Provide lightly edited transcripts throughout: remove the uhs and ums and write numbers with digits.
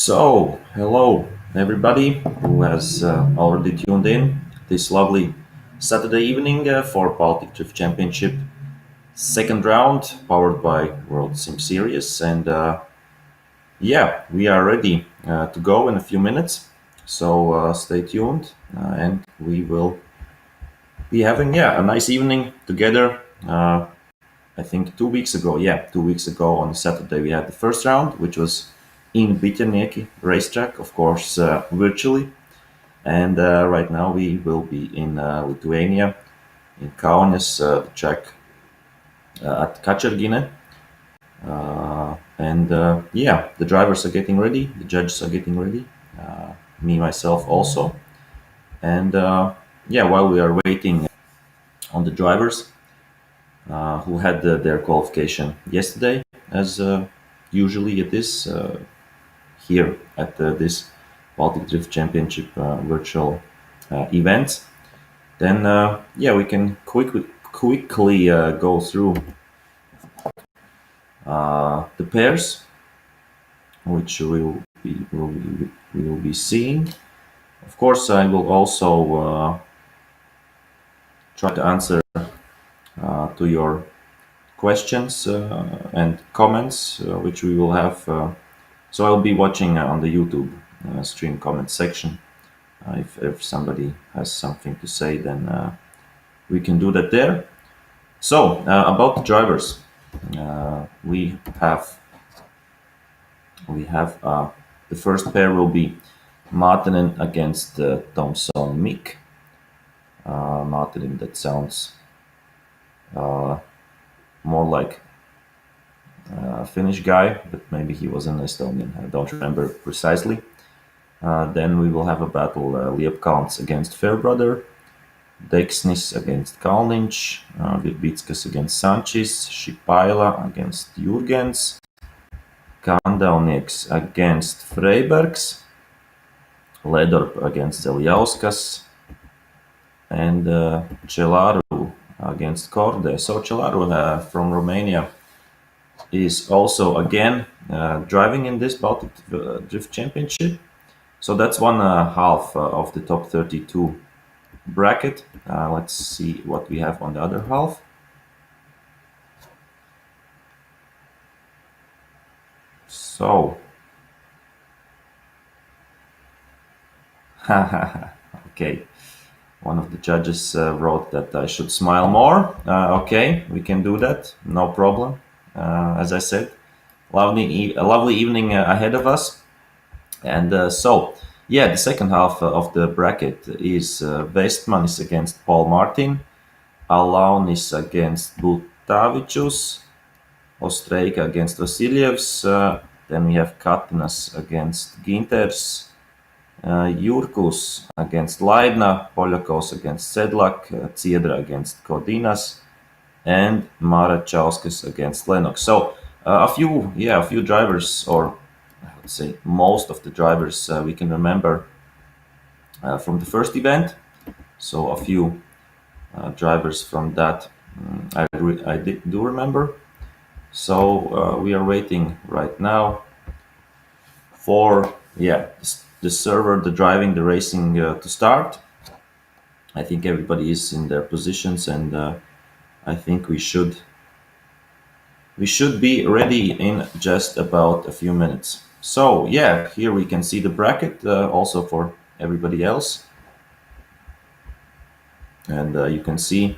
So, hello everybody who has already tuned in this lovely Saturday evening for Baltic Drift Championship second round, powered by World Sim Series. And yeah, we are ready to go in a few minutes. So stay tuned, and we will be having a nice evening together. I think 2 weeks ago, 2 weeks ago on Saturday, we had the first round, which was in Pirmieji racetrack, of course, virtually. And right now we will be in Lithuania, in Kaunas, the track at Kačergine. And the drivers are getting ready, the judges are getting ready, me, myself also. And while we are waiting on the drivers, who had their qualification yesterday, as usually it is here at this Baltic Drift Championship virtual event. Then we can quickly go through the pairs, which we will be seeing. Of course, I will also try to answer to your questions and comments, which we will have. So I'll be watching on the YouTube stream comment section. If somebody has something to say, then we can do that there. So about the drivers, we have the first pair will be Martinen against Thompson Mick. Martinen, that sounds more like a Finnish guy, but maybe he was an Estonian. I don't remember precisely. Then we will have a battle Liepkalns against Fairbrother, Deksnis against Kalniņš, Virbickas against Sanchez, Šipaila against Jurgens, Kandelnieks against Freibergs, Ledorp against Zeljauskas, and Celaru against Korde. So Celaru from Romania is also again driving in this Baltic Drift Championship. So that's one half of the top 32 bracket. Let's see what we have on the other half. So, okay, one of the judges wrote that I should smile more. Okay, we can do that, no problem. As I said, a lovely evening ahead of us. And the second half of the bracket is Vestmanis against Paul Martin, Alaunis against Butavicius, Ostreika against Vasiljevs, then we have Katinas against Ginters, Jurkus against Laidna, Poļakovs against Sedlak, Ciedra against Kodinas, and Maračauskas against Lennox. So a few drivers, or I would say most of the drivers we can remember from the first event. So a few drivers from that I do remember. So we are waiting right now for the server, the driving, the racing to start. I think everybody is in their positions, and I think we should be ready in just about a few minutes. So here we can see the bracket also for everybody else, and you can see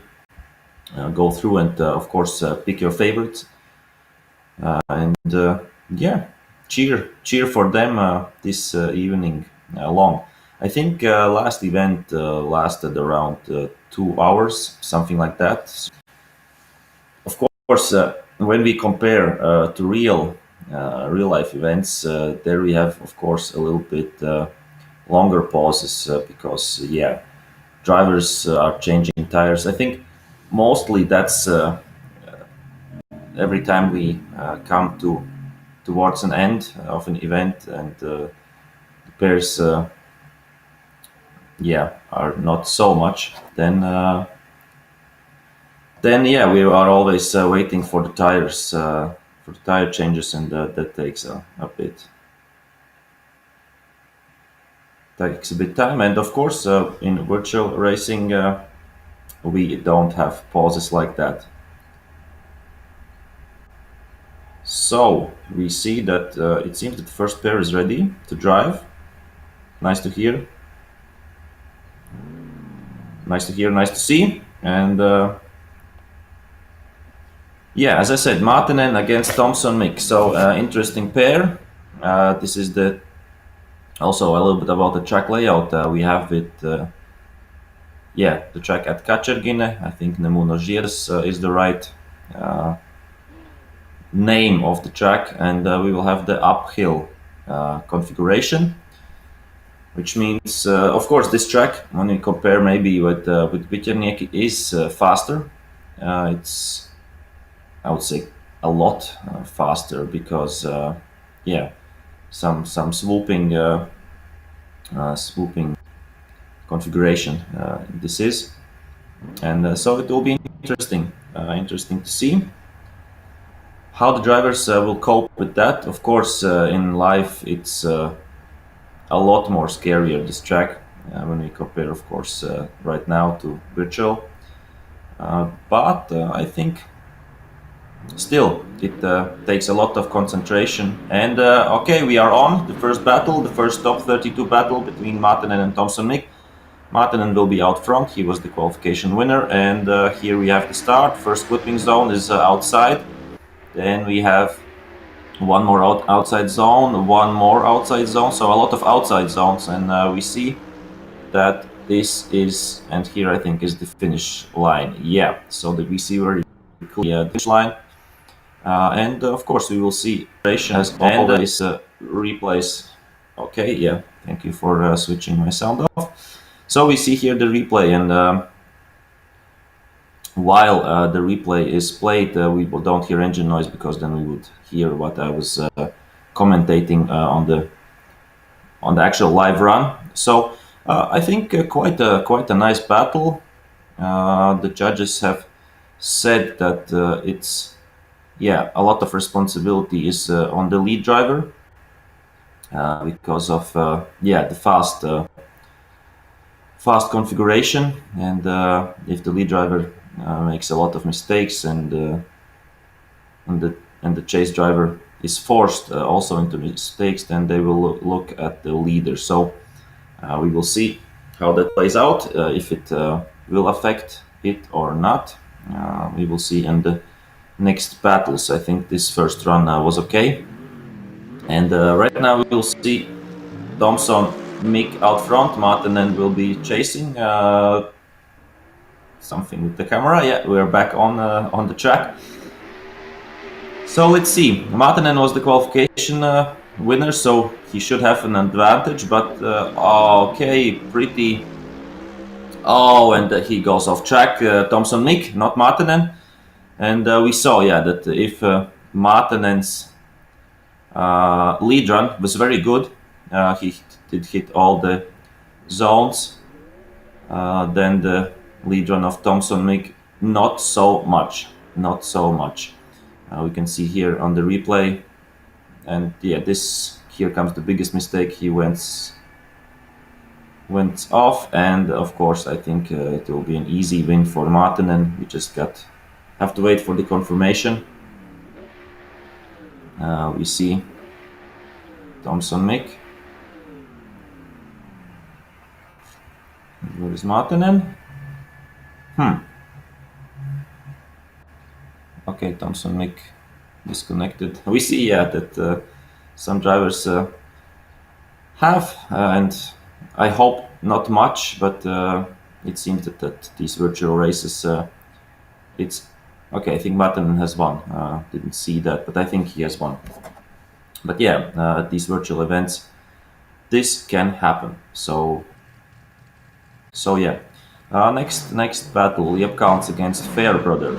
go through and of course pick your favorites, and cheer for them this evening long. I think last event lasted around 2 hours, something like that. Of course, when we compare to real life events, there we have, of course, a little bit longer pauses because drivers are changing tires. I think mostly that's every time we come towards an end of an event, and the pairs are not so much, then we are always waiting for the tires, for the tire changes, and that takes a bit. takes a bit time, and of course in virtual racing we don't have pauses like that. So we see that it seems that the first pair is ready to drive. Nice to hear. Nice to hear, nice to see. And yeah, as I said, Martinen against Thompson Mick. So interesting pair. This is the also a little bit about the track layout. We have it, yeah, the track at Kačergine. I think Nemunožirs is the right name of the track, and we will have the uphill configuration, which means, of course, this track, when we compare maybe with Pitjernieki, is faster. It's, I would say, a lot faster because, yeah, some swooping swooping configuration this is, and so it will be interesting to see how the drivers will cope with that. Of course, in live it's a lot more scarier, this track, when we compare, of course, right now to virtual. But I think still it takes a lot of concentration. And okay, we are on the first battle, the first top 32 battle between Martinen and Thompson Mick. Martinen will be out front. He was the qualification winner. And here we have the start. First clipping zone is outside. Then we have one more outside zone, one more outside zone. So a lot of outside zones. And we see that this is, and here I think is the finish line. Yeah, so that we see very clear finish line. And of course we will see as always replays. Okay, yeah, thank you for switching my sound off. So we see here the replay, and while the replay is played, we don't hear engine noise, because then we would hear what I was commentating on the actual live run. So I think quite a nice battle. The judges have said that it's, yeah, a lot of responsibility is on the lead driver because of yeah, the fast configuration, and if the lead driver makes a lot of mistakes, and the chase driver is forced also into mistakes, then they will look at the leader. So we will see how that plays out, if it will affect it or not. We will see in the next battles. I think this first run was okay, and right now we will see Thompson Mick out front. Martinen will be chasing something with the camera. Yeah, we're back on the track. So let's see. Martinen was the qualification winner, so he should have an advantage. But okay, pretty. Oh, and he goes off track. Thompson Mick, not Martinen. And we saw, yeah, that if Martinen's lead run was very good, he did hit all the zones, then the lead run of Thompson Mick, not so much. We can see here on the replay, and yeah, this, here comes the biggest mistake. He went off, and of course I think it will be an easy win for Martinen. We just have to wait for the confirmation. We see Thompson Mick. Where is Martinen? Okay, Thompson Mick disconnected. We see, yeah, that some drivers have, and I hope not much, but it seems that these virtual races, it's okay. I think Martinen has won. Didn't see that, but I think he has won. But yeah, these virtual events, this can happen. So yeah. Next battle, Liepkalns against Fairbrother.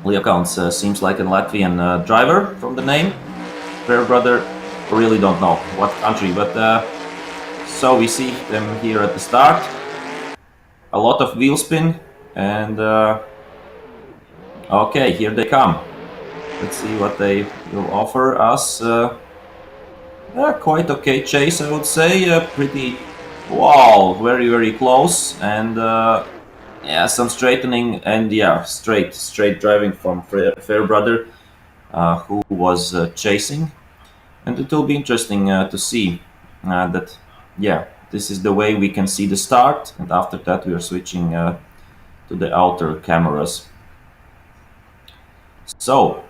Liepkalns seems like a Latvian driver from the name. Fairbrother, really don't know what country, but so we see them here at the start. A lot of wheel spin, and okay, here they come. Let's see what they will offer us. Quite okay chase, I would say. Pretty, wow, very, very close. And yeah, some straightening and yeah, straight driving from Fairbrother, who was chasing. And it will be interesting to see that, yeah, this is the way we can see the start. And after that, we are switching to the outer cameras. So,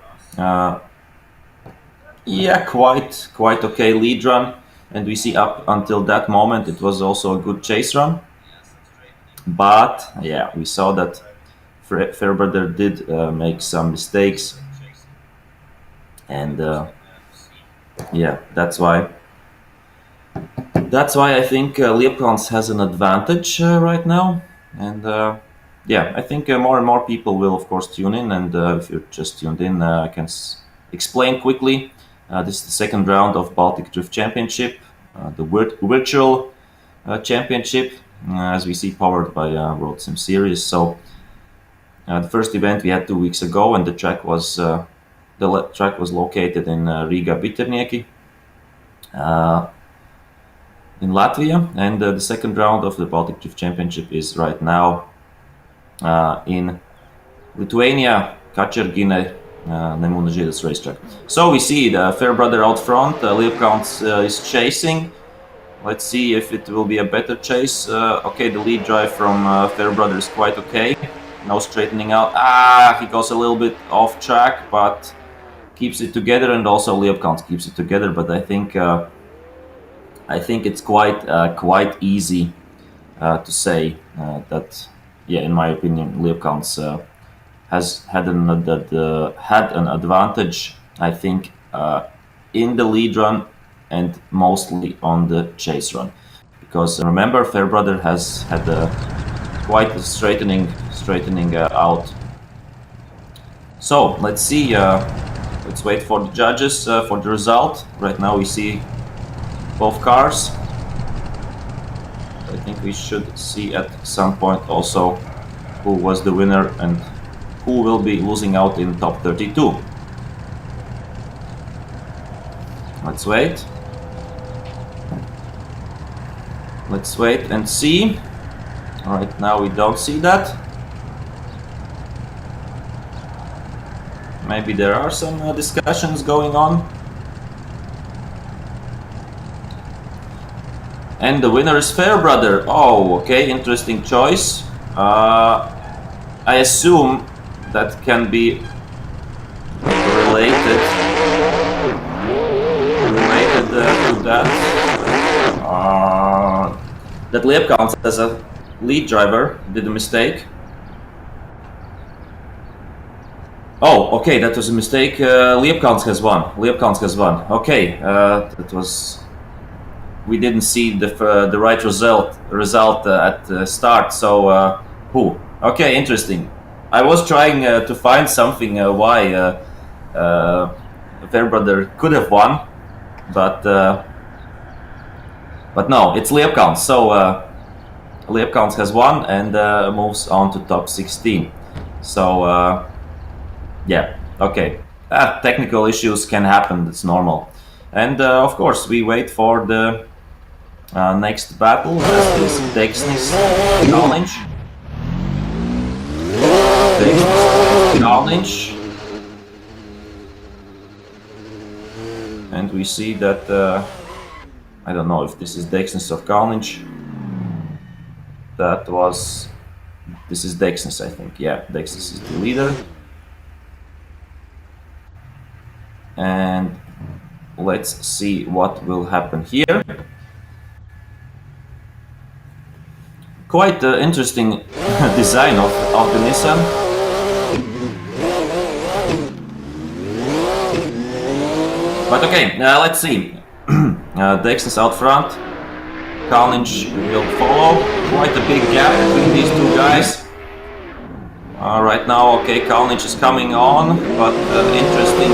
yeah, quite okay lead run. And we see up until that moment, it was also a good chase run. But yeah, we saw that Fairbrother did make some mistakes. And yeah, that's why I think Liepkalns has an advantage right now. And yeah, I think more and more people will, of course, tune in. And if you're just tuned in, I can explain quickly. This is the second round of Baltic Drift Championship, the virtual championship, as we see, powered by World Sim Series. So the first event we had 2 weeks ago, and the track was located in Riga Pirmieji, in Latvia, and the second round of the Baltic Drift Championship is right now in Lithuania, Kačergine, Nemuno Žiedas racetrack. So we see the Fairbrother out front, Liepkalns is chasing. Let's see if it will be a better chase. Okay, the lead drive from Fairbrother is quite okay. No straightening out. He goes a little bit off track, but keeps it together, and also Liepkalns keeps it together. But I think it's quite easy to say that, yeah, in my opinion, Liepkalns has had an advantage, I think, in the lead run and mostly on the chase run, because remember, Fairbrother has had quite a straightening out. So let's see. Let's wait for the judges for the result. Right now we see both cars. I think we should see at some point also who was the winner and who will be losing out in top 32. Let's wait. Let's wait and see. Right now we don't see that. Maybe there are some discussions going on. And the winner is Fairbrother. Oh, okay, interesting choice. I assume that can be related to that. That Liepkalns as a lead driver did a mistake. Oh, okay, that was a mistake. Liepkalns has won. Okay, that was. We didn't see the right result at the start. So who? Okay, interesting. I was trying to find something why Fairbrother could have won, but no, it's Liepkalns. So Liepkalns has won and moves on to top 16. So yeah, okay. Technical issues can happen. That's normal. And of course, we wait for the next battle. That is Dexnis Challenge. And we see that I don't know if this is Dexnis or Kalnic. This is Dexnis, I think. Yeah, Dexnis is the leader. And let's see what will happen here. Quite interesting design of the Nissan. But okay, let's see. Dexnis out front. Kalnic will follow. Quite a big gap between these two guys. Right now, okay, Kalnic is coming on, but interesting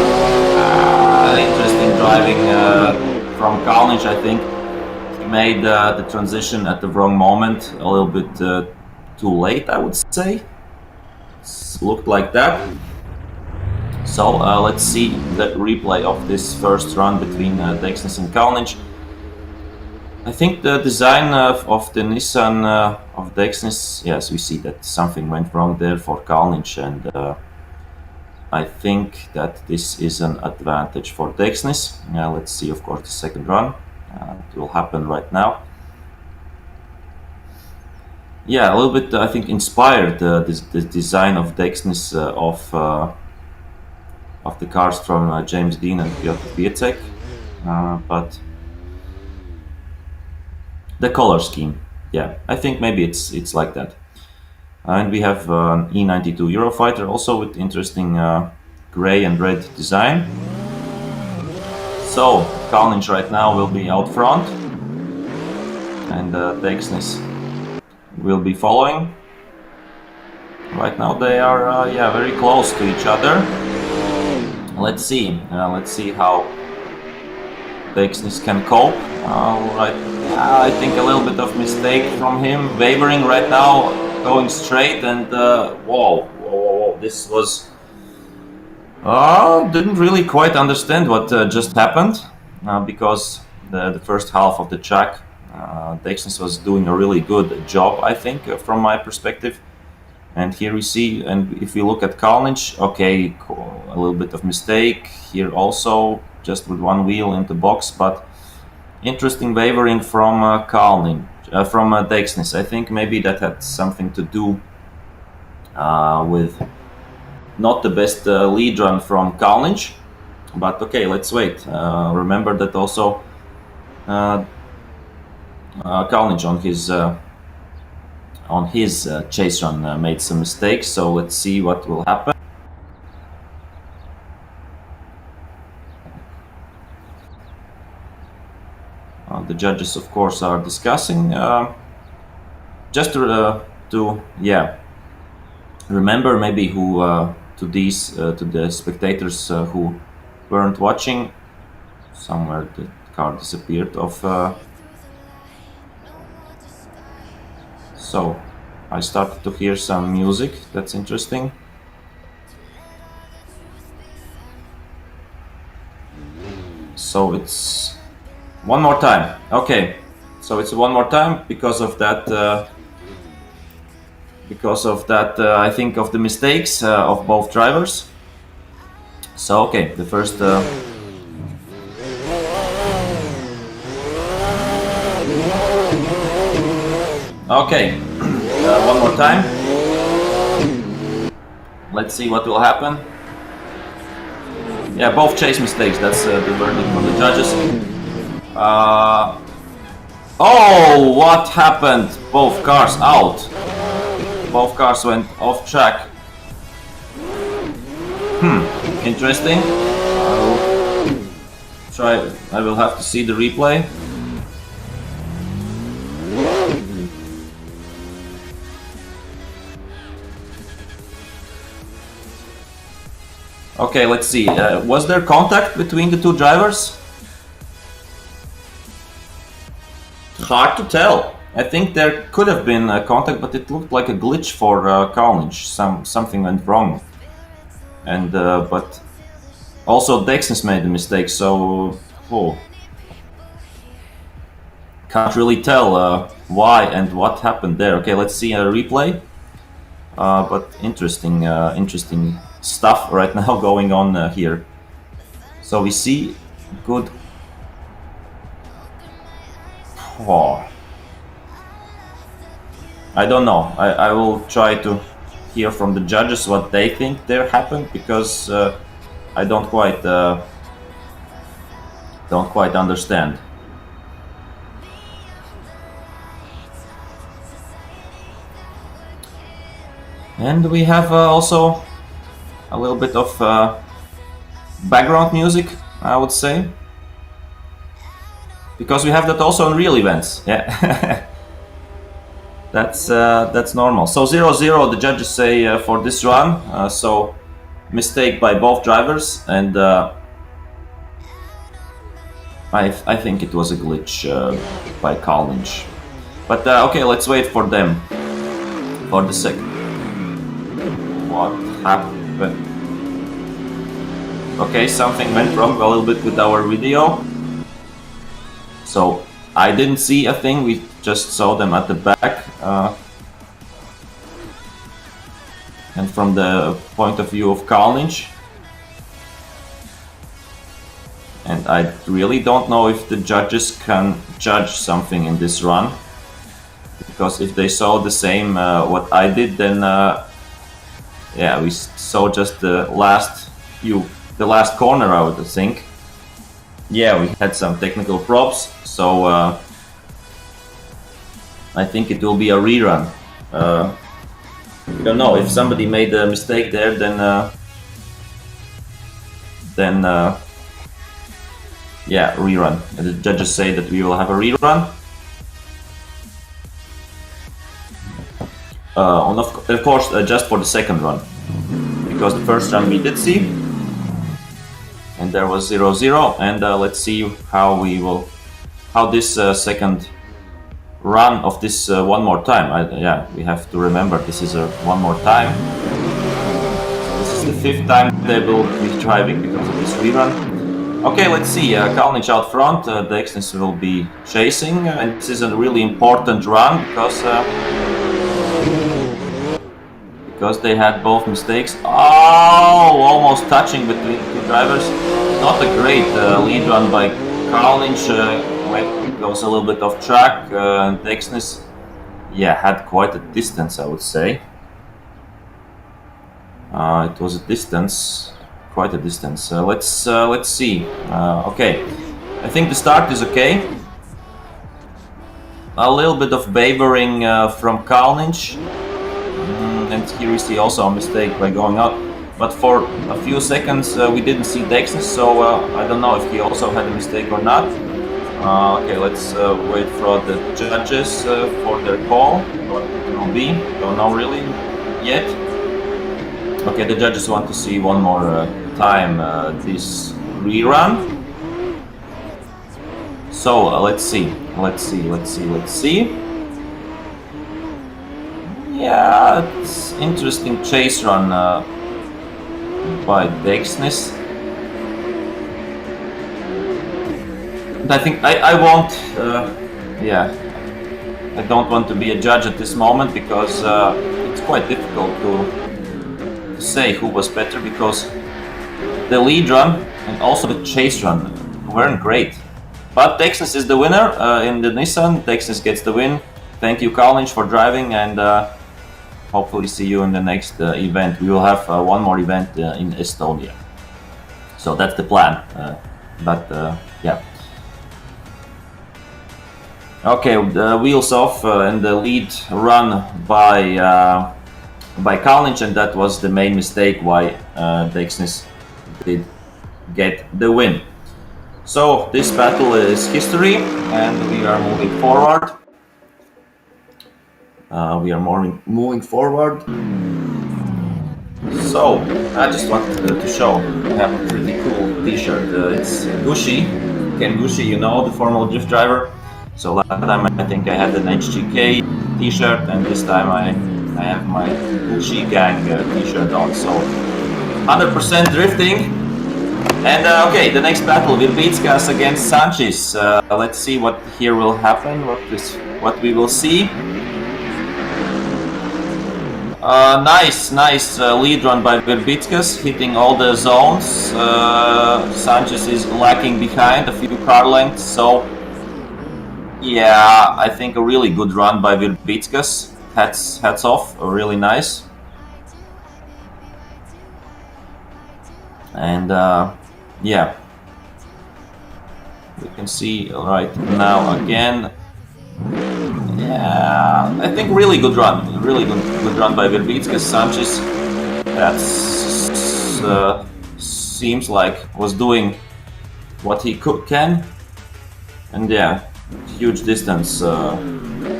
driving from Kalnic. I think he made the transition at the wrong moment, a little bit too late, I would say. It looked like that. So let's see the replay of this first run between Dexnis and Kalnic. I think the design of the Nissan of Dexnis, yes, we see that something went wrong there for Kalnic, and I think that this is an advantage for Dexnis. Let's see, of course, the second run. It will happen right now. Yeah, a little bit, I think, inspired this design of Dexnis of the cars from James Dean and Piotr Biecek, but the color scheme, yeah, I think maybe it's like that. And we have an E92 Eurofighter also with interesting gray and red design. So Kalnic right now will be out front, and Dexnis will be following. Right now they are yeah, very close to each other. Let's see how Dexnis can cope. Right, I think a little bit of mistake from him, wavering right now, going straight, and whoa, this was didn't really quite understand what just happened, because the first half of the track Dexnis was doing a really good job, I think, from my perspective. And here we see, and if we look at Kalnic, okay, a little bit of mistake here also, just with one wheel in the box, but interesting wavering from Kalnic, from Dexnis. I think maybe that had something to do with not the best lead run from Kalnic, but okay, let's wait. Remember that also Kalnic on his chase run made some mistakes, so let's see what will happen. The judges, of course, are discussing. Just to yeah, remember maybe who to the spectators who weren't watching. Somewhere the car disappeared off. So I started to hear some music. That's interesting. So it's one more time. Okay, so it's one more time because of that. I think of the mistakes of both drivers. So okay, the first. Okay, one more time. Let's see what will happen. Yeah, both chase mistakes. That's the verdict from the judges. Oh, what happened? Both cars out. Both cars went off track. Interesting. I will have to see the replay. Okay, let's see. Was there contact between the two drivers? Hard to tell. I think there could have been contact, but it looked like a glitch for Kalnic. Something went wrong, and but also Dexnis made a mistake. So can't really tell why and what happened there. Okay, let's see a replay. But interesting stuff right now going on here. So we see good. I don't know. I will try to hear from the judges what they think there happened, because I don't quite understand. And we have also a little bit of background music, I would say, because we have that also in real events. Yeah, that's normal. So 0-0, the judges say for this run. So mistake by both drivers, and I think it was a glitch by Kalnic. But okay, let's wait for them for the second. What happened? Okay, something went wrong a little bit with our video. So I didn't see a thing, we just saw them at the back. And from the point of view of Kalnic. And I really don't know if the judges can judge something in this run. Because if they saw the same what I did, then yeah, we saw just the last corner, I would think. Yeah, we had some technical props, so I think it will be a rerun. I don't know, if somebody made a mistake there, then yeah, rerun. The judges say that we will have a rerun. Of course, just for the second run, because the first run we did see, and there was 0-0, and let's see how this second run of this one more time. Yeah, we have to remember this is a one more time. This is the 5th time they will be driving because of this rerun. Okay, let's see. Kalnic out front, Deksnis will be chasing, and this is a really important run because they had both mistakes. Oh, almost touching between the two drivers. Not a great lead run by Kalnic. Goes a little bit off track. Deksnis, yeah, had quite a distance, I would say. It was a distance. Quite a distance. Let's see. Okay, I think the start is okay. A little bit of wavering from Kalnic, and here we see also a mistake by going out. But for a few seconds we didn't see Deksnis, so I don't know if he also had a mistake or not. Okay, let's wait for the judges for their call. What it will be? Don't know really yet. Okay, the judges want to see one more time this rerun. So let's see. Yeah, it's interesting chase run by Deksnis. And I think I won't. Yeah, I don't want to be a judge at this moment because it's quite difficult to say who was better, because the lead run and also the chase run weren't great. But Deksnis is the winner in the Nissan. Deksnis gets the win. Thank you, Kalnic, for driving, and hopefully see you in the next event. We will have one more event in Estonia. So that's the plan. Yeah. Okay, the wheels off and the lead run by Kalnic, and that was the main mistake why Deksnis did get the win. So this battle is history, and we are moving forward. Moving forward. So I just wanted to show. I have a pretty cool T-shirt. It's Gucci, Ken Gucci, you know, the formal drift driver. So last time I think I had an HGK T-shirt, and this time I have my Gucci gang T-shirt on. So 100% drifting. And okay, the next battle, Verbickas against Sanchez. Let's see what here will happen, what we will see. Nice lead run by Verbickas, hitting all the zones. Sanchez is lagging behind a few car lengths, so yeah, I think a really good run by Verbickas. Hats off, really nice. And yeah, we can see right now again. Yeah, I think really good run by Verbickas. Sanchez, seems like was doing what he can, and yeah, huge distance.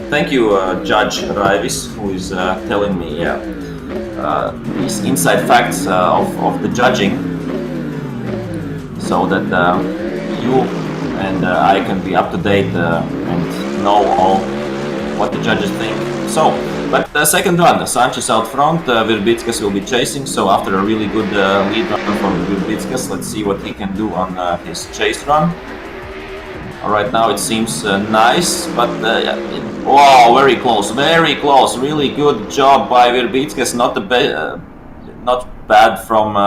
Thank you, Judge Raivis, who is telling me these inside facts of the judging, so that you and I can be up to date and know all what the judges think. So But the second run, Sanchez out front, Verbickas will be chasing. So after a really good lead run from Verbickas, let's see what he can do on his chase run. Right now it seems nice, but wow, very close, really good job by Verbickas. Not bad from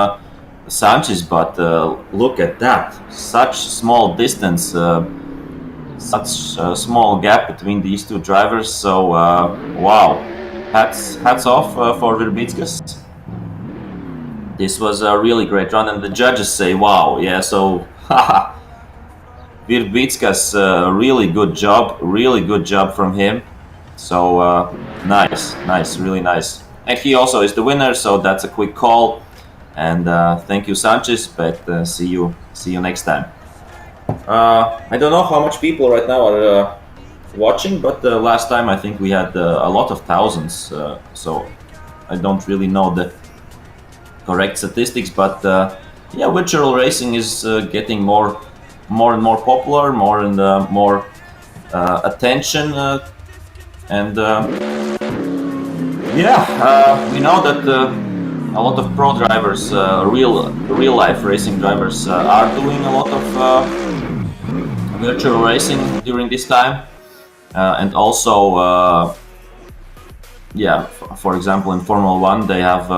Sanchez, but look at that, such small distance, such a small gap between these two drivers. So wow, hats off for Verbickas. This was a really great run, and the judges say wow, yeah, so haha. Verbickas, really good job from him. So nice, really nice. And he also is the winner, so that's a quick call. And thank you, Sanchez. But see you next time. I don't know how much people right now are watching, but last time I think we had a lot of thousands. So I don't really know the correct statistics, but yeah, virtual racing is getting more and more popular, more and more attention, and yeah, we know that a lot of pro drivers, real life racing drivers, are doing a lot of virtual racing during this time, and also yeah, for example, in Formula 1 they have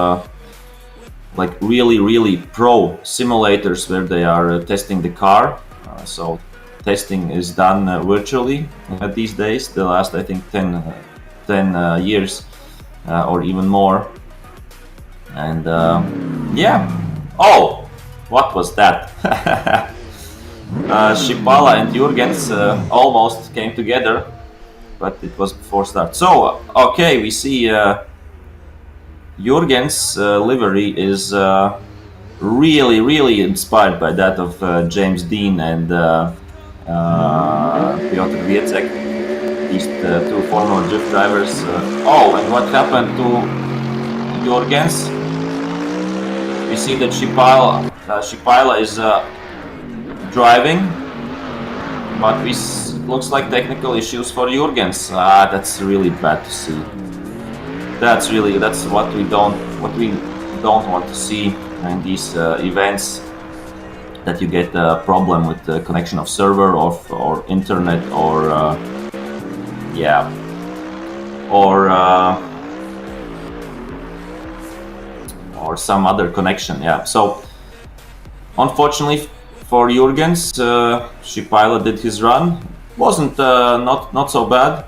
like really pro simulators where they are testing the car. So testing is done virtually these days, the last I think 10 years or even more. And yeah, oh, what was that? Shipala and Jurgens almost came together, but it was before start. So okay, we see Jurgens' livery is really inspired by that of James Dean and Piotr Wiecek, these two former drift drivers. Oh, and what happened to Jurgens? We see that Shipala is driving, but it looks like technical issues for Jurgens. That's really bad to see. That's what we don't want to see in these events, that you get a problem with the connection of server or internet or yeah, or some other connection. Yeah, so unfortunately for Jurgens, Shipala did his run. Wasn't not so bad.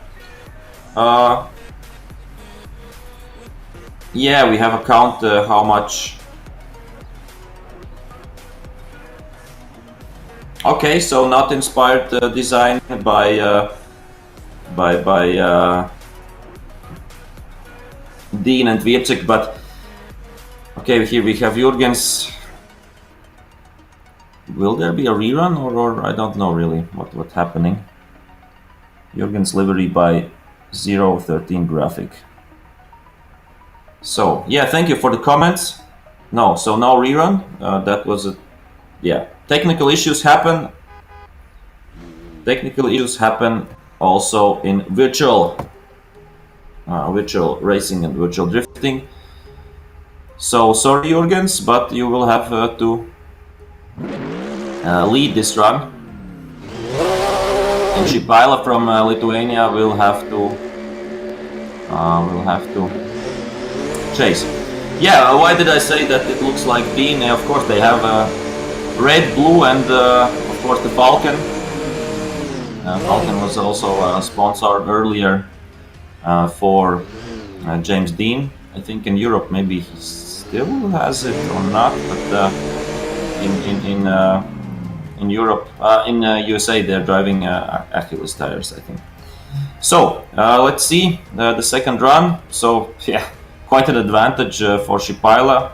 Yeah, we have a count how much. Okay, so not inspired design by Dean and Wiecek, but okay, here we have Jurgens. Will there be a rerun or I don't know really what's happening. Jurgens livery by 013 graphic. So yeah, thank you for the comments. No, so no rerun. That was a yeah. Technical issues happen. Technical issues happen also in virtual racing and virtual drifting. So sorry, Jurgens, but you will have to lead this run. And Shipala from Lithuania will have to chase. Yeah, why did I say that it looks like Dean? Of course, they have red, blue, and of course the Falcon. Falcon was also sponsored earlier for James Dean. I think in Europe maybe he still has it or not, but in Europe, in USA, they're driving Achilles tires, I think. So let's see the second run. So yeah, quite an advantage for Shipala,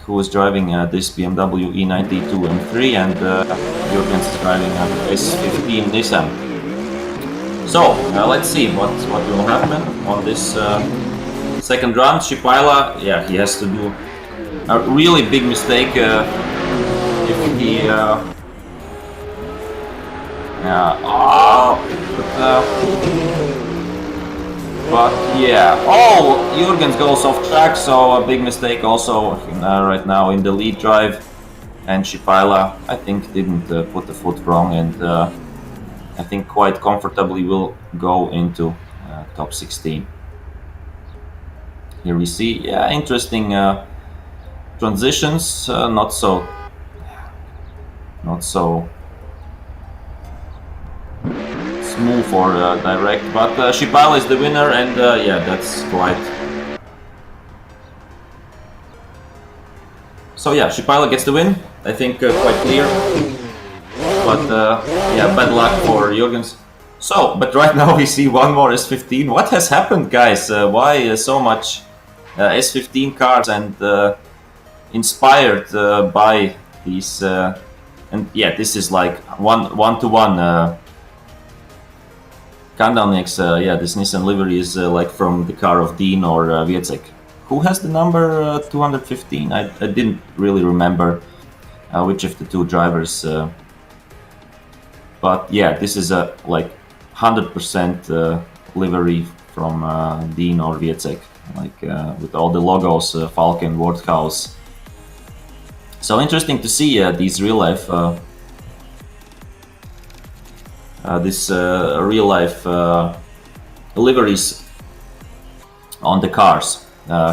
who is driving this BMW E92 M3, and Jurgens is driving an S15 Nissan. So let's see what will happen on this second run. Shipala, yeah, he has to do a really big mistake if he yeah. Oh, Jürgens goes off track, so a big mistake also right now in the lead drive. And Shipala, I think, didn't put the foot wrong, and I think quite comfortably will go into top 16. Here we see, yeah, interesting transitions, not so smooth or direct, but Shipala is the winner, and yeah, that's quite. So yeah, Shipala gets the win. I think quite clear. But yeah, bad luck for Jürgens. So, but right now we see one more S15. What has happened, guys? Why so much S15 cars, and inspired by these? And yeah, this is like one-to-one. Kanalnieks, yeah, this Nissan livery is like from the car of Dean or Viecek. Who has the number 215? I didn't really remember which of the two drivers. But yeah, this is a like 100% livery from Dean or Viecek, like with all the logos, Falcon, Worthaus. So interesting to see these real life, real life liveries on the cars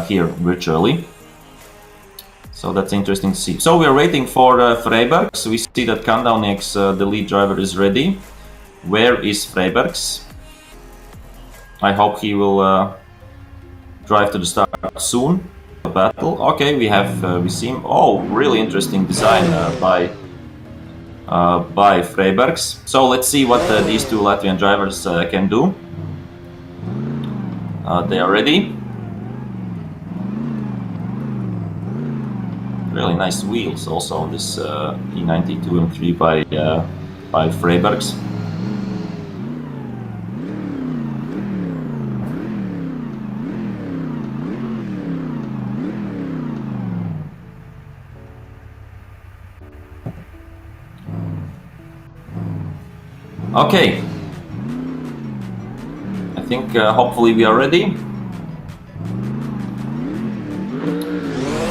here virtually. So that's interesting to see. So we are waiting for Freibergs. We see that Kanalnieks, the lead driver, is ready. Where is Freibergs? I hope he will drive to the start soon. The battle. Okay, we see him. Oh, really interesting design by Freibergs. So let's see what these two Latvian drivers can do. They are ready. Really nice wheels also on this E92 M3 by Freibergs. Okay, I think hopefully we are ready.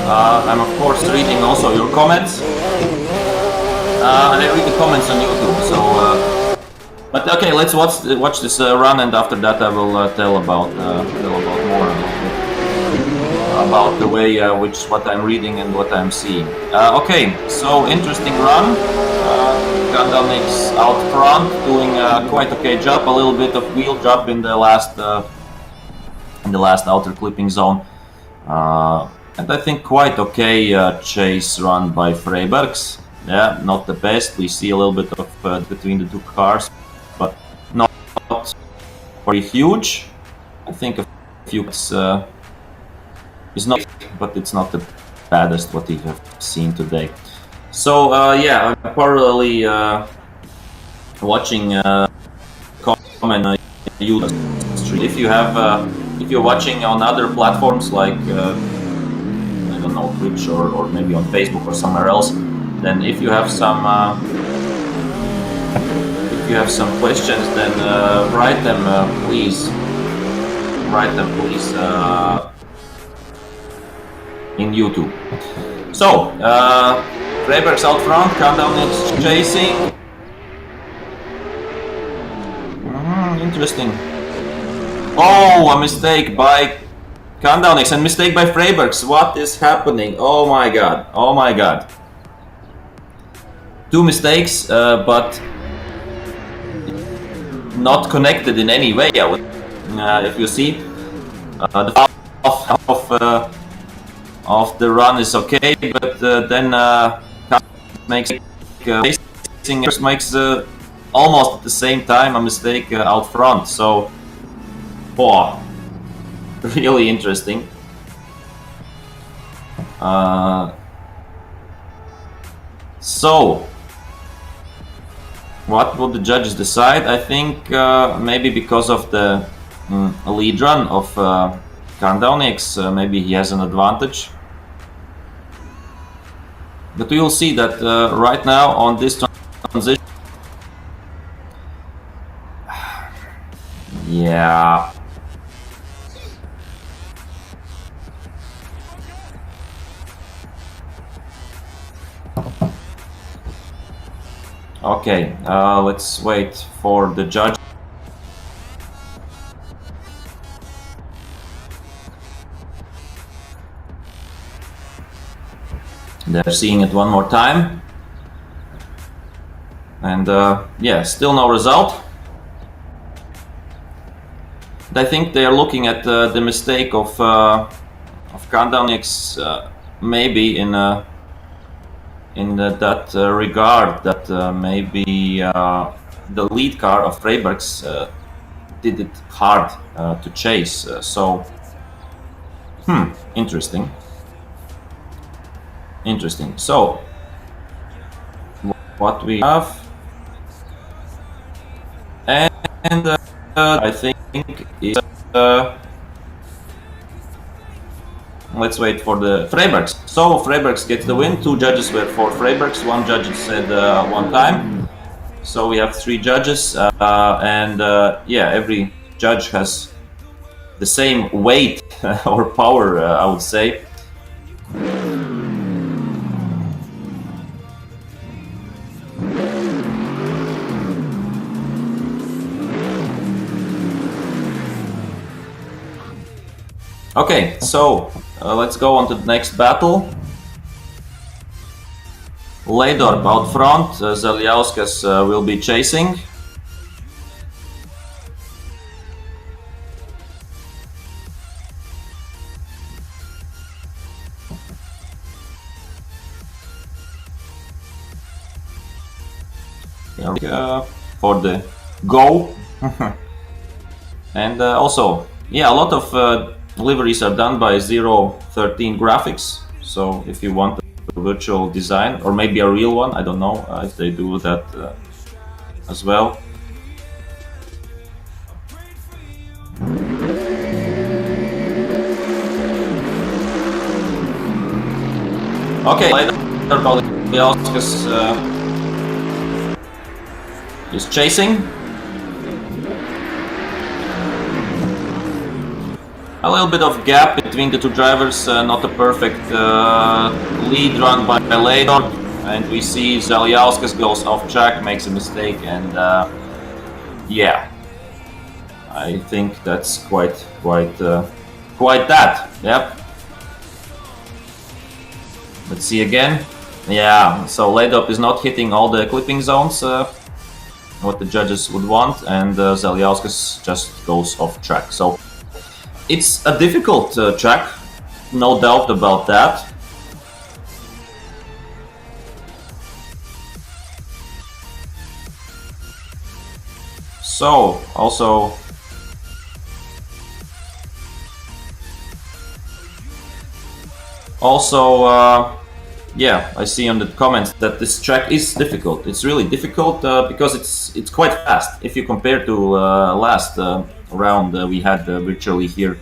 I'm of course reading also your comments. And I read the comments on YouTube. So, but okay, let's watch this run, and after that I will tell about more about the way what I'm reading and what I'm seeing. Okay, so interesting run. Kanalnieks out front, doing quite okay job. A little bit of wheel drop in the last outer clipping zone. And I think quite okay chase run by Freibergs. Yeah, not the best. We see a little bit of between the two cars, but not very huge. I think a few is not, but it's not the baddest what we have seen today. So yeah, I'm parallelly watching comment YouTube. If you're watching on other platforms like I don't know, Twitch or maybe on Facebook or somewhere else, then if you have some questions, then write them please. Write them please in YouTube. So Freibergs out front, Kanalnieks chasing. Interesting. Oh, a mistake by Kanalnieks and mistake by Freibergs. What is happening? Oh my god. Oh my god. Two mistakes, but not connected in any way. If you see, the half of the run is okay, but then makes almost at the same time a mistake out front. So, oh, really interesting. So, what will the judges decide? I think maybe because of the lead run of Kanalnieks, maybe he has an advantage. But we will see that right now on this transition. Yeah. Okay, let's wait for the judge. They're seeing it one more time. And yeah, still no result. I think they are looking at the mistake of Kandanix, maybe in that regard, that maybe the lead car of Freiberg's did it hard to chase. So, interesting. Interesting. So, what we have, and I think is let's wait for the Freibergs. So Freibergs gets the win. 2 judges were for Freibergs. 1 judge said 1 time. So we have 3 judges, and yeah, every judge has the same weight or power, I would say. Okay, so let's go on to the next battle. Leidorp out front, Zaliauskas will be chasing. For the go. And also, yeah, a lot of liveries are done by 013 graphics. So if you want a virtual design, or maybe a real one, I don't know if they do that as well. Okay, Zaliauskas is chasing. A little bit of gap between the 2 drivers, not a perfect lead run by Leidorp, and we see Zaliauskas goes off track, makes a mistake, and yeah, I think that's quite that. Yep. Let's see again. Yeah, so Leidorp is not hitting all the clipping zones, what the judges would want, and Zaliauskas just goes off track. So it's a difficult track, no doubt about that. So, also, yeah, I see on the comments that this track is difficult. It's really difficult because it's quite fast. If you compare to last round we had virtually here,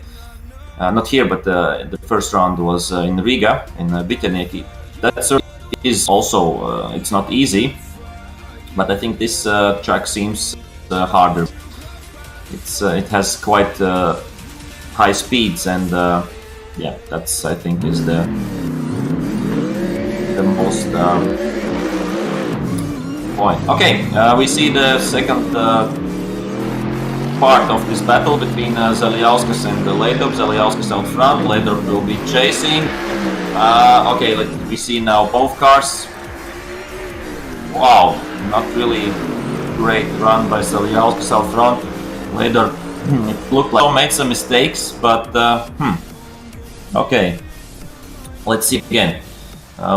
not here, but the first round was in Riga, in Bitenieki. That certainly is also, it's not easy, but I think this track seems harder. It has quite high speeds, and yeah, that's, I think, is the most point. Okay, we see the second part of this battle between Zaliauskas and Leidorp. Zaliauskas out front, Leidorp will be chasing. Okay, we see now both cars. Wow, not really great run by Zaliauskas out front. Leidorp, it looked like made some mistakes, but okay, let's see again.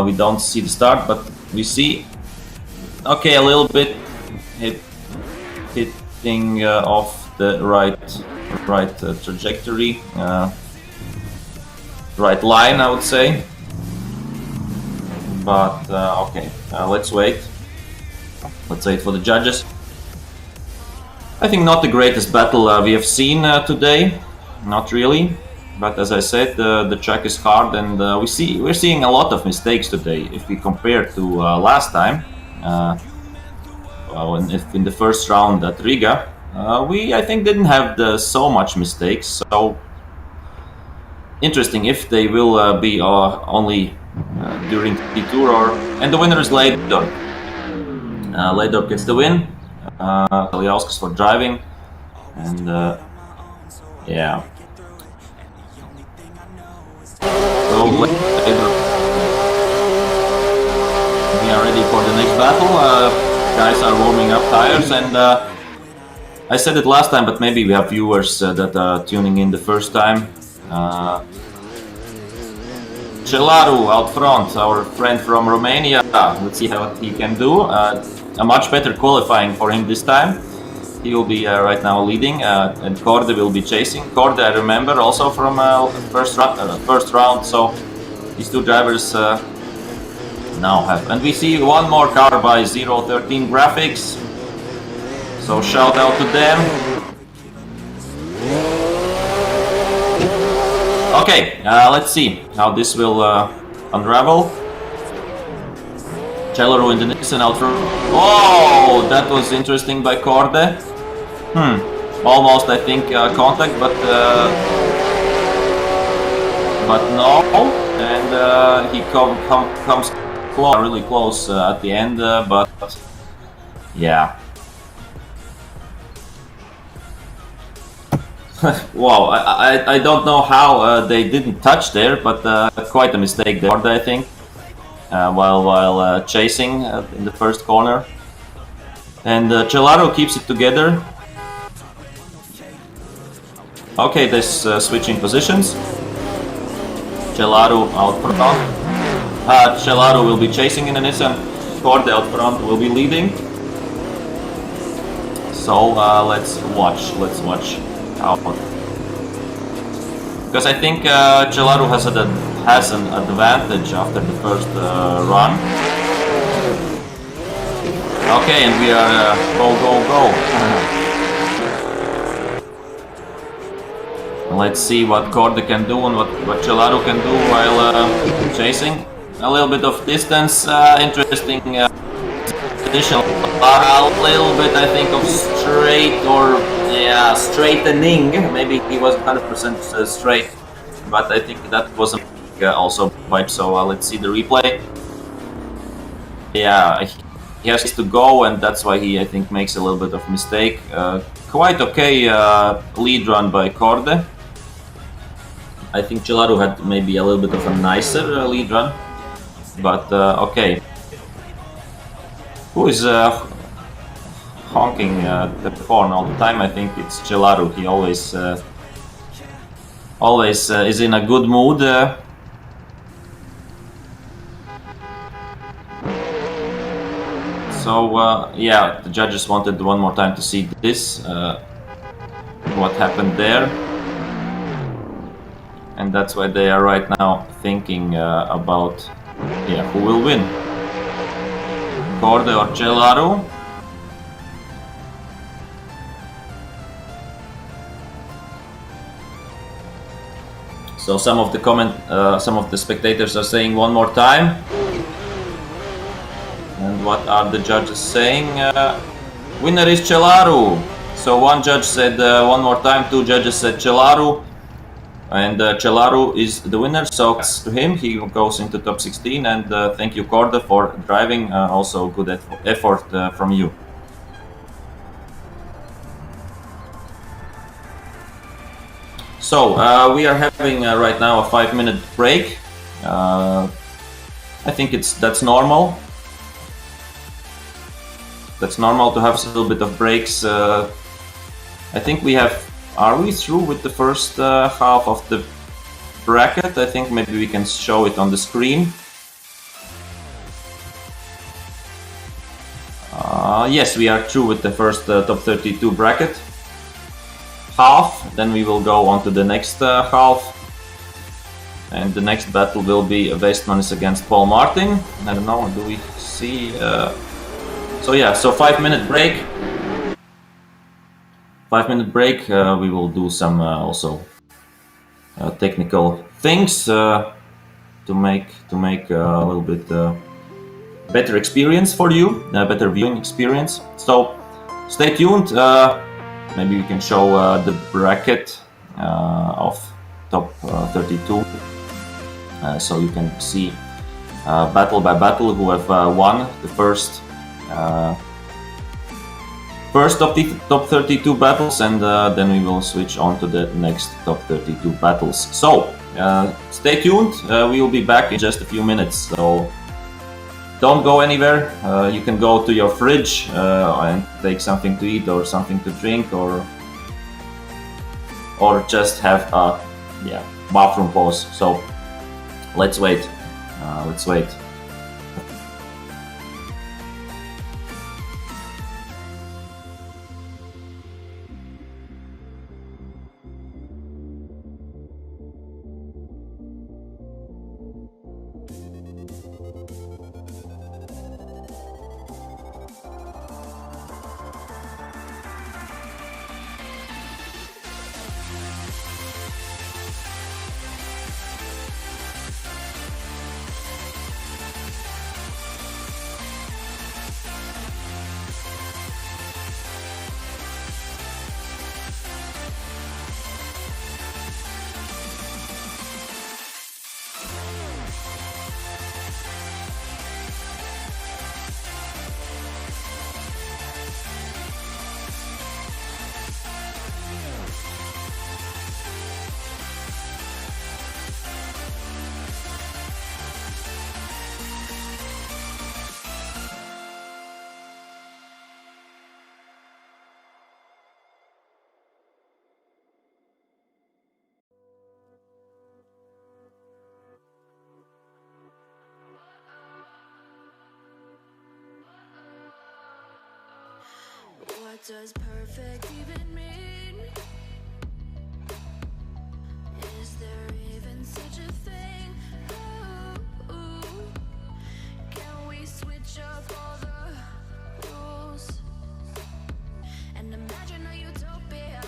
We don't see the start, but we see, okay, a little bit hitting off the right trajectory, right line, I would say. But okay, let's wait. Let's wait for the judges. I think not the greatest battle we have seen today, not really. But as I said, the track is hard, and we're seeing a lot of mistakes today. If we compare to last time, in the first round at Riga, we, I think, didn't have so much mistakes. So interesting if they will be only during the tour, and the winner is Leidorp. Laidorp gets the win. Siusk for driving, and yeah. So we are ready for the next battle. Guys are warming up tires, and I said it last time, but maybe we have viewers that are tuning in the first time. Celaru out front, our friend from Romania. Let's see what he can do. A much better qualifying for him this time. He will be right now leading, and Korde will be chasing. Korde, I remember, also from first round. So these two drivers now have. And we see one more car by 013 Graphics. So shout out to them. Okay, let's see how this will unravel. Celaru in the Nissan out front. Oh, that was interesting by Korde. Almost, I think, contact, but no. And he comes really close at the end, but yeah. Wow, I don't know how they didn't touch there, but quite a mistake there, I think. While chasing in the first corner, and Celaru keeps it together. Okay, this switching positions. Celaru out front. Celaru will be chasing in a Nissan. Korde out front will be leading. So let's watch. How? Because I think Celaru has an advantage after the first run. Okay, and we are go. Let's see what Korde can do and what Celaru can do while chasing. A little bit of distance, interesting additional, a little bit I think of straight or straightening. Maybe he wasn't 100% straight, but I think that wasn't also wipe. So let's see the replay. Yeah, he has to go, and that's why he, I think, makes a little bit of mistake. Quite okay lead run by Korde. I think Celaru had maybe a little bit of a nicer lead run, but okay. Who is honking the horn all the time? I think it's Celaru. He always is in a good mood. So yeah, the judges wanted one more time to see this, what happened there, and that's why they are right now thinking about who will win, Korde or Celaru. So some of the spectators are saying one more time. And what are the judges saying? Winner is Celaru. So one judge said one more time, two judges said Celaru, and Celaru is the winner. So to him, he goes into top 16. And thank you, Korde, for driving. Also good effort from you. So we are having right now a 5-minute break. I think that's normal. That's normal to have a little bit of breaks. I think are we through with the first half of the bracket? I think maybe we can show it on the screen. Yes, we are through with the first top 32 bracket half. Then we will go on to the next half. And the next battle will be Westmanis against Paul Martin. I don't know, do we see... So yeah, so 5-minute break. 5-minute break. We will do some also technical things to make a little bit better experience for you, better viewing experience. So stay tuned. Maybe we can show the bracket of top 32, so you can see battle by battle who have won the first first top 32 battles, and then we will switch on to the next top 32 battles. So stay tuned. We will be back in just a few minutes. So don't go anywhere. You can go to your fridge and take something to eat or something to drink, or just have a bathroom pause. So let's wait. Let's wait. What does perfect even mean? Is there even such a thing? Ooh, can we switch up all the rules and imagine a utopia?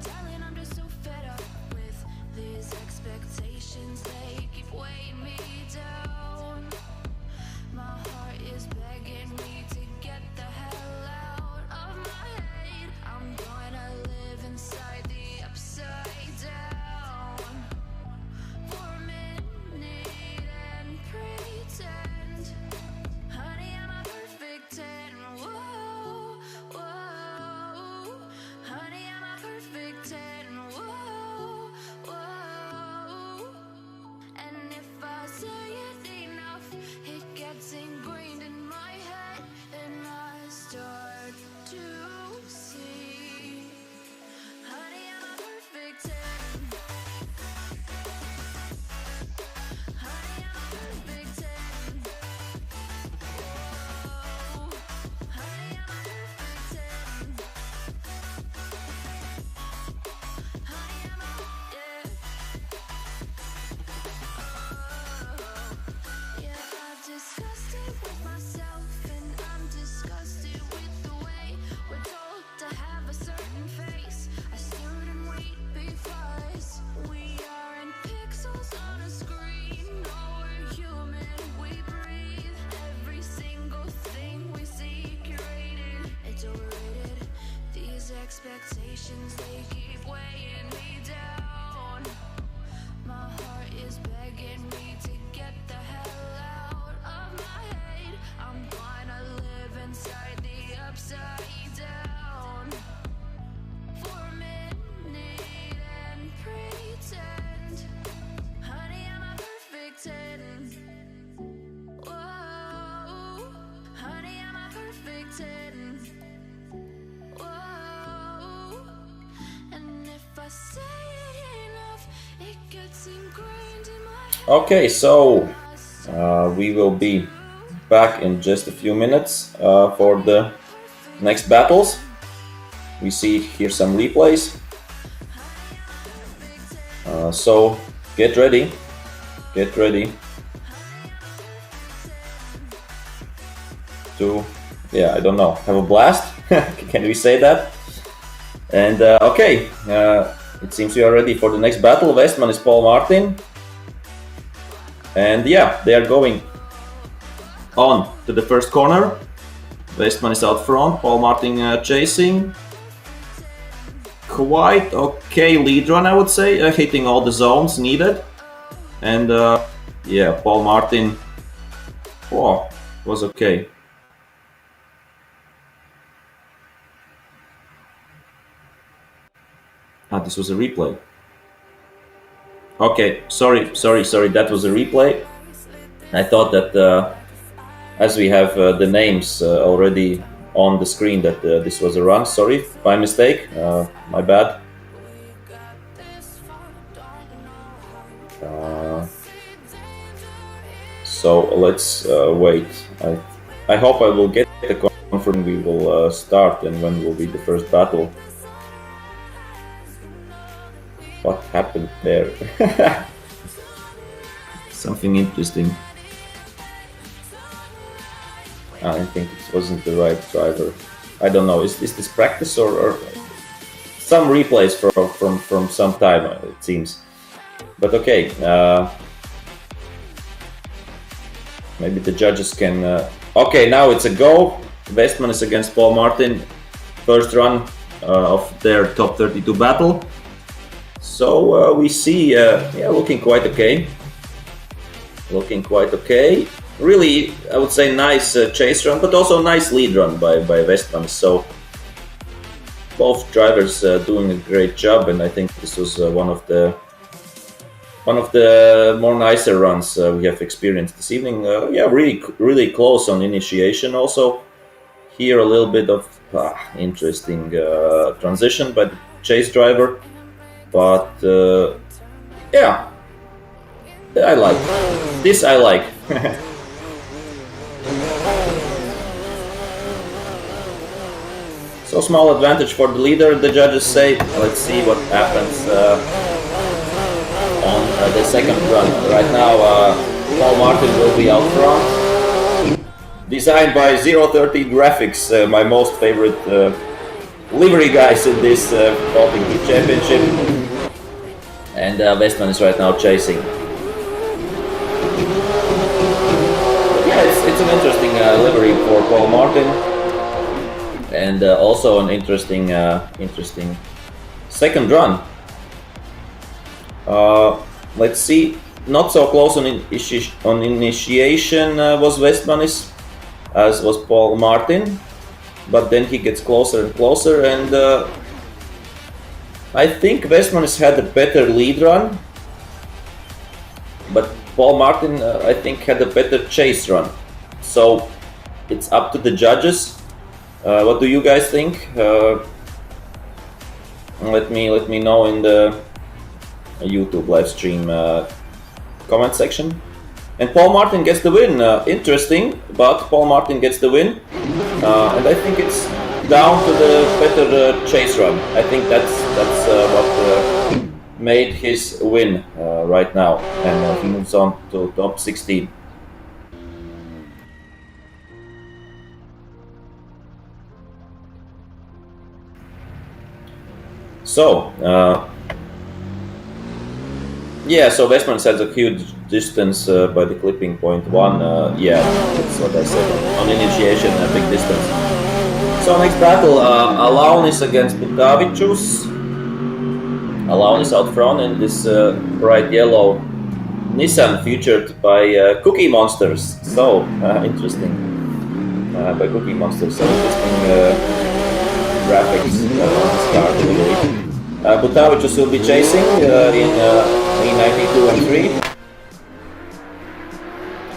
Darling, I'm just so fed up with these expectations. They keep weighing me down. My heart is begging me to get the hell out of my head. I'm gonna live inside the upside down for a minute and pretend, honey, I'm a perfect 10. Whoa, whoa, honey, I'm a perfect 10. Whoa, whoa, and if I say it enough, it gets ingrained in my head, and I start to see, honey, I'm a perfect 10. Honey, I'm a perfect 10. Whoa, honey, I'm a perfect 10. Honey, I'm a, yeah, I've discussed it with myself, and I'm disgusted with the way we're told to have a certain face. I stood and wait because we aren't pixels on a screen. No, we're human, we breathe. Every single thing we see curated, it's overrated. These expectations, they keep weighing me down. My heart is begging me to get the hell out of my head. I'm gonna live inside the upside down for a minute and pretend, honey, I'm a perfect 10. Whoa, honey, I'm a perfect 10. Whoa, and if I say it enough, it gets ingrained in my head. Okay, so we will be back in just a few minutes for the next battles. We see here some replays. So get ready to, I don't know, have a blast. Can we say that? And okay, it seems we are ready for the next battle. Westman is Paul Martin, and they are going on to the first corner. Westman is out front, Paul Martin chasing. Quite okay lead run, I would say, hitting all the zones needed. And Paul Martin was okay. Ah, this was a replay. Okay, sorry. That was a replay. I thought that as we have the names already on the screen, that this was a run. Sorry, by mistake. My bad. So let's wait. I hope I will get the confirmation. We will start, and when will be the first battle. What happened there? Something interesting. I think it wasn't the right driver. I don't know. Is this practice or some replays from some time? It seems. But okay. Maybe the judges can. Okay, now it's a go. Westman is against Paul Martin. First run of their top 32 battle. So we see, yeah, looking quite okay. Really, I would say nice chase run, but also nice lead run by Westman. So both drivers doing a great job, and I think this was one of the more nicer runs we have experienced this evening. Yeah, really close on initiation. Also, here a little bit of interesting transition by the chase driver. But yeah, I like this. I like. So small advantage for the leader, the judges say. Let's see what happens on the second run. Right now, Paul Martin will be out front. Designed by 030 Graphics, my most favorite livery guys in this Baltic Championship, and Westman is right now chasing. Yeah, it's an interesting livery for Paul Martin, and also an interesting second run. Let's see. Not so close on initiation was Westmanis as was Paul Martin. But then he gets closer and closer, and I think Westman has had a better lead run, but Paul Martin I think had a better chase run. So it's up to the judges. What do you guys think? Let me know in the YouTube live stream comment section. And Paul Martin gets the win. Interesting, but Paul Martin gets the win. And I think it's down to the better chase run. I think that's what made his win right now. And he moves on to top 16. So, yeah, so Westman has a huge distance by the clipping point 1. Yeah, that's what I said. On initiation, a big distance. So next battle, Alaunis against Butavicius. Alaunis out front in this bright yellow Nissan featured by Cookie Monsters. So interesting. By Cookie Monsters, so interesting graphics on this car delivery. Butavicius will be chasing in 92 and 3.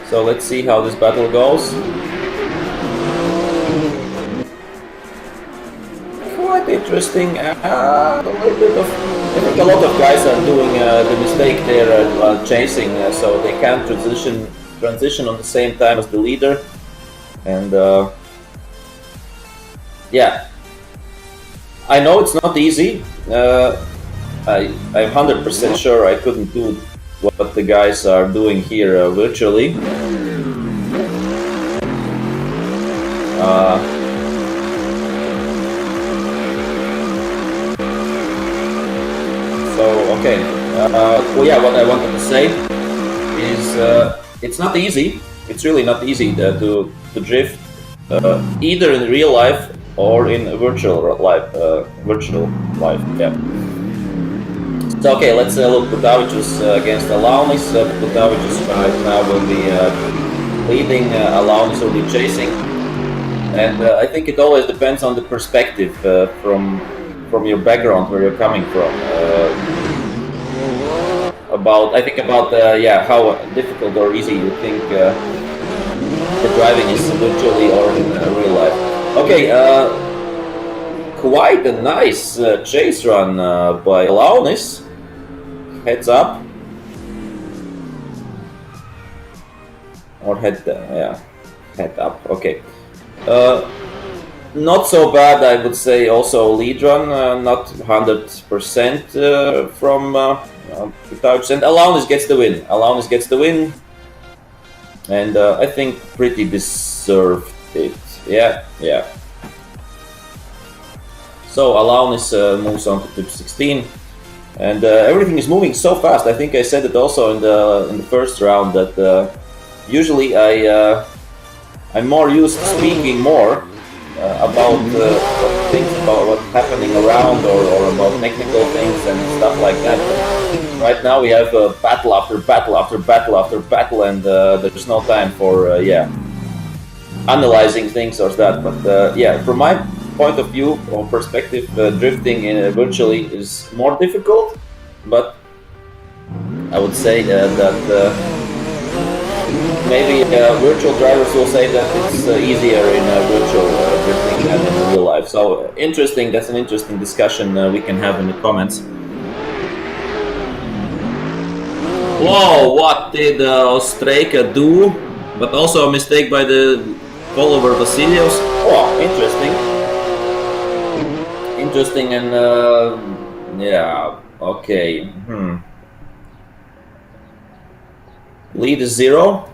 So let's see how this battle goes. Quite interesting. A little bit of. I think a lot of guys are doing the mistake there while chasing, so they can't transition on the same time as the leader, and yeah. I know it's not easy. I'm 100% sure I couldn't do what the guys are doing here virtually. So okay. Well, yeah. What I wanted to say is it's not easy. It's really not easy to drift either in real life or in virtual life. Yeah. So okay, let's look Butavicius against Alaunis. Butavicius right now will be leading. Alaunis will be chasing, and I think it always depends on the perspective from from your background, where you're coming from. About yeah, how difficult or easy you think the driving is virtually or in real life. Okay, quite a nice chase run by Launis. Heads up. Or head up. Okay. Not so bad, I would say. Also lead run, not 100% from touch. And Launis gets the win. Launis gets the win, and I think pretty deserved it. Yeah. So Launis moves on to 16, and everything is moving so fast. I think I said it also in the first round that usually I'm more used to speaking more about things, about what's happening around, or about technical things and stuff like that. But right now we have battle after battle after battle after battle, and there's no time for analyzing things or that. But from my point of view or perspective, drifting in virtually is more difficult. But I would say that maybe virtual drivers will say that it's easier in virtual drifting than in real life. So interesting. That's an interesting discussion we can have in the comments. Whoa! What did Ostrejka do? But also a mistake by the follower Vasilios. Oh, interesting. Interesting, and yeah. Okay. Lead is 0.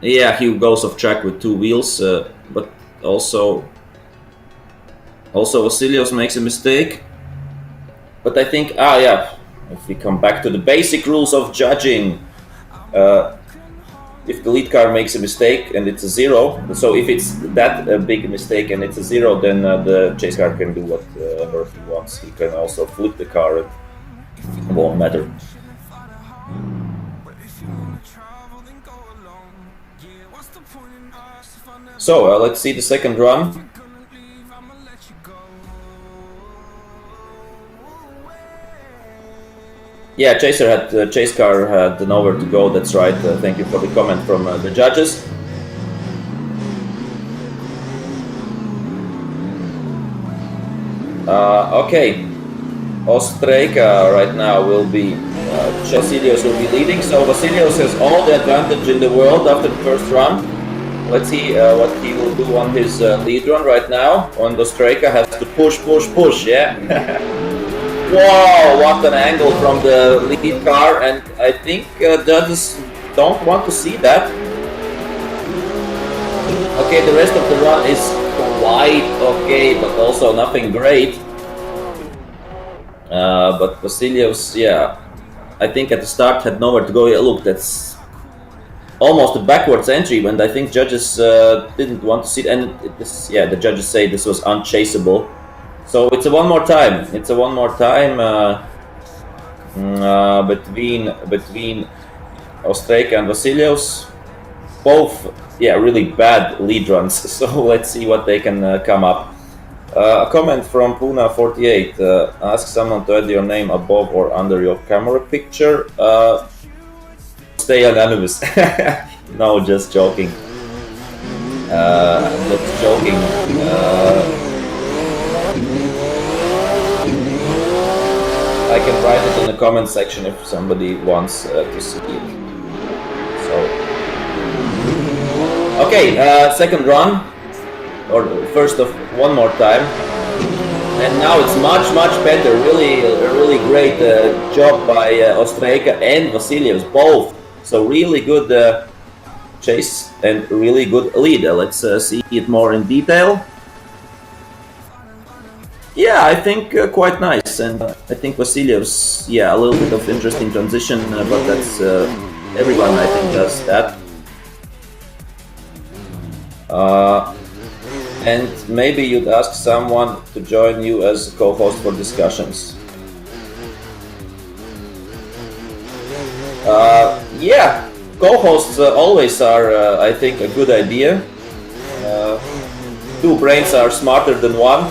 Yeah, he goes off track with 2 wheels, but also Vasilios makes a mistake. But I think, if we come back to the basic rules of judging, if the lead car makes a mistake and it's a 0, so if it's that big mistake and it's a 0, then the chase car can do whatever he wants. He can also flip the car, it won't matter. So let's see the second run. Yeah, chase car had nowhere to go. That's right. Thank you for the comment from the judges. Okay, Ostrejka right now will be Vasilios will be leading. So Vasilios has all the advantage in the world after the first run. Let's see what he will do on his lead run right now. On Ostrejka has to push. Yeah. Whoa! What an angle from the lead car, and I think judges don't want to see that. Okay, the rest of the run is quite okay, but also nothing great. But Vasilios, yeah, I think at the start had nowhere to go. Yeah, look, that's almost a backwards entry, and I think judges didn't want to see it. And the judges say this was unchaseable. So it's a one more time. It's a one more time between Ostrejka and Vasilios. Both, really bad lead runs. So let's see what they can come up. A comment from Puna48. Ask someone to add your name above or under your camera picture. Stay anonymous. No, just joking. Just joking. I can write it in the comment section if somebody wants to see it. So, okay, second run, or first of one more time, and now it's much better. Really great job by Ostrejka and Vasilios both. So really good chase and really good lead. Let's see it more in detail. Yeah, I think quite nice, and I think Vasilios, a little bit of interesting transition, but that's everyone I think does that. And maybe you'd ask someone to join you as co-host for discussions. Co-hosts always are, I think, a good idea. Two brains are smarter than one.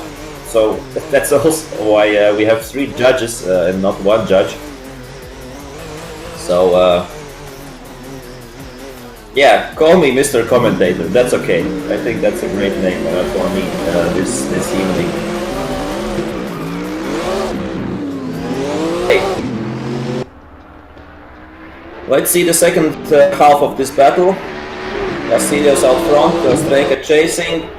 So that's also why we have 3 judges and not 1 judge. So yeah, call me Mr. Commentator. That's okay. I think that's a great name for me this evening. Hey. Let's see the second half of this battle. Vasilios out front, Ostrejka chasing.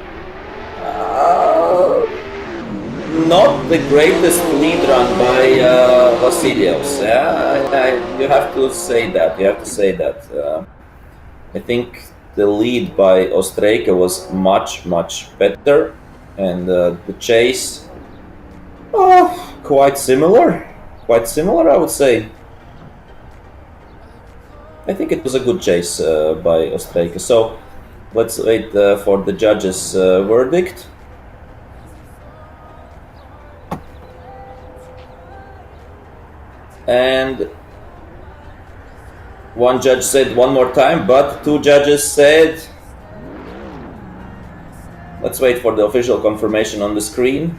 Not the greatest lead run by Vasilios. Yeah, you have to say that. You have to say that. I think the lead by Ostrejka was much better, and the chase quite similar. Quite similar, I would say. I think it was a good chase by Ostrejka. So let's wait for the judges' verdict. And 1 judge said 1 more time, but 2 judges said, let's wait for the official confirmation on the screen.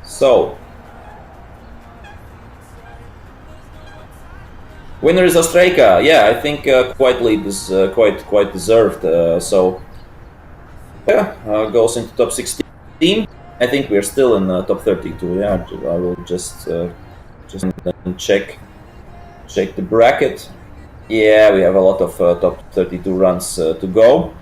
So, winner is Ostrejka. Yeah, I think quite lead is quite deserved. So, yeah, goes into top 16. I think we are still in top 32. Yeah, I will just check the bracket. Yeah, we have a lot of top 32 runs to go.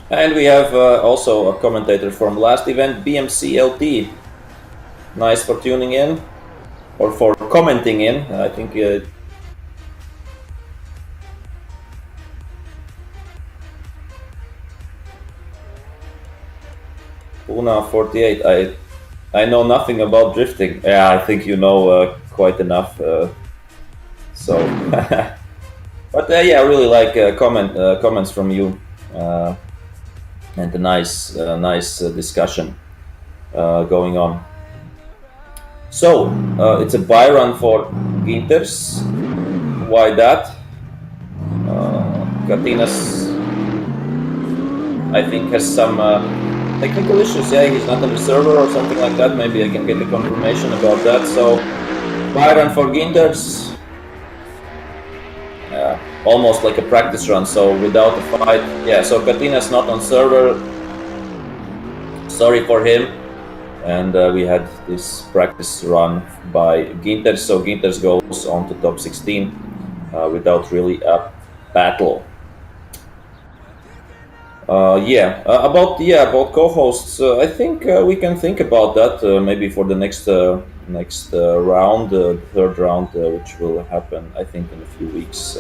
And we have also a commentator from last event, BMCLT. Nice for tuning in, or for commenting in. I think Una 48. I know nothing about drifting. Yeah, I think you know quite enough. So, but yeah, I really like comments from you, and a nice discussion going on. So it's a buy run for Ginters. Why that? Katinas, I think, has some technical issues. Yeah, he's not on the server or something like that. Maybe I can get a confirmation about that. So buy run for Ginters. Almost like a practice run, so without a fight. Yeah, so Katinas not on server. Sorry for him. And we had this practice run by Ginters, so Ginters goes on to top 16 without really a battle. About co-hosts, I think we can think about that maybe for the next round, third round, which will happen, I think, in a few weeks.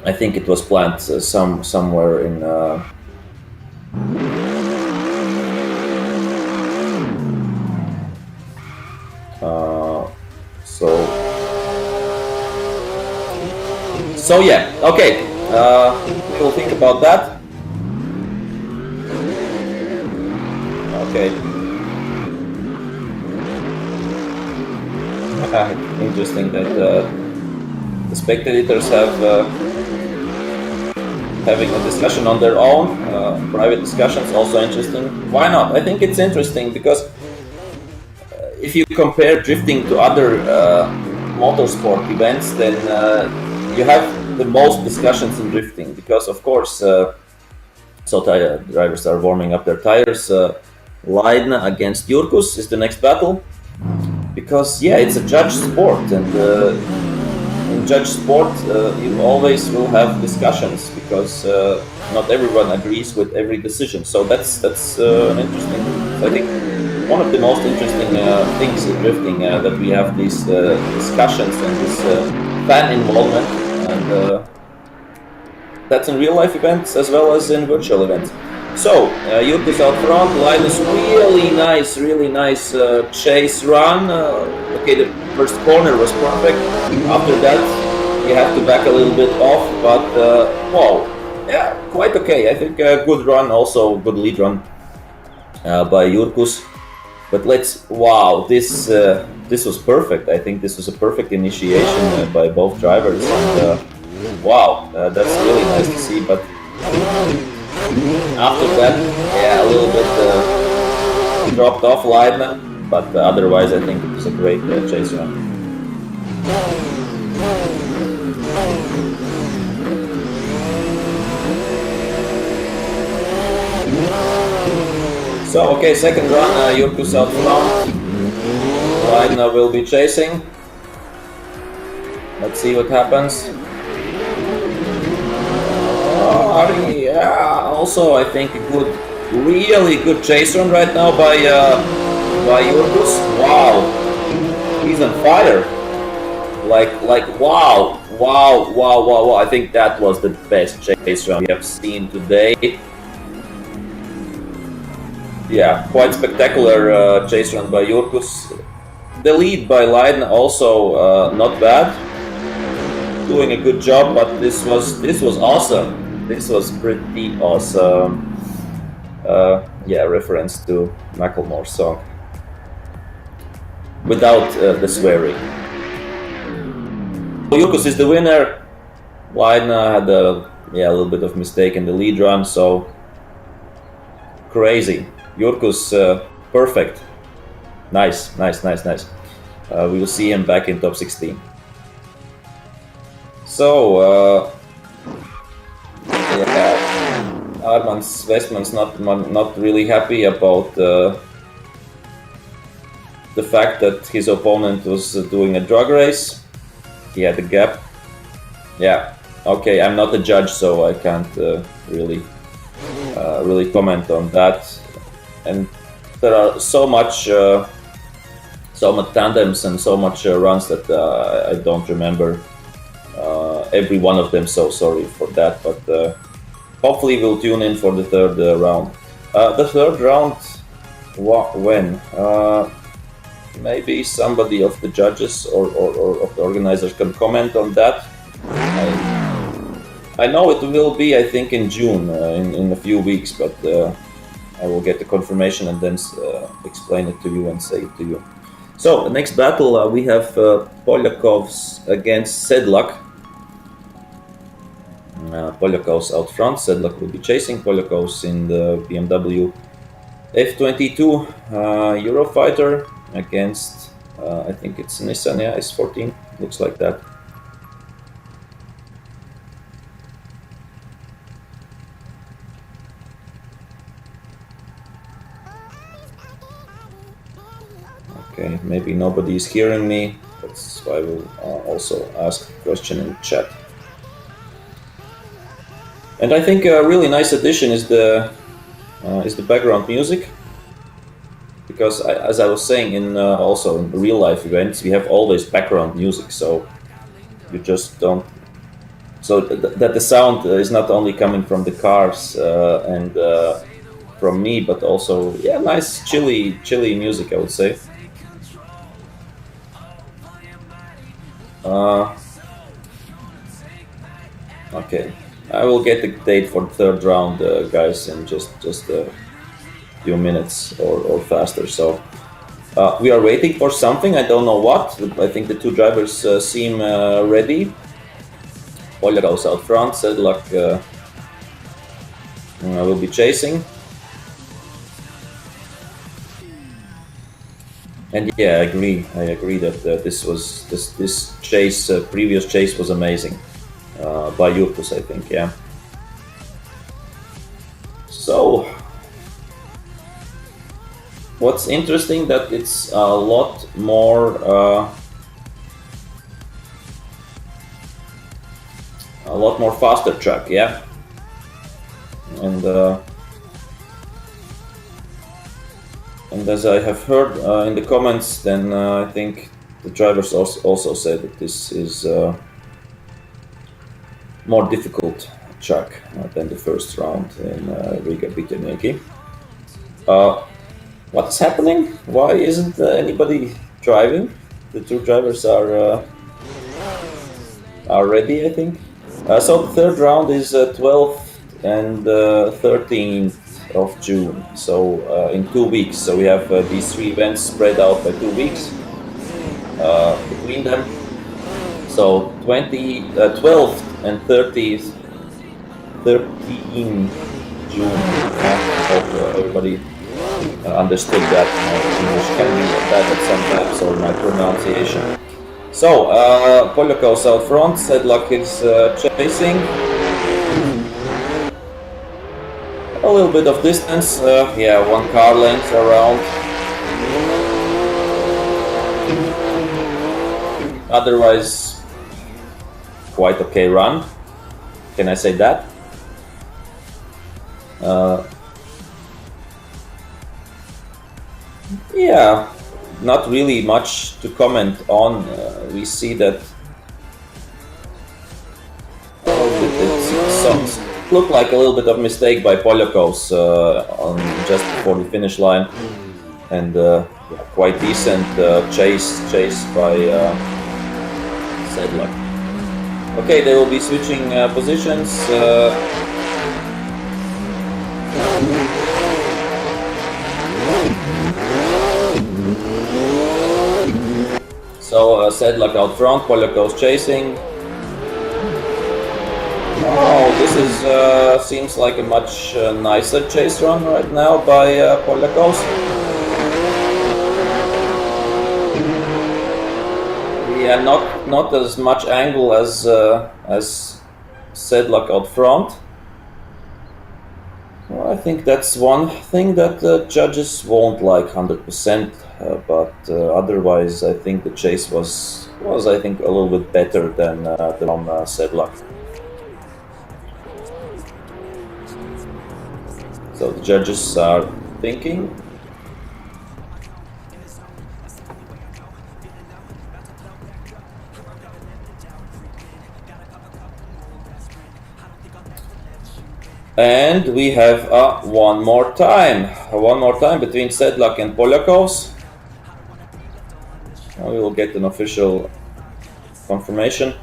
I think it was planned somewhere in. So yeah, okay. We'll think about that. Okay. Interesting that the spectators have having a discussion on their own, private discussions, also interesting. Why not? I think it's interesting because if you compare drifting to other motorsport events, then you have the most discussions in drifting because, of course, tire drivers are warming up their tires. Leiden against Jurkus is the next battle because, yeah, it's a judge sport, and in judge sport you always will have discussions because not everyone agrees with every decision. So that's an interesting. I think one of the most interesting things in drifting that we have these discussions and this fan involvement, and that's in real life events as well as in virtual events. So Jurkus out front, Linus really nice chase run. Okay, the first corner was perfect. After that, you have to back a little bit off, but wow, Yeah, quite okay. I think a good run, also good lead run by Jurkus. But wow, this was perfect. I think this was a perfect initiation by both drivers. And wow, that's really nice to see. But after that, yeah, a little bit dropped off Leitner. But otherwise, I think it was a great chase run. So, okay, second run, Jurkus out front. Leitner will be chasing. Let's see what happens. Ari, yeah, also I think a good, really good chase run right now by Jurkus. Wow, he's on fire. Like wow. I think that was the best chase run we have seen today. Yeah, quite spectacular chase run by Jurkus. The lead by Leiden also not bad, doing a good job. But this was awesome. This was pretty awesome. Yeah, reference to Macklemore's song. Without the swearing. Jurkus is the winner. Leiden had a little bit of mistake in the lead run, so crazy. Jurkus, perfect. Nice. We will see him back in top 16. So, yeah, Armand Westman's not really happy about the fact that his opponent was doing a drag race. He had a gap. Yeah, okay, I'm not a judge, so I can't really comment on that. And there are so much tandems and so much runs that I don't remember every one of them. So sorry for that. But hopefully we'll tune in for the third round. The third round, when? Maybe somebody of the judges or of the organizers can comment on that. I know it will be, I think, in June, in a few weeks, but I will get the confirmation and then explain it to you and say it to you. So, the next battle, we have Polyakovs against Sedlak. Polyakovs out front, Sedlak will be chasing. Polyakovs in the BMW F22 Eurofighter against, I think it's Nissan, yeah, S14, looks like that. Okay, maybe nobody is hearing me. That's why I will also ask a question in chat. And I think a really nice addition is the background music, because as I was saying, in also in real life events, we have always background music, so you just don't. So that the sound is not only coming from the cars and from me, but also nice chilly music, I would say. Okay, I will get the date for the third round, guys, in just a few minutes or faster. So we are waiting for something. I don't know what. I think the two drivers seem ready. Polyakovs out front. Sedlak will be chasing. And yeah, I agree that this chase, previous chase, was amazing by Jurkus, I think. Yeah. So what's interesting that it's a lot more faster track, yeah. And as I have heard in the comments, then I think the drivers also said that this is more difficult track than the first round in Riga Biterniki. What's happening? Why isn't anybody driving? The two drivers are ready, I think. So the third round is 12 and 13th of June. So in 2 weeks. So we have these 3 events spread out by 2 weeks between them. So 12th and 13th June. I hope everybody understood that. English can be bad at sometimes, or my pronunciation. So Polyakos out front, Sedlak is chasing. A little bit of distance, yeah, 1 car length around. Otherwise, quite okay run. Can I say that? Yeah, not really much to comment on. We see that it looked like a little bit of mistake by Polyakos on just before the finish line, and quite decent chase by Sedlak. Okay, they will be switching positions. So Sedlak out front, Polyakos chasing. Oh, this is seems like a much nicer chase run right now by Polyakos. Yeah, not as much angle as Sedlak out front. Well, I think that's one thing that the judges won't like 100%, but otherwise I think the chase was I think a little bit better than from Sedlak. So the judges are thinking. And we have one more time between Sedlak and Polyakos. We will get an official confirmation.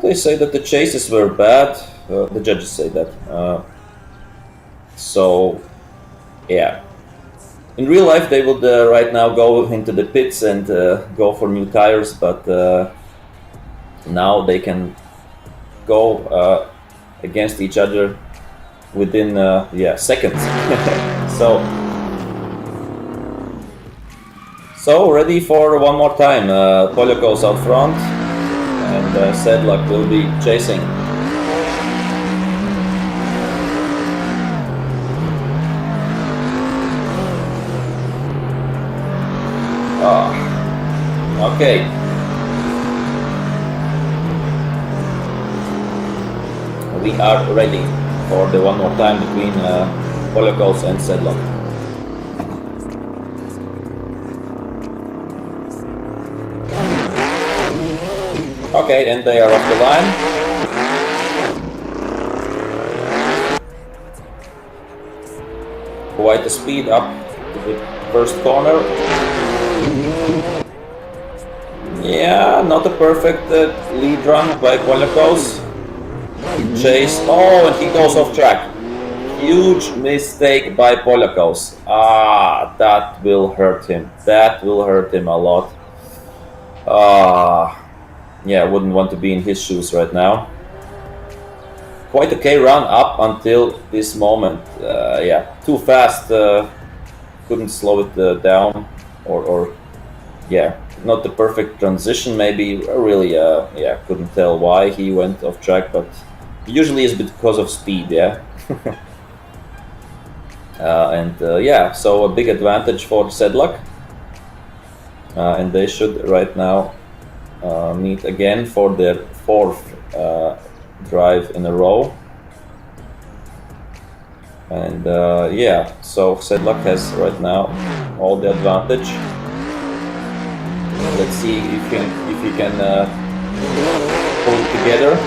They say that the chases were bad. The judges say that. So, yeah. In real life, they would right now go into the pits and go for new tires, but now they can go against each other within seconds. so ready for one more time. Polyakos out front, and Sedlak will be chasing. Okay. We are ready for the one more time between Polyakos and Sedlak. Okay, and they are off the line. Quite a speed up to the first corner. Yeah, not a perfect lead run by Polyakos. Chase. Oh, and he goes off track. Huge mistake by Polyakos. That will hurt him. That will hurt him a lot. Yeah, I wouldn't want to be in his shoes right now. Quite okay run up until this moment. Yeah, too fast. Couldn't slow it down, or yeah, not the perfect transition. Maybe really, yeah, couldn't tell why he went off track, but usually it's because of speed, yeah. Yeah, so a big advantage for Sedlak, and they should right now meet again for their 4th drive in a row. And yeah, so Sedlak has right now all the advantage. Let's see if he can pull it together.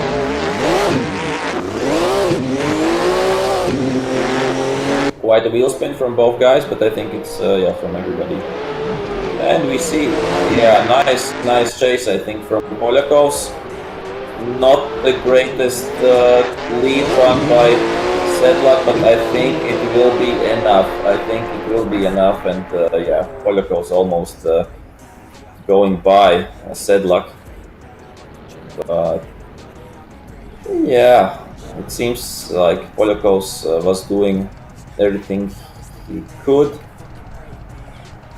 Quite a wheel spin from both guys, but I think it's yeah, from everybody. And we see, yeah, nice chase, I think, from Polyakos. not the greatest lead run by Sedlak, but I think it will be enough. And yeah, Polyakos almost going by Sedlak. But yeah, it seems like Polyakos was doing everything he could.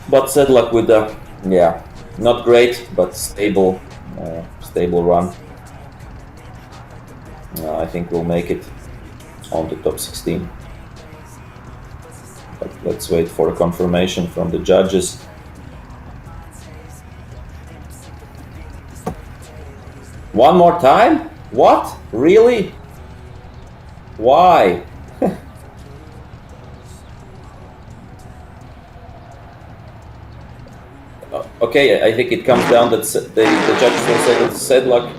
But Sedlak with a, yeah, not great, but stable run. I think we'll make it on the top 16. But let's wait for a confirmation from the judges. One more time? What? Really? Why? Okay, I think it comes down that the judges will say that Sedlak.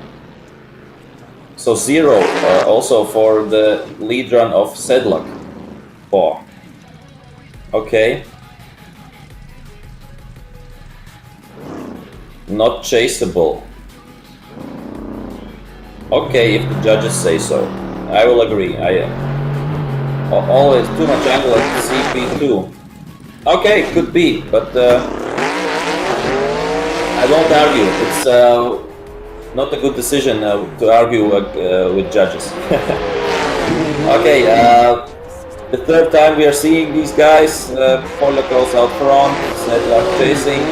So 0 also for the lead run of Sedlak. Oh. Okay. Not chaseable. Okay, if the judges say so. I will agree. Always too much angle at CP2. Okay, could be, but I won't argue. It's not a good decision to argue with judges. Okay, the third time we are seeing these guys. Polyakos out front, Sedlak chasing.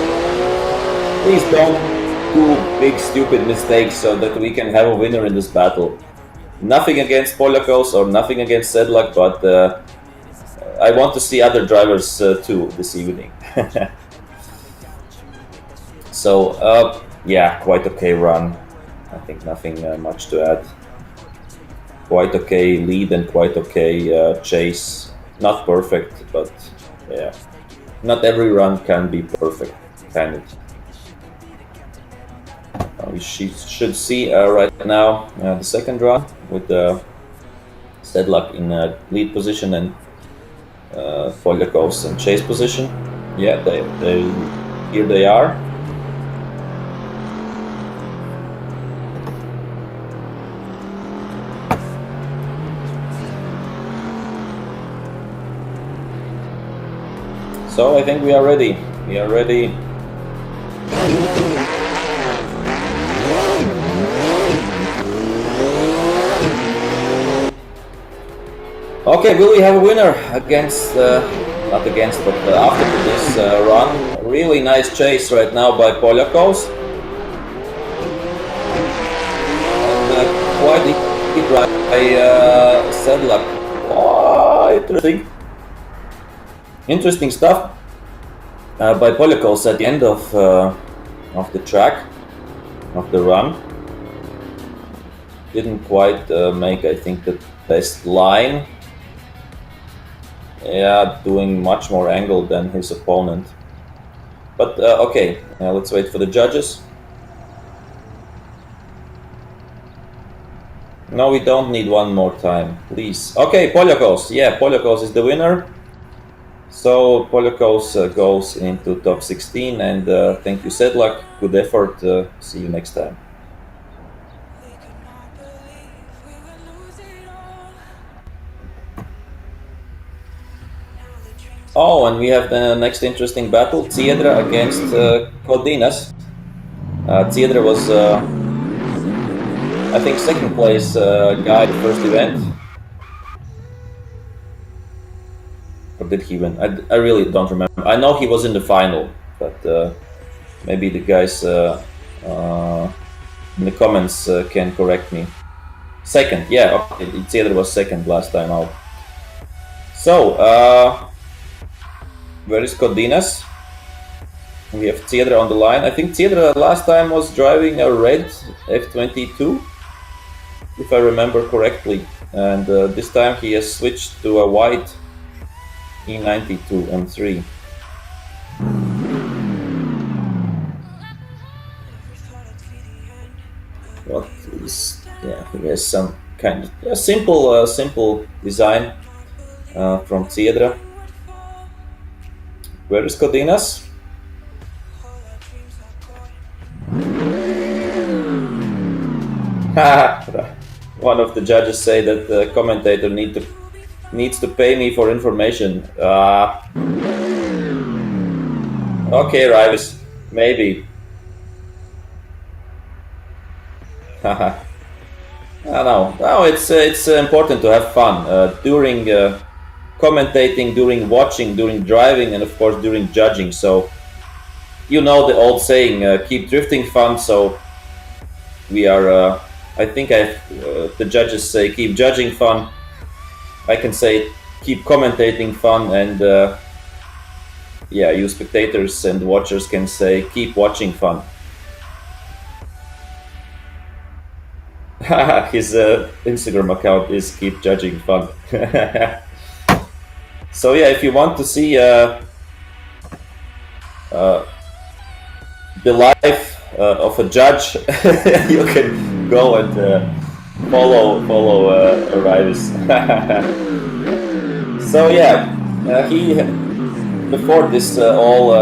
Please don't do big stupid mistakes so that we can have a winner in this battle. Nothing against Polyakos or nothing against Sedlak, but I want to see other drivers too this evening. So yeah, quite okay run. I think nothing much to add. Quite okay lead and quite okay chase. Not perfect, but yeah, not every run can be perfect, can it? We should see right now the second run with Sedlak in lead position and Polyakos in chase position. Yeah, here they are. So I think we are ready. We are ready. Okay, will we have a winner against, not against, but after this run? Really nice chase right now by Polyakos. And quite easy drive by Sedlak. Oh, interesting. Interesting stuff by Polyakos at the end of the track, of the run. Didn't quite make, I think, the best line. Yeah, doing much more angle than his opponent. But okay, let's wait for the judges. No, we don't need one more time, please. Okay, Polyakos. Yeah, Polyakos is the winner. So Polyakos goes into top 16, and thank you, Sedlak. Good effort. See you next time. Oh, and we have the next interesting battle, Ciedra against Kodinas. Ciedra was, I think, second place guy the first event. Or did he win? I really don't remember. I know he was in the final, but maybe the guys in the comments can correct me. Second, yeah, okay, Ciedra was second last time out. So, where is Kodinas? We have Ciedra on the line. I think Ciedra last time was driving a red F22, if I remember correctly. And this time he has switched to a white E92 M3. What is, yeah, he has some kind of simple design from Ciedra. Where is Kodinas? One of the judges say that the commentator needs to pay me for information. Okay, Rives, maybe. I don't know. No, it's important to have fun during commentating, during watching, during driving, and of course during judging. So you know the old saying, "Keep drifting fun." So we are. I think the judges say, "Keep judging fun." I can say, "Keep commentating fun," and yeah, you spectators and watchers can say, "Keep watching fun." His Instagram account is "Keep Judging Fun." So yeah, if you want to see the life of a judge, you can go and follow Rives. So yeah, he before this all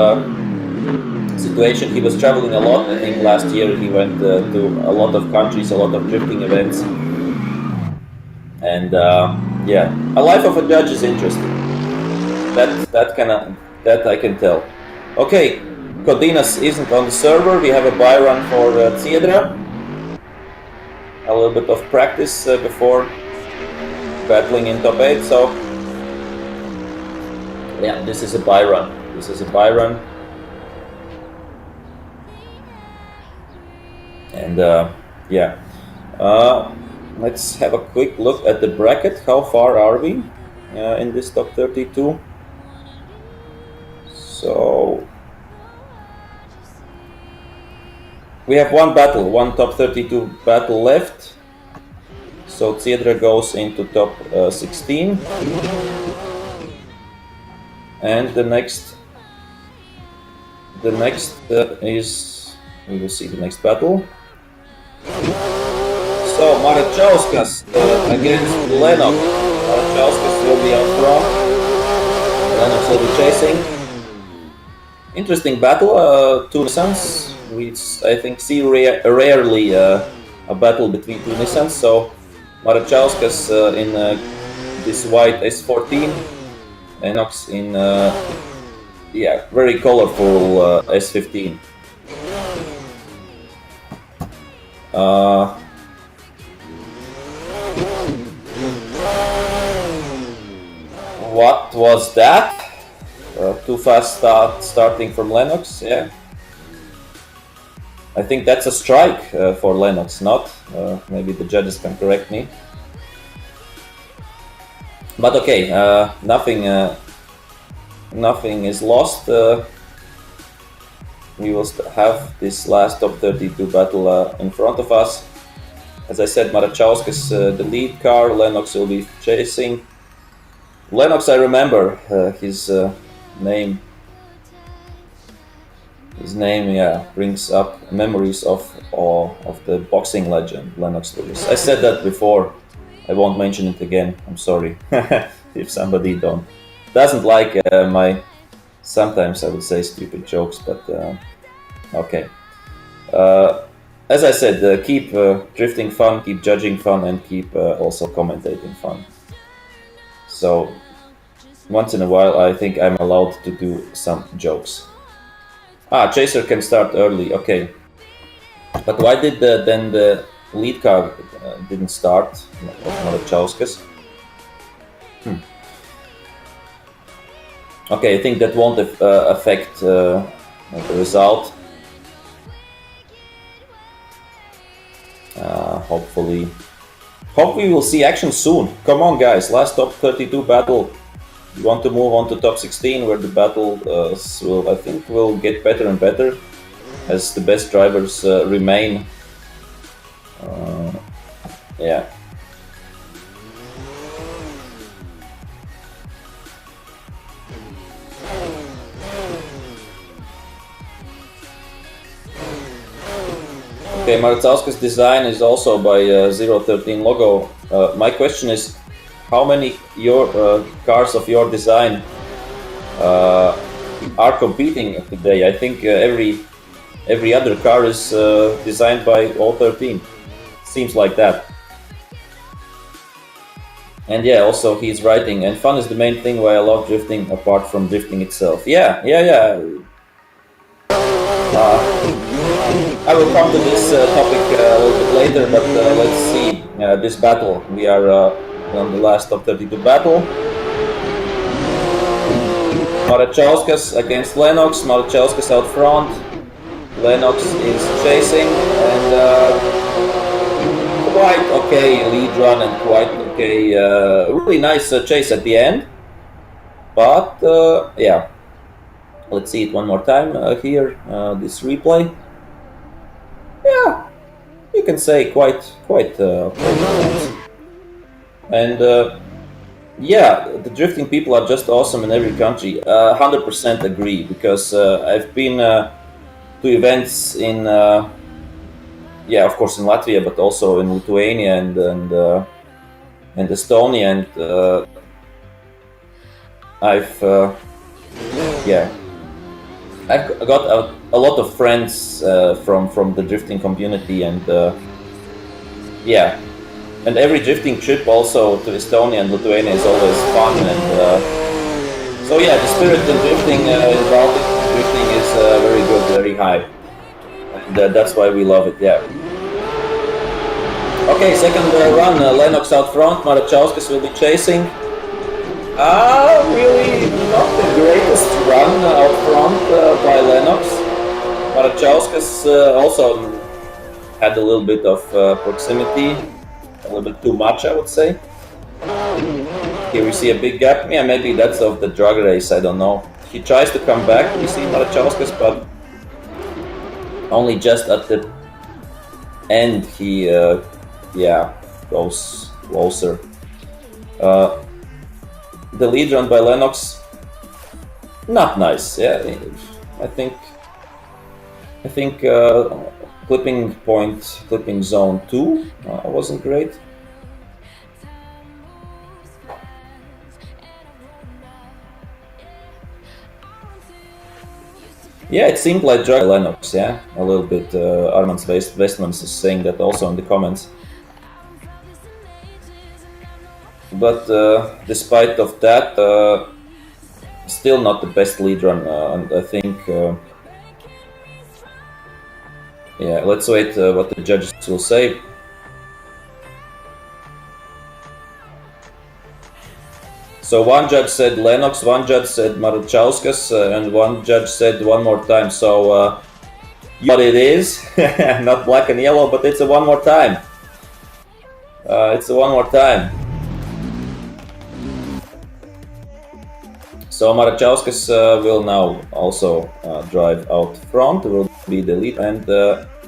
situation, he was traveling a lot. I think last year he went to a lot of countries, a lot of drifting events, and yeah, a life of a judge is interesting. That I can tell. Okay, Codinas isn't on the server. We have a buy run for Ciedra. A little bit of practice before battling in top 8. So yeah, this is a buy run. This is a buy run. And yeah, let's have a quick look at the bracket. How far are we in this top 32? So we have one top 32 battle left. So Ciedra goes into top 16. And the next is, we will see the next battle. So Marachauskas against Lennox. Marachauskas will be out front. Lennox will be chasing. Interesting battle, two Nissans. We, I think, see rarely a battle between two Nissans. So Marachauskas in this white S14, Lennox in yeah, very colorful S15. What was that? Too fast starting from Lennox, yeah. I think that's a strike for Lennox, not? Maybe the judges can correct me. But okay, nothing is lost. We will have this last top 32 battle in front of us. As I said, Marachauskas the lead car, Lennox will be chasing. Lennox, I remember his name. His name, yeah, brings up memories of the boxing legend Lennox Lewis. I said that before. I won't mention it again. I'm sorry if somebody doesn't like my, sometimes I would say, stupid jokes, but okay. As I said, keep drifting fun, keep judging fun, and keep also commentating fun. So once in a while, I think I'm allowed to do some jokes. Chaser can start early. Okay, but why did then the lead car didn't start? Marachauskas. Okay, I think that won't affect the result. Hopefully we'll see action soon. Come on, guys! Last top 32 battle. We want to move on to top 16, where the battle I think will get better and better as the best drivers remain. Yeah. Okay, Marachauskas' design is also by 013 logo. My question is, how many cars of your design are competing today? I think every other car is designed by all 13. Seems like that. And yeah, also he's writing, and fun is the main thing why I love drifting apart from drifting itself. Yeah. I will come to this topic a little bit later, but let's see this battle. We are on the last top 32 battle. Marchauskas against Lennox. Marchauskas out front. Lennox is chasing, and quite okay lead run and quite okay, really nice chase at the end. But yeah, let's see it one more time here. This replay. Yeah, you can say quite okay. And yeah, the drifting people are just awesome in every country. 100% agree, because I've been to events in yeah, of course in Latvia, but also in Lithuania and Estonia, and I've got a lot of friends from the drifting community, and yeah, and every drifting trip also to Estonia and Lithuania is always fun, and so yeah, the spirit in drifting in Baltic drifting is very good, very high, and that's why we love it. Yeah. Okay, second run, Lennox out front. Marchauskas will be chasing. Really not the greatest run out front by Lennox. Marchauskas also had a little bit of proximity, a little bit too much, I would say. Here we see a big gap. Yeah, maybe that's of the drag race, I don't know. He tries to come back, we see Marchauskas, but only just at the end he yeah, goes closer. The lead run by Lennox, not nice. Yeah, I think clipping zone 2 wasn't great. Yeah, it seemed like drag Lennox. Yeah, a little bit. Armand Westmans is saying that also in the comments. But despite of that, still not the best lead run, and I think yeah, let's wait what the judges will say. So one judge said Lennox, one judge said Marchauskas, and one judge said one more time. So what it is, not black and yellow, but it's a one more time. It's a one more time. So Marchauskas will now also drive out front, will be the lead, and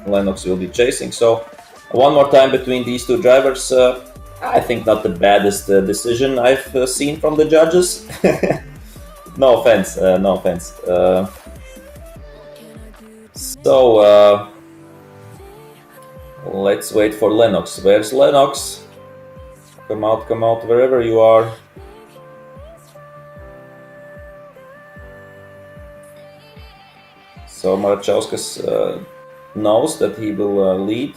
Lennox will be chasing. So one more time between these two drivers. I think not the baddest decision I've seen from the judges. No offense, no offense. So let's wait for Lennox. Where's Lennox? Come out, wherever you are. So Marchauskas knows that he will lead.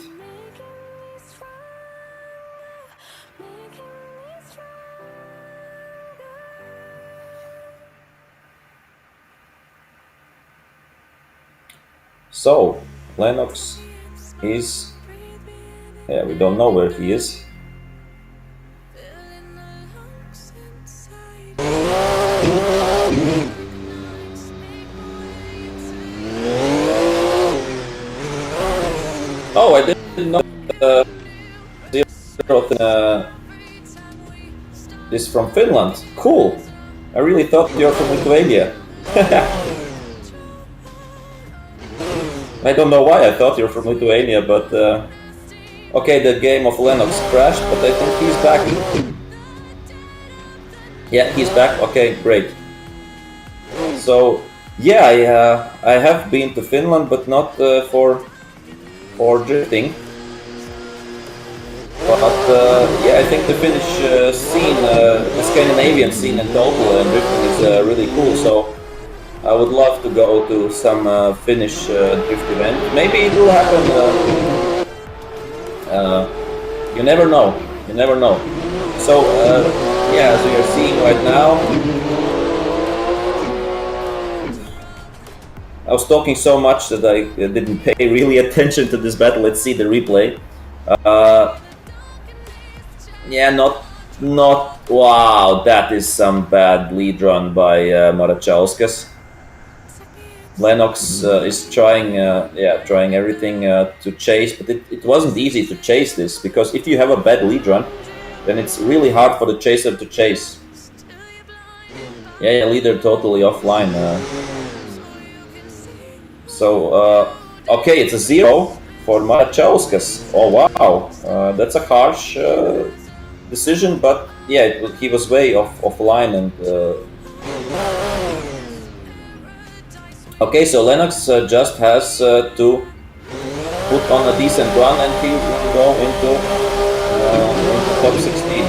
So Lennox is, yeah, we don't know where he is. Oh, I didn't know is from Finland. Cool. I really thought you're from Lithuania. I don't know why I thought you're from Lithuania, but okay, the game of Lennox crashed, but I think he's back. Yeah, he's back. Okay, great. So yeah, I have been to Finland, but not for drifting. But yeah, I think the Finnish scene, the Scandinavian scene in total and drifting is really cool. So I would love to go to some Finnish drift event. Maybe it will happen You never know. You never know. So yeah, as we are seeing right now, I was talking so much that I didn't pay really attention to this battle. Let's see the replay. Yeah, not. Wow, that is some bad lead run by Maraczauskas. Lennox is trying everything to chase, but it wasn't easy to chase this, because if you have a bad lead run, then it's really hard for the chaser to chase. Yeah, leader totally offline. Okay, it's a 0 for Maraczauskas. Oh wow, that's a harsh decision, but yeah, he was way offline and. Okay, so Lennox just has to put on a decent run and he will go into top 16.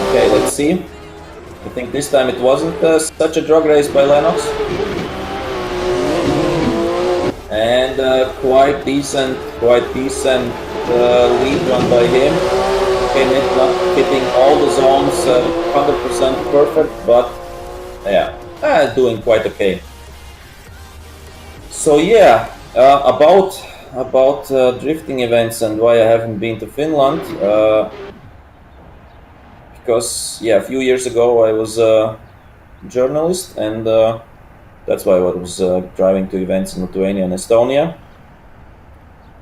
Okay, let's see. I think this time it wasn't such a drag race by Lennox. And quite decent lead run by him. Okay, not hitting all the zones 100% perfect, but yeah, doing quite okay. So yeah, about drifting events and why I haven't been to Finland. Because yeah, a few years ago I was a journalist, and that's why I was driving to events in Lithuania and Estonia.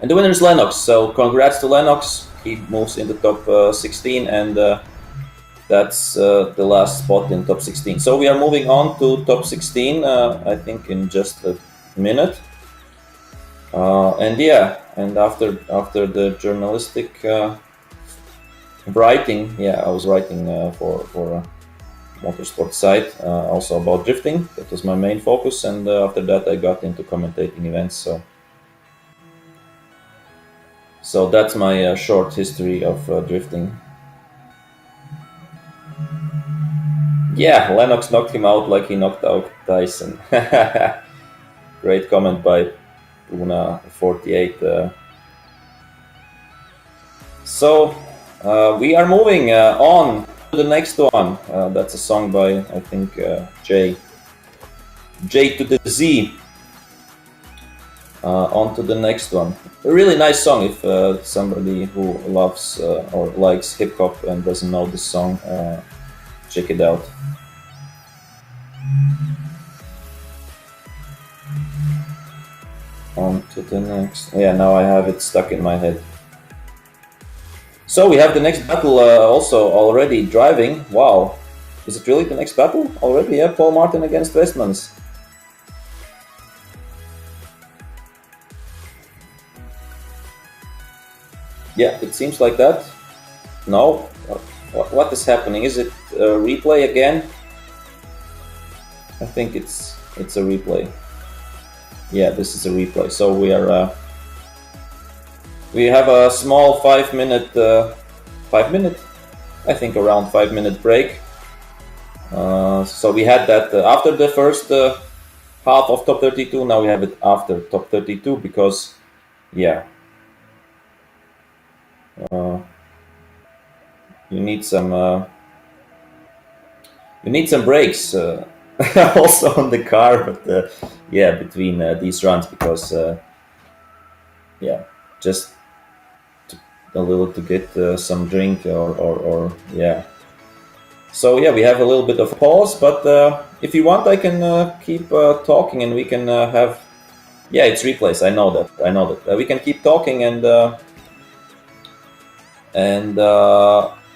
And the winner is Lennox, so congrats to Lennox. He moves into top 16, and that's the last spot in top 16. So we are moving on to top 16, I think in just a minute. And yeah, and after the journalistic writing, yeah, I was writing for a motorsport site, also about drifting. That was my main focus, and after that I got into commentating events. So that's my short history of drifting. Yeah, Lennox knocked him out like he knocked out Tyson. Great comment by Una48. So we are moving on to the next one. That's a song by, I think, J to the Z. On to the next one. A really nice song if somebody who loves or likes hip hop and doesn't know this song, check it out. On to the next. Yeah, now I have it stuck in my head. So we have the next battle also already driving. Wow, is it really the next battle already? Yeah, Paul Martin against Westmans. Yeah, it seems like that. No, what is happening? Is it a replay again? I think it's a replay. Yeah, this is a replay. So we are we have a small 5 minute, I think around 5 minute break. So we had that after the first half of top 32. Now we have it after top 32 because, yeah. You need some breaks also on the car, but yeah, between these runs, because yeah, just a little to get some drink or yeah. So yeah, we have a little bit of pause, but if you want, I can keep talking and we can have, yeah, it's replays. I know that we can keep talking and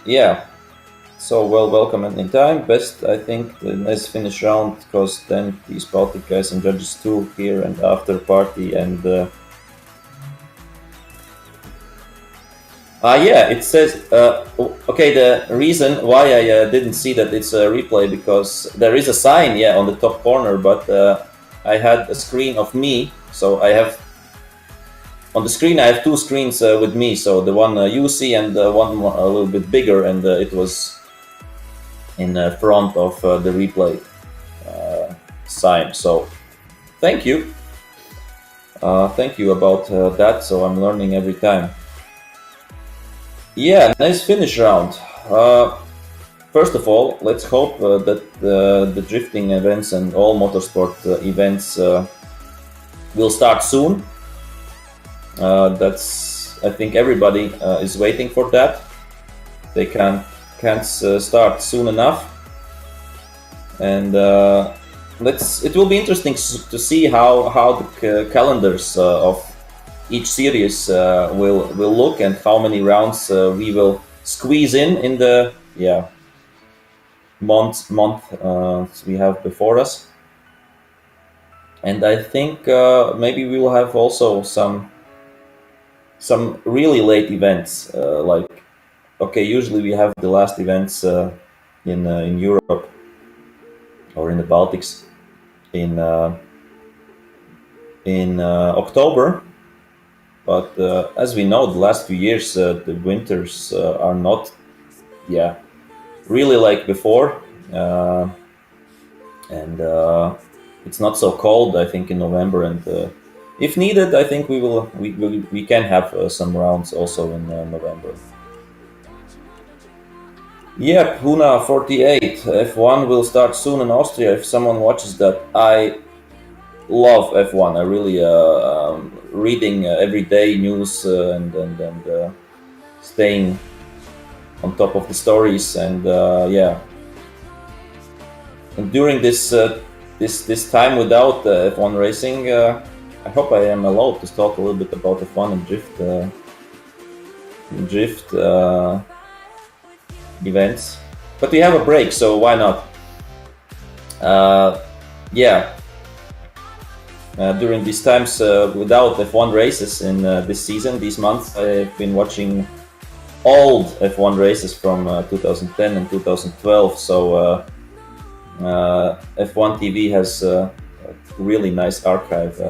yeah, so welcome at any time. Best, I think, the nice finish round, because then these Baltic guys and judges too here and after party and yeah, it says okay, the reason why I didn't see that it's a replay, because there is a sign, yeah, on the top corner, but I had a screen of me, so I have on the screen, I have two screens with me, so the one you see and one a little bit bigger, and it was in front of the replay sign. So, thank you. Thank you about that. So I'm learning every time. Yeah, nice finish round. First of all, let's hope that the drifting events and all motorsport events will start soon. I think everybody is waiting for that. They can't start soon enough, and it will be interesting to see how the calendars of each series will look, and how many rounds we will squeeze in the month we have before us. And I think maybe we will have also some really late events. Usually we have the last events in Europe or in the Baltics in October. But as we know, the last few years the winters are not really like before, and it's not so cold, I think, in November. And if needed, I think we can have some rounds also in November. Yeah, Puna 48. F1 will start soon in Austria. If someone watches that, I love F1. I really reading everyday news and staying on top of the stories, and And during this time without F1 racing, I hope I am allowed to talk a little bit about F1 and drift events. But we have a break, so why not? During these times without F1 races in this season, these months, I've been watching old F1 races from 2010 and 2012. So F1 TV has a really nice archive,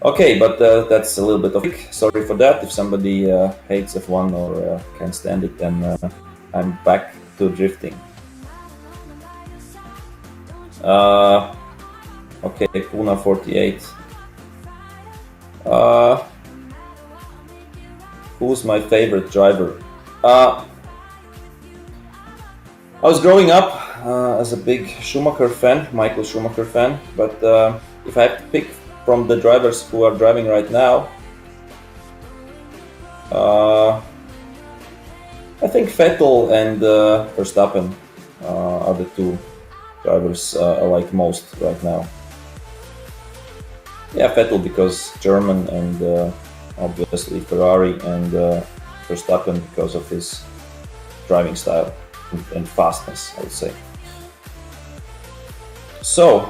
Okay, but that's a little bit of sorry for that. If somebody hates F1 or can't stand it, then I'm back to drifting. Okay, Puna 48. Who's my favorite driver? I was growing up as a big Schumacher fan, Michael Schumacher fan, but if I have to pick from the drivers who are driving right now, I think Vettel and Verstappen are the two drivers I like most right now. Yeah, Vettel because German, and obviously Ferrari, and Verstappen because of his driving style and fastness, I would say. So,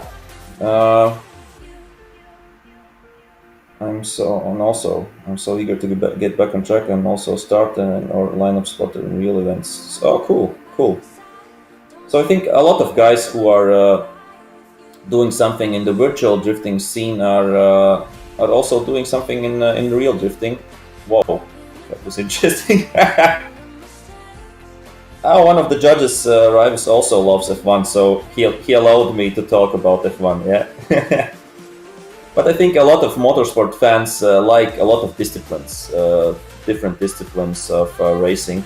I'm so eager to get back on track and also start or line up spotter in real events. Oh, cool. So I think a lot of guys who are doing something in the virtual drifting scene are also doing something in real drifting. Whoa, that was interesting. One of the judges, Rivas, also loves F1, so he allowed me to talk about F1. Yeah. But I think a lot of motorsport fans like a lot of disciplines, different disciplines of racing.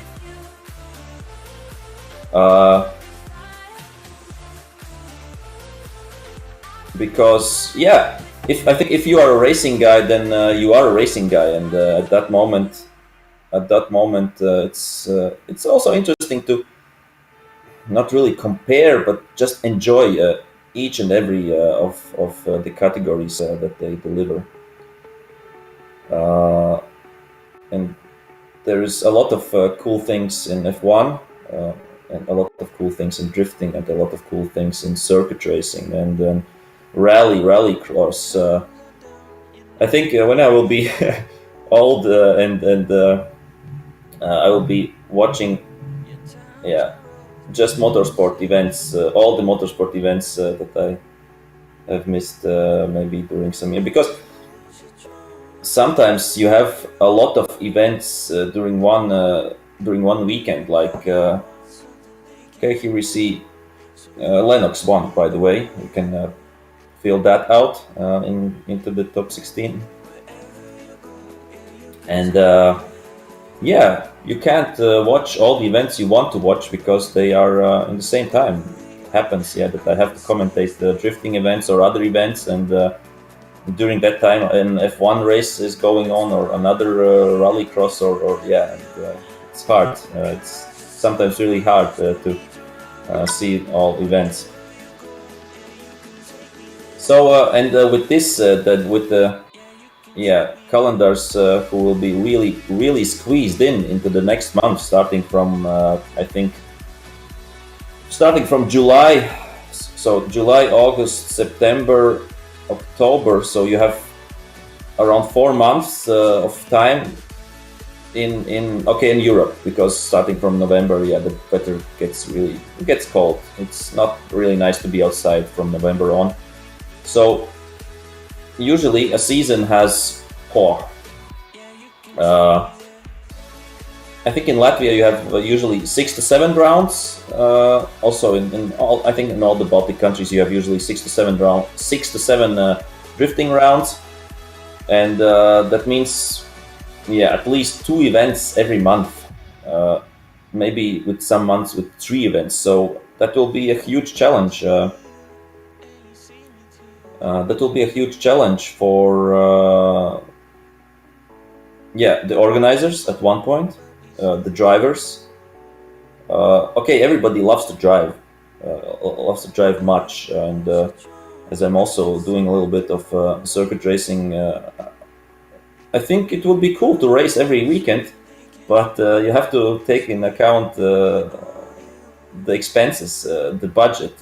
Because if you are a racing guy, then you are a racing guy, and at that moment, it's also interesting to not really compare, but just enjoy each and every of the categories that they deliver. And there is a lot of cool things in F1, and a lot of cool things in drifting, and a lot of cool things in circuit racing, and rally cross. I think when I will be old and I will be watching, just motorsport events, all the motorsport events that I have missed maybe during some year, because sometimes you have a lot of events during one weekend. Like okay, here we see Lennox won, by the way. You can fill that out into the top 16. And yeah, you can't watch all the events you want to watch because they are in the same time. It happens, yeah, that I have to commentate the drifting events or other events, and during that time an F1 race is going on, or another rallycross, or yeah, and, it's hard. It's sometimes really hard to see all events. So and with this, with the calendars who will be really squeezed into the next month, starting from I think starting from July. So July, August, September, October. So you have around 4 months of time in Europe, because starting from November, the weather gets cold. It's not really nice to be outside from November on. So usually a season has I think in Latvia you have usually 6 to 7 rounds. Also in all, I think in all the Baltic countries you have usually 6 to 7 drifting rounds, and that means at least 2 events every month. Maybe with some months with 3 events. So that will be a huge challenge. That will be a huge challenge for the organizers at one point, the drivers. Everybody loves to drive much, and as I'm also doing a little bit of circuit racing, I think it would be cool to race every weekend, but you have to take in account the expenses, the budget,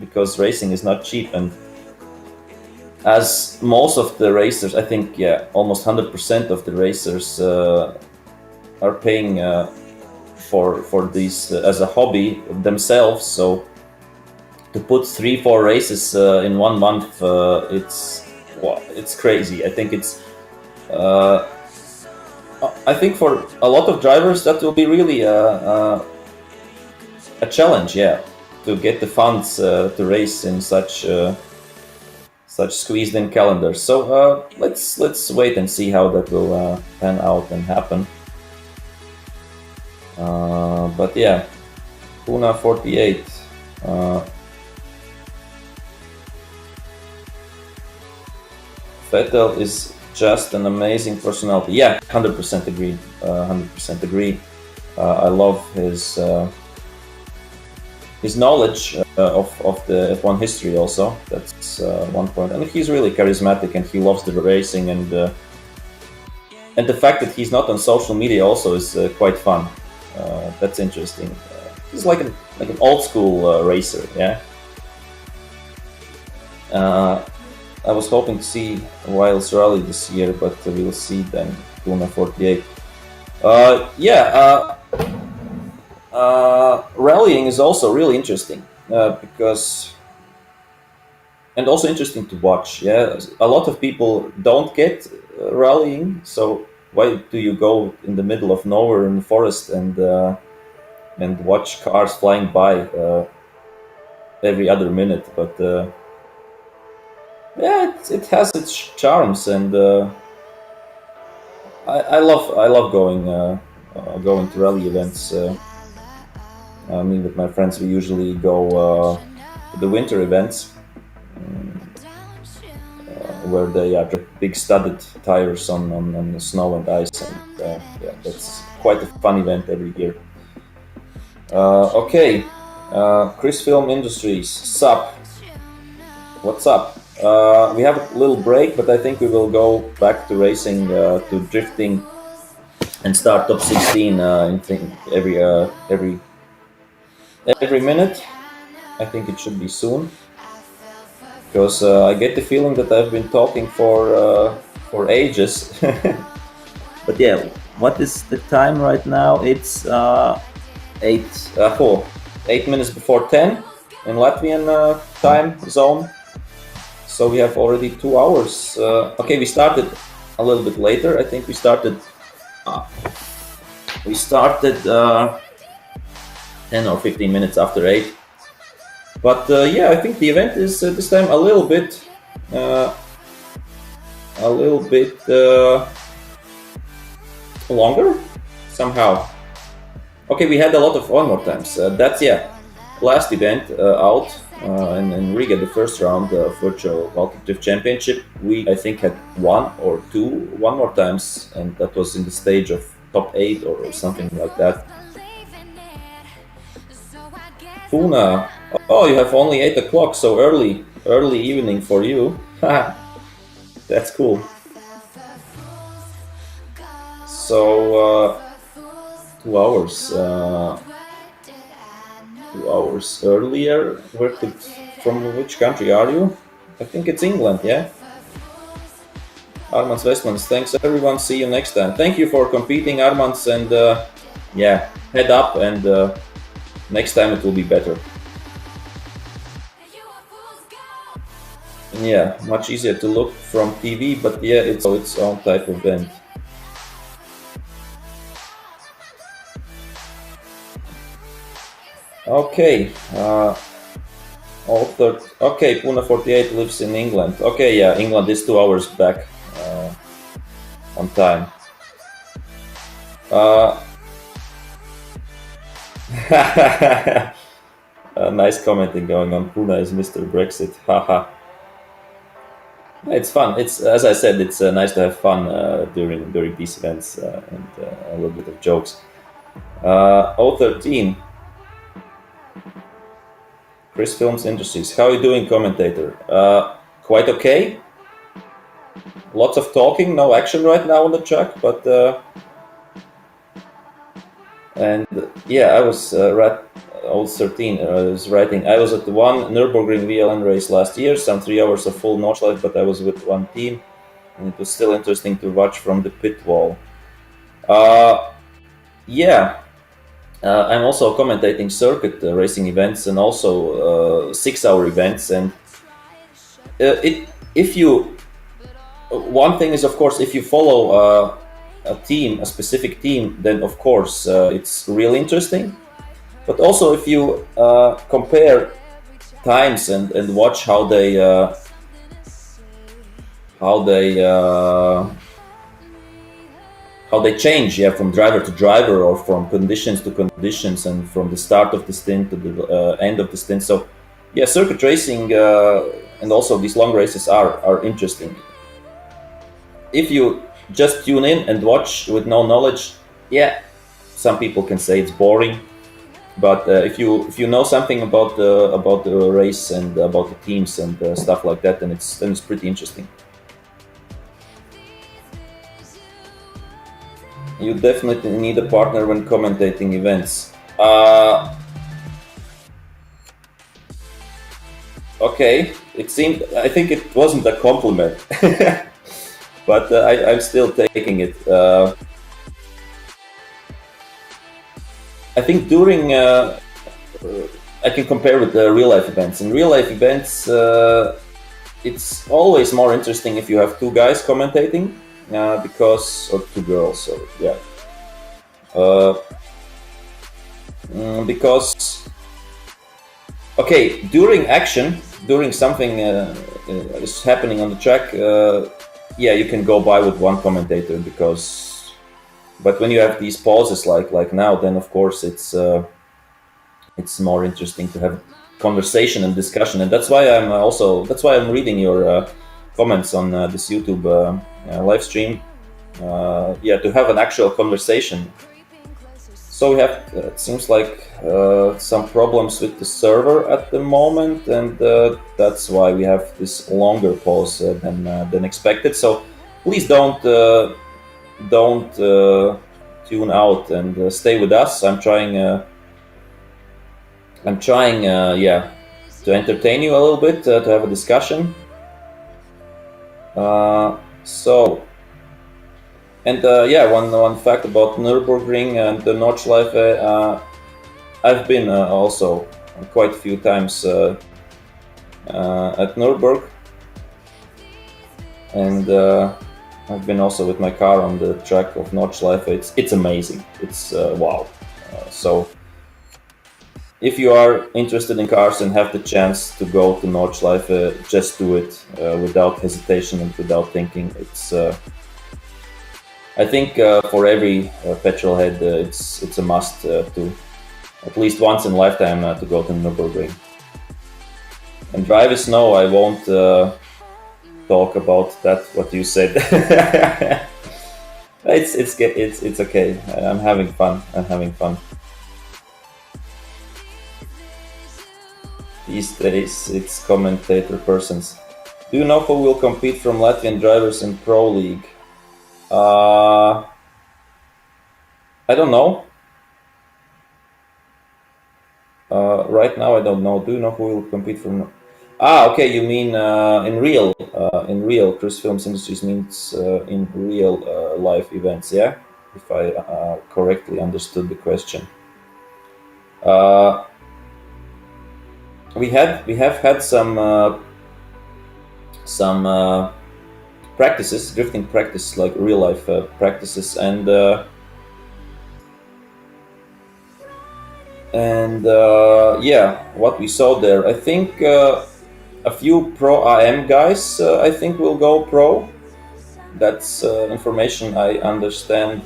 because racing is not cheap. And as most of the racers, I think, almost 100% of the racers are paying for these as a hobby themselves. So to put 3-4 races in 1 month, it's crazy. I think it's I think for a lot of drivers that will be really a challenge, to get the funds to race in such squeezed in calendars. So let's wait and see how that will pan out and happen. But Puna 48. Vettel is just an amazing personality. 100% agree. 100% agree. I love his knowledge of the F1 history also. That's one point. And he's really charismatic, and he loves the racing, and the fact that he's not on social media also is quite fun. That's interesting. He's like an old school racer, I was hoping to see Wiles Rally this year, but we'll see then. Luna 48. Rallying is also really interesting because, and also interesting to watch. A lot of people don't get rallying, so why do you go in the middle of nowhere in the forest and watch cars flying by every other minute? But it has its charms, and I love going to rally events. Me with my friends, we usually go to the winter events where they are big studded tires on the snow and ice, and that's quite a fun event every year. Chris Film Industries, sup? What's up? We have a little break, but I think we will go back to racing, to drifting, and start top 16. I think every minute. I think it should be soon, because I get the feeling that I've been talking for ages. But what is the time right now? It's 8 minutes before 10 in Latvian time zone. So we have already 2 hours. We started a little bit later. I think we started 10 or 15 minutes after 8. But yeah, I think the event is this time a little bit longer somehow. Okay, we had a lot of one more times. That's last event out in Riga, the first round of virtual multi-drift championship. We I think had one more times, and that was in the stage of top 8 or something like that. Puna, oh, you have only 8 o'clock, so early evening for you. That's cool. So 2 hours. 2 hours earlier. From which country are you? I think it's England, yeah? Armans Westmans, thanks everyone. See you next time. Thank you for competing, Armans, and yeah, head up, and next time it will be better. Yeah, much easier to look from TV, but yeah, it's its own type of event. Okay, okay, Puna 48 lives in England. Okay, yeah, England is 2 hours back on time. Nice commenting going on. Puna is Mr. Brexit. Haha. It's fun. It's, as I said, it's nice to have fun during these events and a little bit of jokes. 013. Chris Films Industries. How are you doing, commentator? Quite okay. Lots of talking, no action right now on the track, but and yeah, I was 13. I was writing. I was at the one Nürburgring VLN race last year, some 3 hours of full Nordschleife, but I was with one team, and it was still interesting to watch from the pit wall. Yeah. I'm also commentating circuit racing events and also 6-hour events. And one thing is, of course, if you follow a specific team, then of course it's really interesting. But also if you compare times and watch how they change, from driver to driver, or from conditions to conditions, and from the start of the stint to the end of the stint. So, yeah, circuit racing and also these long races are interesting. If you just tune in and watch with no knowledge, yeah, some people can say it's boring. But if you know something about the race and about the teams and stuff like that, then it's pretty interesting. You definitely need a partner when commentating events. Okay, I think it wasn't a compliment, but I'm still taking it. I think during, I can compare with the real life events. In real life events, it's always more interesting if you have 2 guys commentating. Or 2 girls, so yeah. Because, okay, during action, during something is happening on the track, yeah, you can go by with one commentator, but when you have these pauses like now, then of course it's more interesting to have conversation and discussion, and that's why I'm reading your comments on this YouTube live stream. To have an actual conversation. So we have, it seems like, some problems with the server at the moment, and that's why we have this longer pause than expected. So please don't tune out and stay with us. I'm trying to entertain you a little bit, to have a discussion. One fact about Nürburgring and the Nordschleife. I've been also quite a few times at Nürburg, and I've been also with my car on the track of Nordschleife. It's amazing. It's wow. So if you are interested in cars and have the chance to go to Nordschleife, just do it without hesitation and without thinking. It's I think for every petrol head, it's a must to at least once in a lifetime to go to Nürburgring. And drivers know I won't talk about that. What you said. It's okay. I'm having fun. These days, it's commentator persons. Do you know who will compete from Latvian drivers in Pro League? I don't know. Right now, I don't know. Do you know who will compete from? Okay. You mean in real? Chris Films Industries means in real live events. Yeah, if I correctly understood the question. We have had some practices, drifting practice, like real life practices, and yeah, what we saw there. I think a few pro AM guys, I think, will go pro. That's information I understand.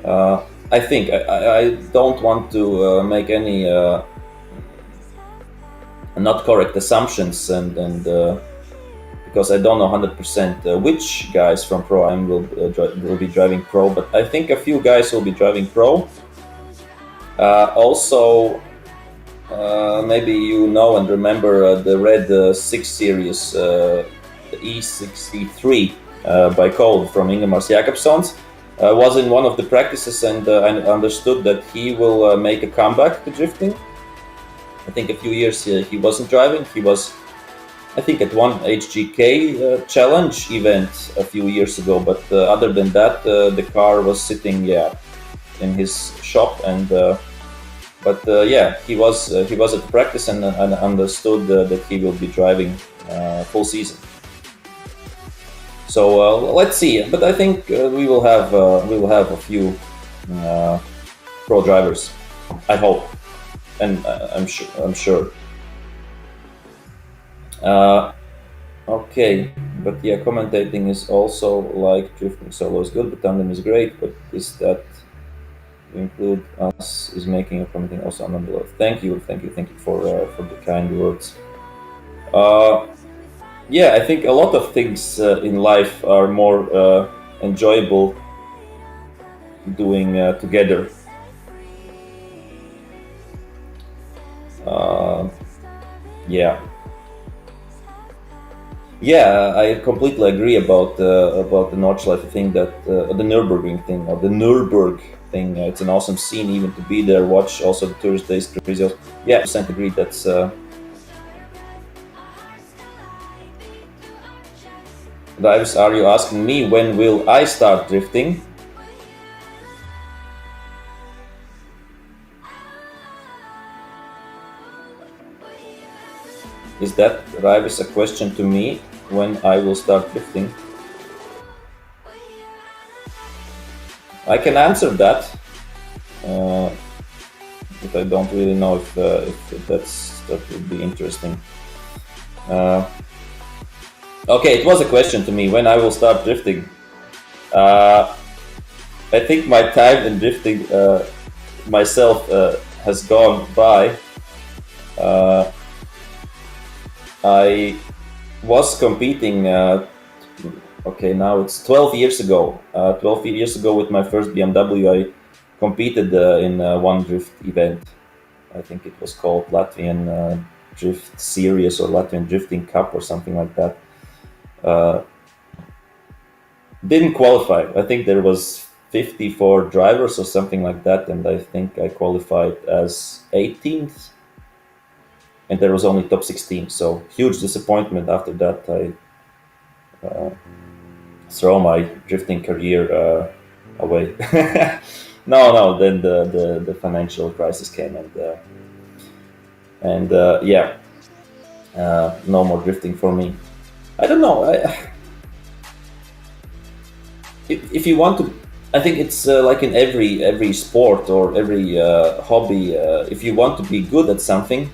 I think I don't want to make any not correct assumptions, and because I don't know 100% which guys from Pro AM will be driving pro, but I think a few guys will be driving pro. Also, maybe you know and remember the Red 6 Series, the E63 by Cole from Ingemars Jakobssons. Was in one of the practices, and I understood that he will make a comeback to drifting. I think a few years he wasn't driving. He was, I think, at one HGK challenge event a few years ago, but other than that, the car was sitting, in his shop, and he was at the practice, and understood that he will be driving full season. So let's see. But I think we will have a few pro drivers. I hope, and I'm sure. Okay, but yeah, commentating is also like drifting. Solo is good, but tandem is great. But is that include us is making a commenting also on below? Thank you for the kind words. Yeah, I think a lot of things in life are more enjoyable doing together. Yeah, I completely agree about the Nordschleife thing, that the Nürburgring thing, or the Nürburg thing. It's an awesome scene, even to be there. Watch also the tourist days, crazy. Yeah, 100% agree. That's. Drivers, are you asking me when will I start drifting? Is that, Raivis, a question to me when I will start drifting? I can answer that, but I don't really know if that would be interesting. Okay, it was a question to me when I will start drifting. I think my time in drifting myself has gone by. I was competing, okay, now it's 12 years ago. 12 years ago with my first BMW, I competed in one drift event. I think it was called Latvian Drift Series or Latvian Drifting Cup or something like that. Didn't qualify. I think there was 54 drivers or something like that, and I think I qualified as 18th. And there was only top 16, so huge disappointment. After that, I throw my drifting career away. No. Then the financial crisis came, and no more drifting for me. I don't know. If you want to I think it's like in every sport or every hobby. If you want to be good at something,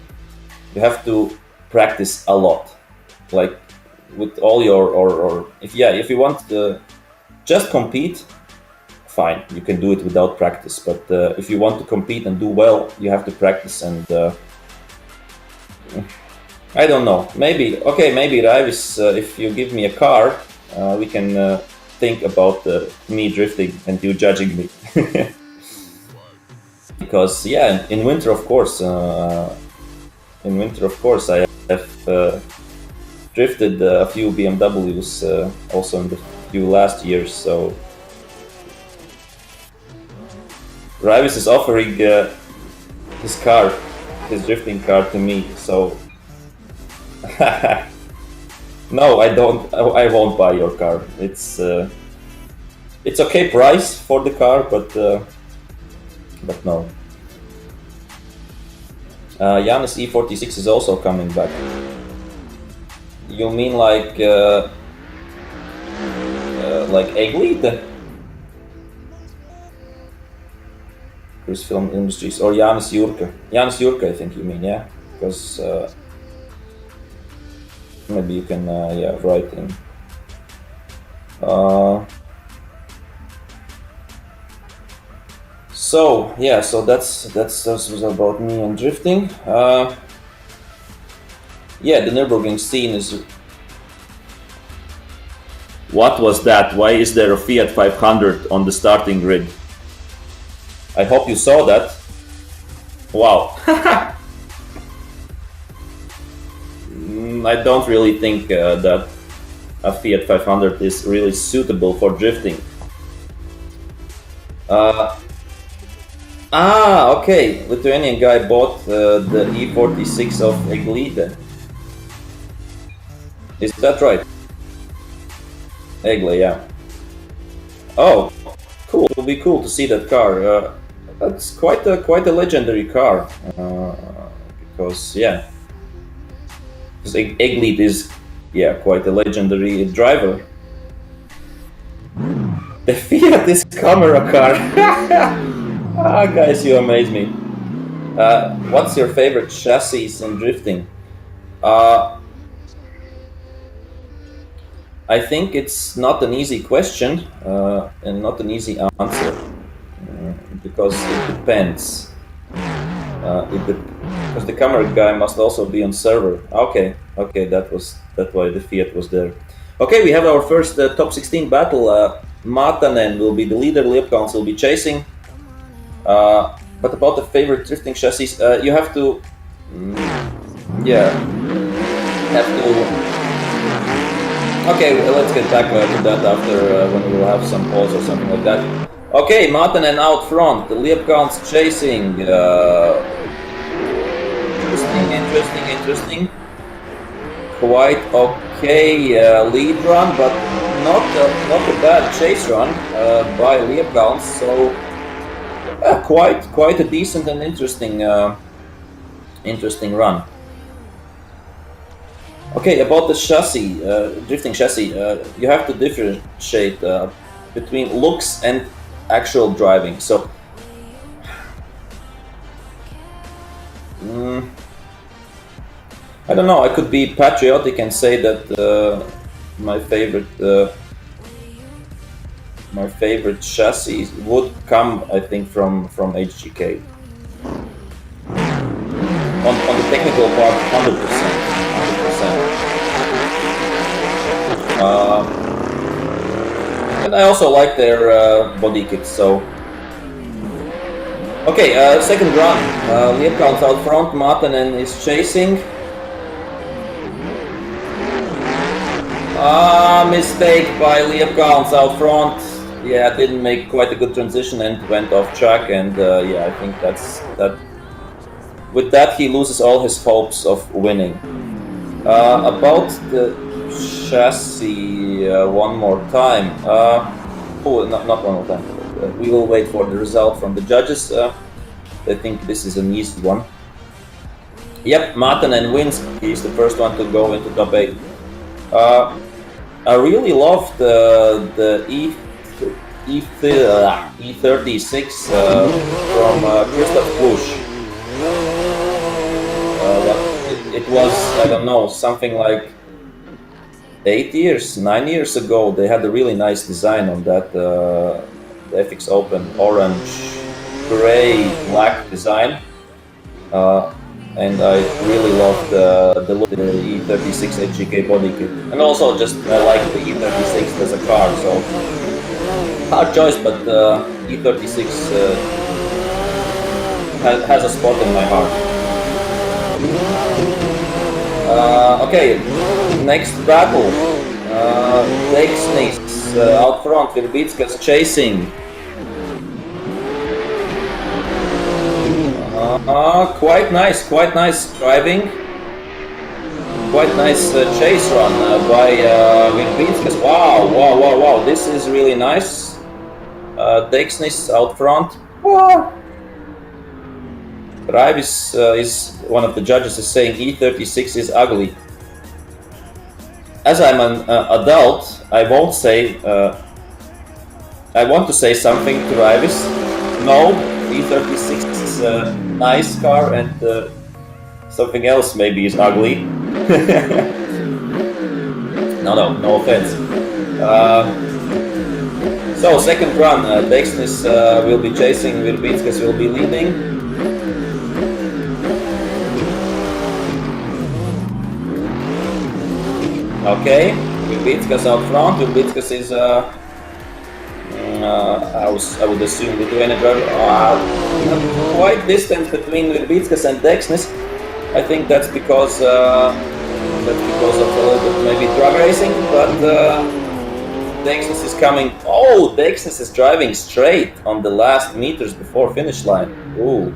you have to practice a lot. Like with all your or if you want to just compete, fine, you can do it without practice. But if you want to compete and do well, you have to practice. And I don't know. Maybe Raivis, if you give me a car, we can think about me drifting and you judging me. Because in winter, of course, I have drifted a few BMWs also in the few last years. So Raivis is offering his drifting car to me. So no, I won't buy your car. It's okay price for the car, but no. Janis E46 is also coming back. You mean like Eglite? Chris Film Industries or Janis Jurka? Janis Jurka, I think you mean, yeah? Because maybe you can write in. So that was about me and drifting. The Nürburgring scene is. What was that? Why is there a Fiat 500 on the starting grid? I hope you saw that. Wow. I don't really think that a Fiat 500 is really suitable for drifting. Okay. Lithuanian guy bought the E46 of Eglite. Is that right? Egle, yeah. Oh, cool. It will be cool to see that car. That's quite a legendary car. Because Eglite is quite a legendary driver. The Fiat is camera car. Guys, you amaze me. What's your favorite chassis in drifting? I think it's not an easy question and not an easy answer because it depends. Because the camera guy must also be on server. Okay, that's why the Fiat was there. Okay, we have our first top 16 battle. Matanen will be the leader. Liepkalns will be chasing. But about the favorite drifting chassis, you have to. Okay, let's get back to that after when we will have some polls or something like that. Okay, Matanen out front. The Liepkalns chasing. Interesting. Quite okay lead run, but not a bad chase run by Liepkalns. So quite a decent and interesting run. Okay, about the chassis, drifting chassis, you have to differentiate between looks and actual driving. So, I don't know. I could be patriotic and say that my favorite chassis would come, I think, from HGK. On the technical part, 100%. And I also like their body kits. So, okay, second run. Liepkalns out front. Matanen is chasing. Mistake by Liepkalns out front. Yeah, didn't make quite a good transition and went off track. And I think that's that. With that, he loses all his hopes of winning. About the chassis, one more time. Not one more time. We will wait for the result from the judges. I think this is an easy one. Yep, Matanen wins. He's the first one to go into top 8. I really love the E36 from Christoph Busch. It was, I don't know, something like 9 years ago. They had a really nice design on that. The FX Open orange, gray, black design. And I really loved the look of the E36 HGK body kit. And also just I like the E36 as a car, so hard choice, but E36 has a spot in my heart. Okay, next battle. Lexnis out front, Verbitskas chasing. Quite nice driving. Quite nice chase run by Verbitskas. Wow, this is really nice. Dexnis out front. Raivis is one of the judges is saying E36 is ugly. As I'm an adult, I won't say. I want to say something to Raivis. No, E36 is a nice car, and something else maybe is ugly. No offense. So second run, Dexnis will be chasing, Verbitskas will be leading. Okay, Verbitskas out front. Verbitskas is I would assume the Lithuanian driver. Quite distance between Verbitskas and Dexnis. I think that's because of a little bit maybe drag racing, but Dexnis is coming. Oh, Dexnis is driving straight on the last meters before finish line. Ooh.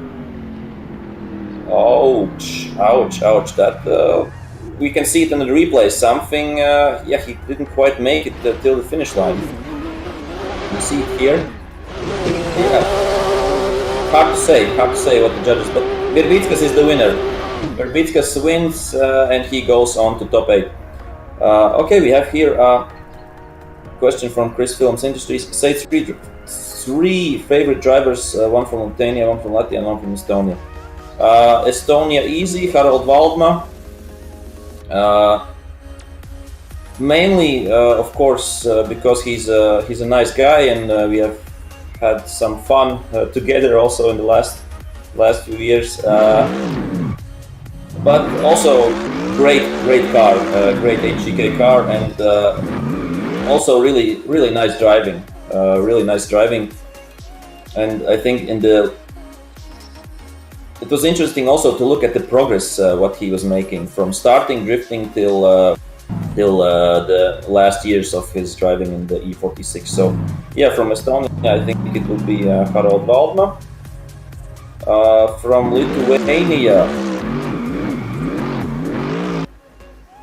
Ouch. That we can see it in the replay. Something, he didn't quite make it till the finish line. You see it here. Yeah. Hard to say what the judges, but Verbitskas is the winner. Verbitskas wins and he goes on to top 8. Okay, we have here a question from Chris Films Industries. Say three favorite drivers, one from Lithuania, one from Latvia, and one from Estonia. Estonia easy, Harald Waldma. Mainly, of course, because he's a nice guy, and we have had some fun together also in the last few years. But also great car, great HGK car, and also really nice driving, And I think it was interesting also to look at the progress what he was making from starting drifting till the last years of his driving in the E46. So yeah, from Estonia, I think it would be Harald Waldma. From Lithuania,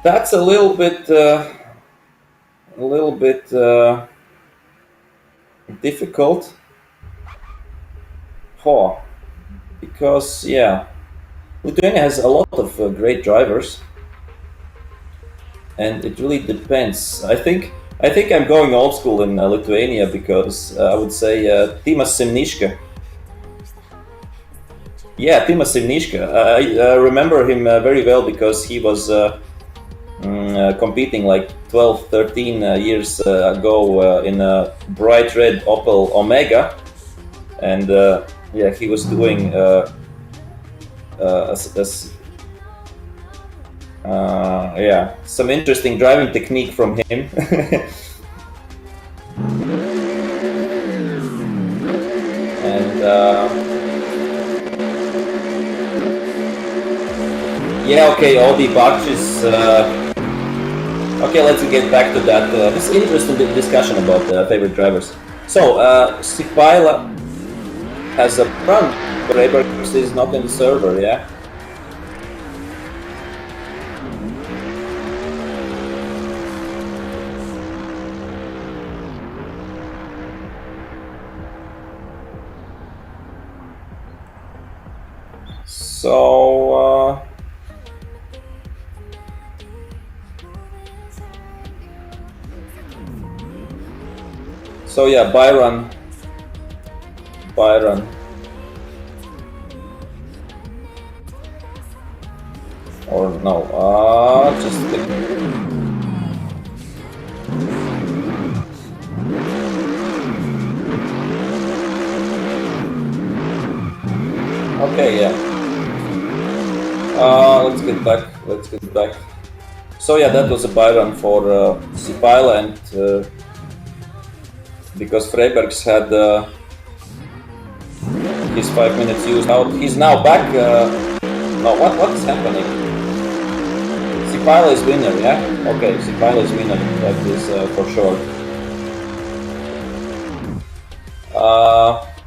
that's a little bit difficult. Because Lithuania has a lot of great drivers, and it really depends. I think I'm going old school in Lithuania because I would say Timas Simniška. Yeah, Timas Simniška. I remember him very well because he was competing like 12, 13 years ago in a bright red Opel Omega, and he was doing some interesting driving technique from him. And Audi Bakchis. Okay, let's get back to that. This interesting discussion about favorite drivers. So Sipaila has a run, but Abrams is not in the server, yeah? So yeah, Byron. Or no, just okay, yeah. Let's get back. So yeah, that was a Byron for Sipile, and because Freibergs had his 5 minutes used out, he's now back. No, what's happening? Sipile is winner, yeah? Okay, Sipile is winner, that is for sure.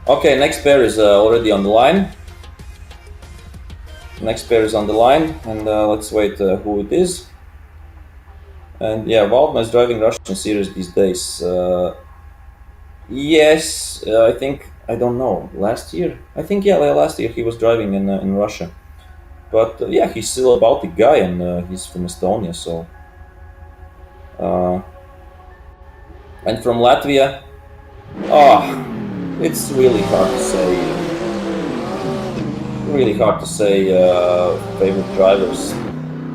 Okay, next pair is already on the line. And let's wait who it is. And yeah, Waldman is driving Russian series these days. Yes, I think, I don't know, last year? I think, yeah, last year he was driving in Russia. But yeah, he's still a Baltic guy, and he's from Estonia, so... and from Latvia, it's really hard to say. Favorite drivers,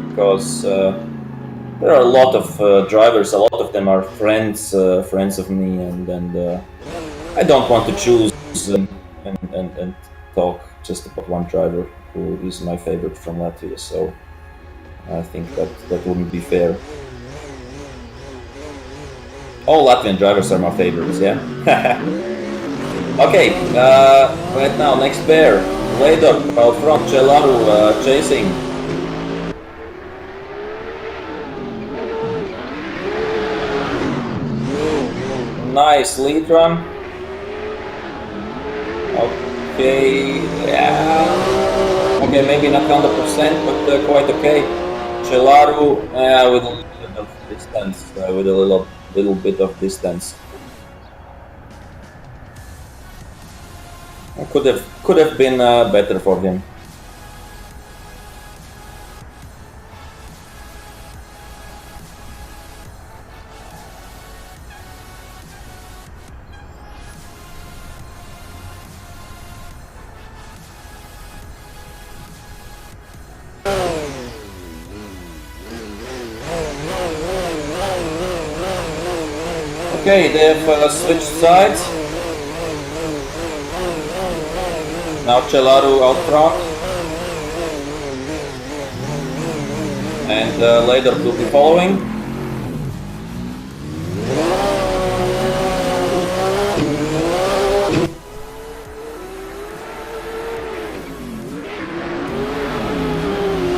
because there are a lot of drivers. A lot of them are friends of me, and I don't want to choose and talk just about one driver who is my favorite from Latvia. So I think that wouldn't be fair. All Latvian drivers are my favorites, yeah? Okay, right now, next pair. Later, out front, Celaru chasing. Nice lead run. Okay, yeah. Okay, maybe not 100%, but quite okay. Celaru with a little bit of distance, little bit of distance. Could have been better for him. Okay, they have switched sides. Now Celaru out front. And later will be following.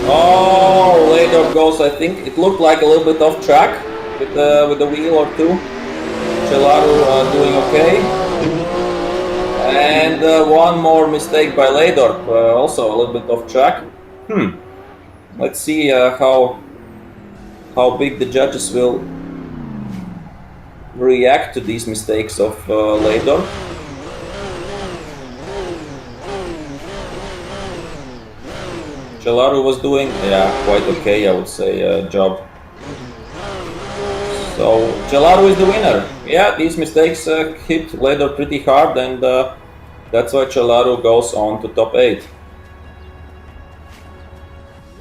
Oh, later goes, I think, it looked like a little bit off track with the wheel or two. Celaru doing okay. And one more mistake by Leydorp, also a little bit off track. Let's see how big the judges will react to these mistakes of Leydorp. Celaru was doing, quite okay, I would say, job. So Celaru is the winner. Yeah, these mistakes hit Leydorp pretty hard, and that's why Celaru goes on to top 8.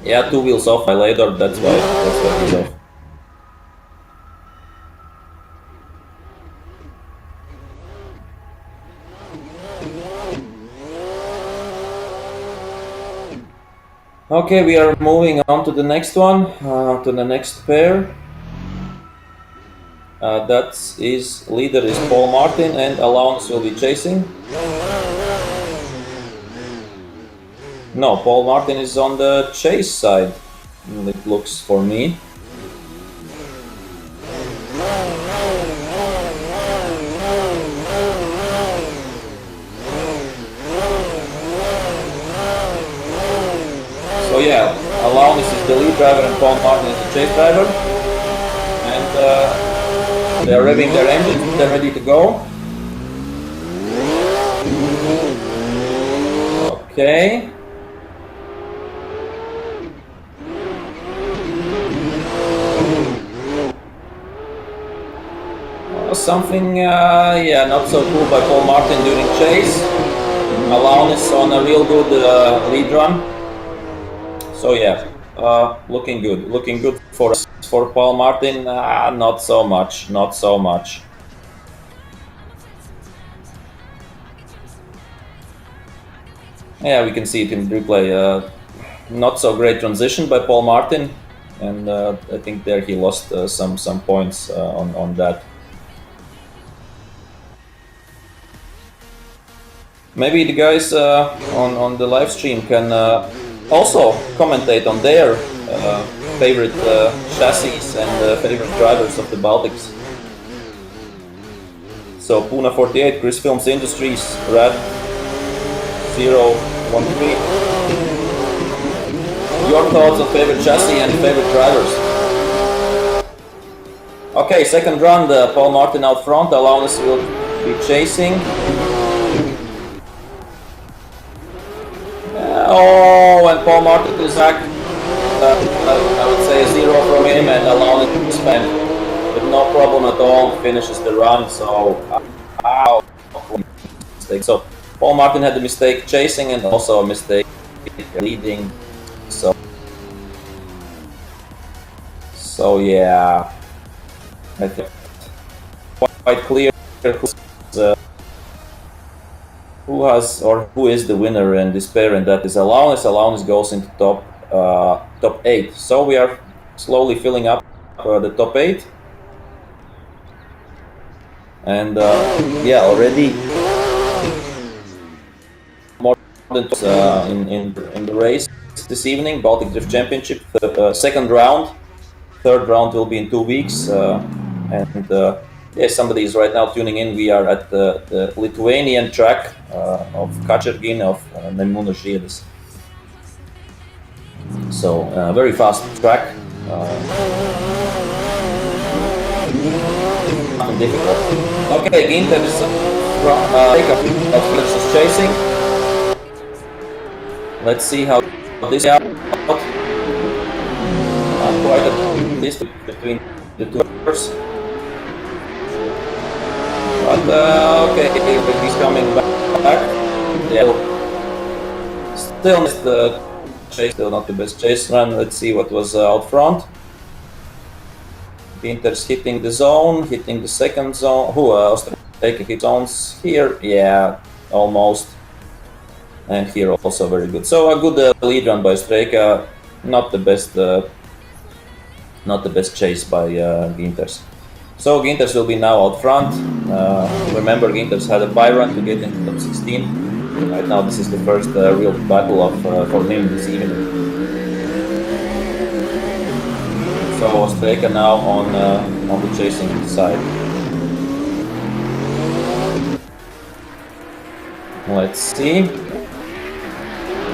Yeah, 2 wheels off by Leydorp, that's why he's off. Okay, we are moving on to the next one, to the next pair. Leader is Paul Martin, and Alonso will be chasing. No, Paul Martin is on the chase side, it looks for me. So yeah, Alonso is the lead driver and Paul Martin is the chase driver. And they're revving their engines, they're ready to go. Okay. something, yeah, not so cool by Paul Martin during chase. Alanis on a real good lead run. So yeah, looking good for Paul Martin. Not so much. Yeah, we can see it in replay. Not so great transition by Paul Martin, and I think there he lost some points on that. Maybe the guys on the live stream can also commentate on their favorite chassis and favorite drivers of the Baltics. So Puna 48, Chris Films Industries, Rad 013. Your thoughts on favorite chassis and favorite drivers? Okay, second run, Paul Martin out front. Alanis will be chasing. Oh, and Paul Martin is back. I would say a 0 from him, and Alanis to spend with no problem at all finishes the run. So, so Paul Martin had a mistake chasing and also a mistake leading. So yeah, I think quite clear who is the winner in this pair, and that is Alanis. Alanis goes into top 8. So we are slowly filling up the top 8, and yeah, already more than in the race this evening, Baltic Drift Championship, the second round. Third round will be in 2 weeks, and yeah, somebody is right now tuning in. We are at the Lithuanian track of Kačergine of Nemuno Žiedis. So very fast track. Difficult. Okay, Ginter is chasing. Let's see how this out. Quite a distance between the two cars. But okay, he's coming back. Yeah. Still missed the chase, still not the best chase run. Let's see what was out front. Ginter's hitting the zone, hitting the second zone. Taking hit zones here, yeah, almost. And here also very good. So a good lead run by Strejka. Not the best chase by Ginters. So Ginters will be now out front. Remember, Ginters had a bye run to get into top 16. Right now, this is the first real battle for him this evening. So Strejka now on the chasing side. Let's see.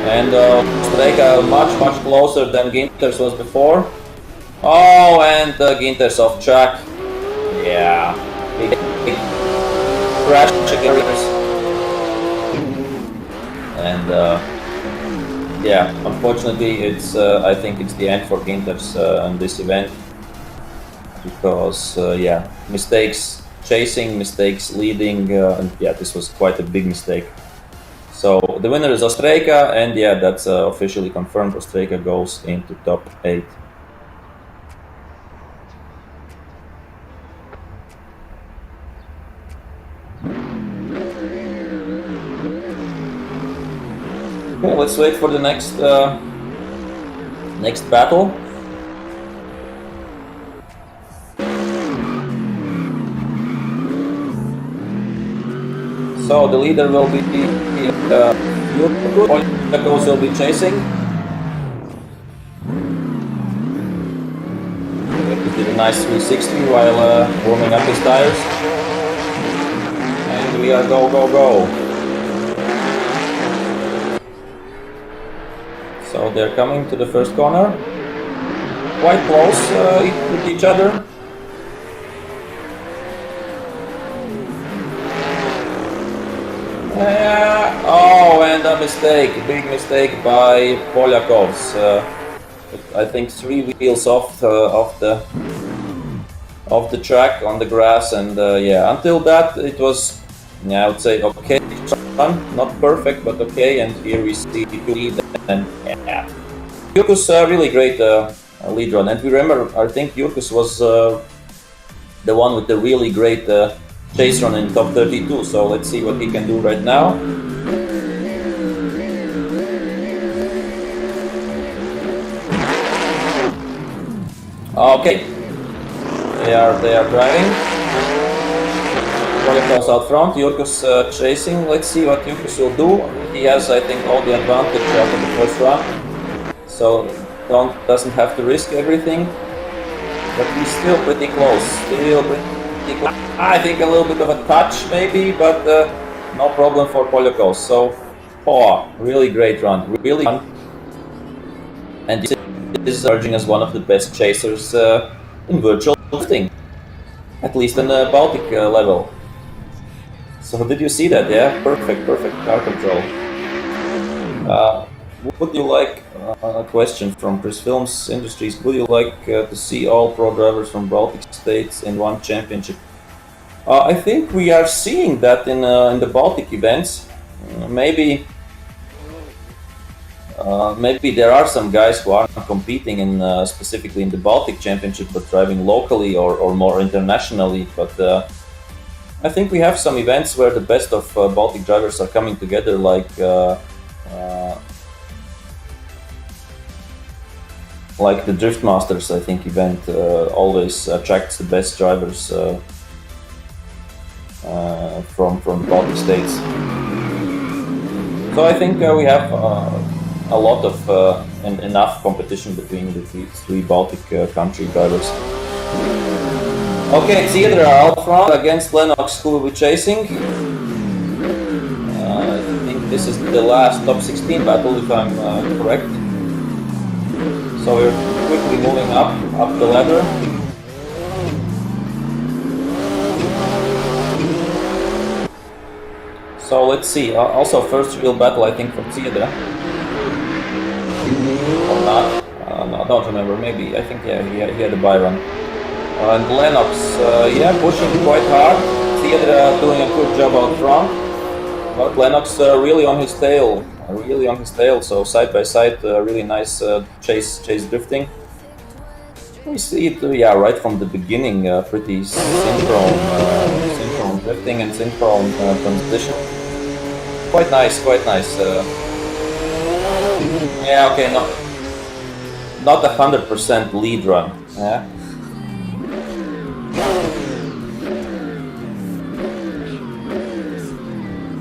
And Strejka much closer than Ginters was before. Oh, and Ginter's off track. Yeah, big crash carriers. And yeah, unfortunately, it's I think it's the end for Ginter's on this event, because yeah, mistakes chasing, mistakes leading, and yeah, this was quite a big mistake. So the winner is Strejka, and yeah, that's officially confirmed. Strejka goes into top 8. Okay, let's wait for the next battle. So the leader will be Polyakos will be chasing. He did a nice 360 while warming up his tires, and we are go. So they're coming to the first corner, quite close with each other. Oh, and a mistake, big mistake by Polyakovs. I think 3 wheels off the of the track on the grass, and yeah, until that it was, yeah, I would say okay run, not perfect but okay. And here we see two lead, and yeah, Jurkus really great lead run. And we remember, I think Jurkus was the one with the really great chase run in top 32. So let's see what he can do right now. Okay, they are driving. Polyakovs out front, Jurkus chasing. Let's see what Jurkus will do. He has, I think, all the advantage out of the first run, so doesn't have to risk everything. But he's still pretty close. I think a little bit of a touch maybe, but no problem for Polyakovs. So, really great run, really fun. And this is emerging as one of the best chasers in virtual drifting, at least on the Baltic level. So did you see that? Yeah, perfect car control. Would you like, a question from Chris Films Industries, would you like to see all pro drivers from Baltic states in one championship? I think we are seeing that in the Baltic events. Maybe there are some guys who aren't competing in specifically in the Baltic Championship, but driving locally or more internationally. But I think we have some events where the best of Baltic drivers are coming together, like the Drift Masters. I think event always attracts the best drivers from Baltic states. So I think we have a lot of and enough competition between the three Baltic country drivers. Okay, Theodore out front against Lennox, who will be chasing. I think this is the last top 16 battle, if I'm correct. So we're quickly moving up the ladder. So let's see. Also, first real battle, I think, for Theodore. Or not? No, I don't remember. Maybe. I think, yeah, he had a bye run. And Lennox, yeah, pushing quite hard. Theodore doing a good job out front. But Lennox really on his tail. So side by side, really nice chase drifting. We see it, yeah, right from the beginning, pretty synchrone drifting and synchrone transition. Quite nice. Yeah, okay, not 100% lead run. Yeah.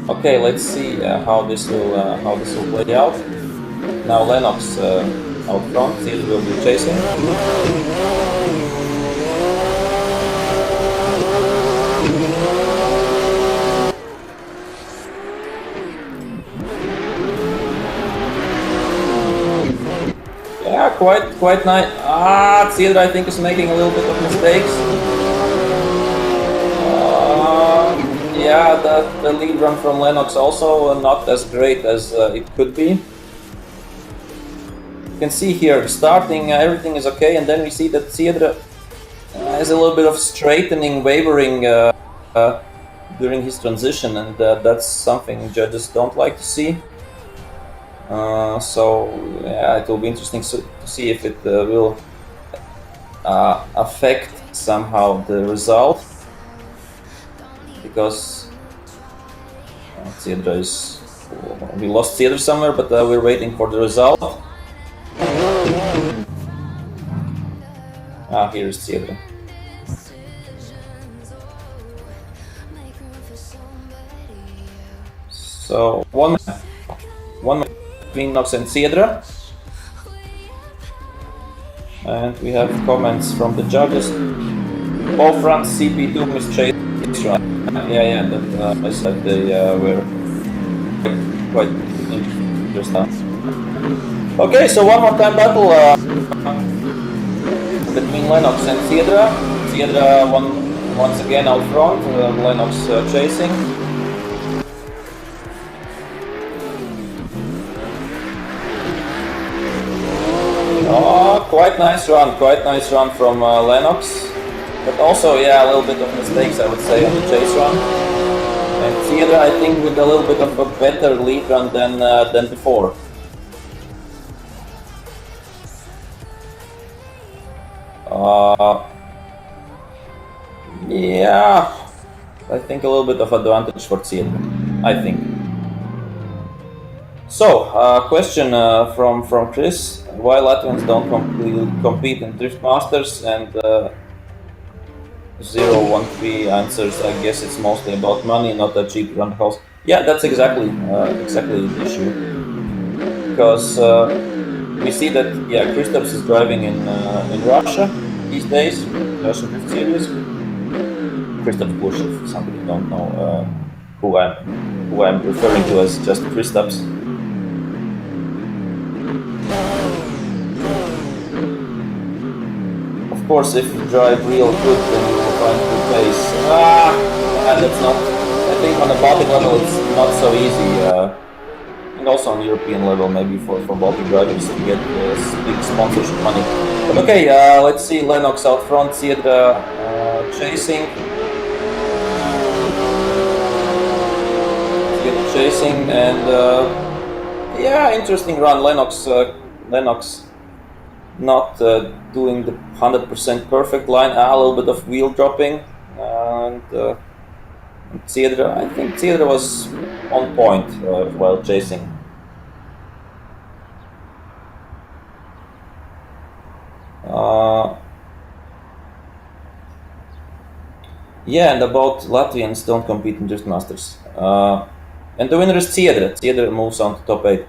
Okay, let's see how this will play out. Now Lennox out front, Theodore will be chasing. Yeah, quite nice. Theodore, I think, is making a little bit of mistakes. Yeah, the lead run from Lennox also not as great as it could be. You can see here, starting, everything is okay, and then we see that Theodore has a little bit of straightening, wavering during his transition, and that's something judges don't like to see. So yeah, it will be interesting to see if it will affect somehow the result, because Theodore we lost Theodore somewhere, but we're waiting for the result. Here's Theodore. So one between Nox and Theodore, and we have comments from the judges. All front CP2 mischase run. Yeah, that I said they were quite interesting. Okay, so one more time battle between Lennox and Theodore. Theodore once again out front, Lennox chasing. Oh, quite nice run from Lennox. But also, yeah, a little bit of mistakes, I would say, on the chase run. And Siedra, I think, with a little bit of a better lead run than before. Yeah, I think a little bit of advantage for Siedra, I think. So, question from Chris: why Latvians don't compete in Drift Masters? And 013 answers. I guess it's mostly about money, not a cheap run house. Yeah, that's exactly the issue. Because we see that Kristaps is driving in Russia these days, Russian Drift Series. Kristaps Bush, if somebody don't know who I'm referring to as just Kristaps. Of course, if you drive real good, then you will find good pace. And that's not. I think on the Baltic level, it's not so easy. And also on European level, maybe for Baltic drivers to get big sponsorship money. But okay, let's see Lennox out front, Siedra chasing. Chasing and yeah, interesting run. Lennox not doing the 100% perfect line. A little bit of wheel dropping, and Siedra. I think Siedra was on point while chasing. Yeah, and about Latvians don't compete in Drift Masters. And the winner is Siedra. Siedra moves on to top 8.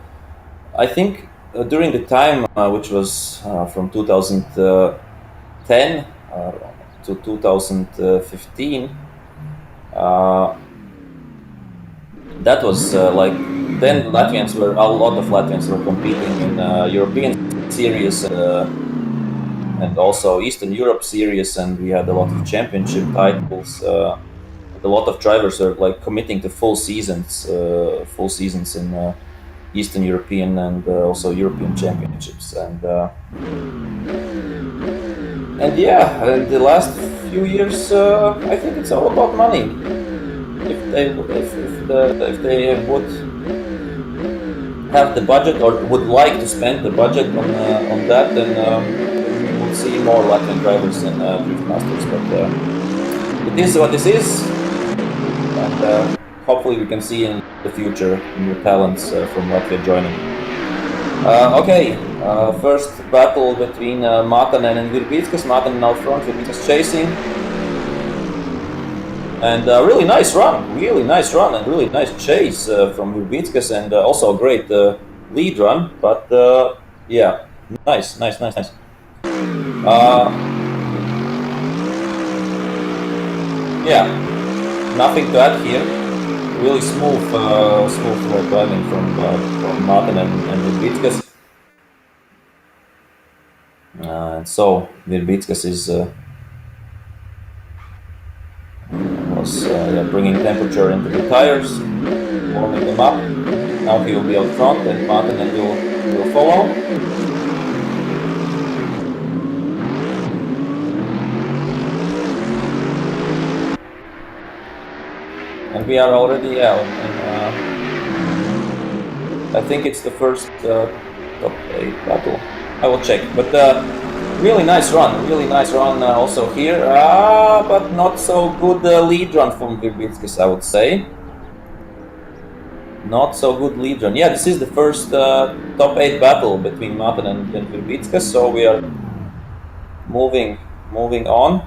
I think during the time, which was from 2010 to 2015, that was like then a lot of Latvians were competing in European series and also Eastern Europe series, and we had a lot of championship titles. A lot of drivers are like committing to full seasons in Eastern European and also European championships, and yeah, in the last few years, I think it's all about money. If they would have the budget or would like to spend the budget on that, then we will see more Latvian drivers in Drift Masters. But it is what this is. And hopefully we can see in the future new talents from Latvia joining. Okay, first battle between Matanen and Virbickas. Matanen out front, Virbickas chasing. And really nice run, and really nice chase from Virbickas, and also a great lead run. But yeah, nice. Yeah. Nothing to add here. Really smooth driving from Martin and Virbickas. So Virbickas was bringing temperature into the tires, warming them up. Now he will be out front, and Martin will follow. And we are already out, and I think it's the first top 8 battle. I will check, but really nice run also here, but not so good lead run from Virbickas, I would say. Not so good lead run. Yeah, this is the first top 8 battle between Martin and Virbickas, so we are moving on.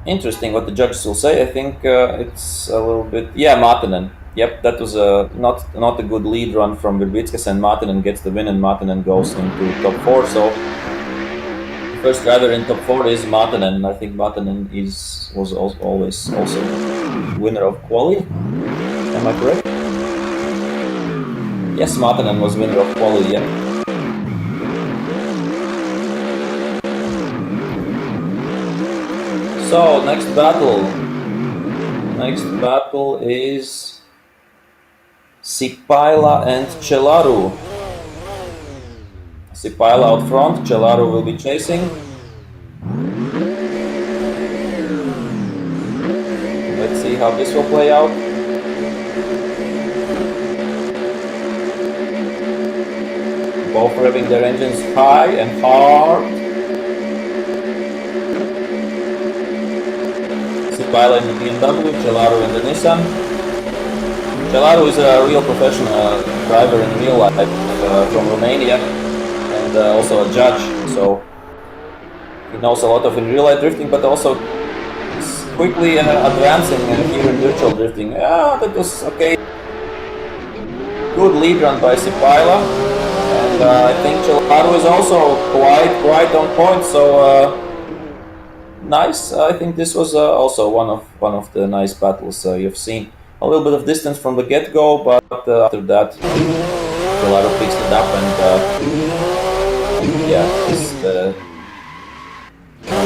Interesting what the judges will say. I think it's a little bit... Yeah, Martinen. Yep, that was not a good lead run from Virbickas, and Martinen gets the win, and Martinen goes into top 4. So the first driver in top 4 is Martinen. I think Martinen was always also winner of quali. Am I correct? Yes, Martinen was winner of quali. Yeah. So next battle is Sipaila and Celaru. Sipaila out front, Celaru will be chasing. Let's see how this will play out. Both revving their engines high and hard. Sipaila in the BMW, Celaru in the Nissan. Celaru is a real professional driver in real life from Romania and also a judge, so he knows a lot of in real life drifting, but also is quickly advancing here in virtual drifting. That was okay. Good lead run by Sipaila, and I think Celaru is also quite on point. So nice. I think this was also one of the nice battles you've seen. A little bit of distance from the get-go, but after that, Celaru picks it up, and yeah, you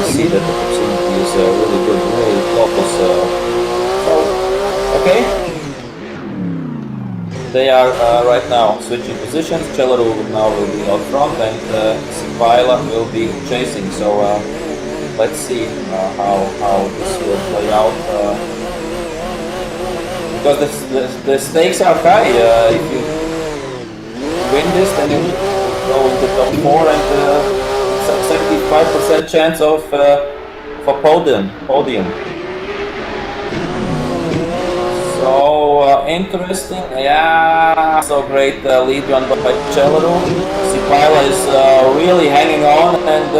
see that the proximity is really good, really close. So, okay, they are right now switching positions. Celaru now will be out front, and Sipaila will be chasing. So let's see how this will play out. Because the stakes are high. If you win this, then you go into top 4, and it's a 75% chance of a podium. So interesting, yeah. So great lead run by Celaru. Sipaila is really hanging on, and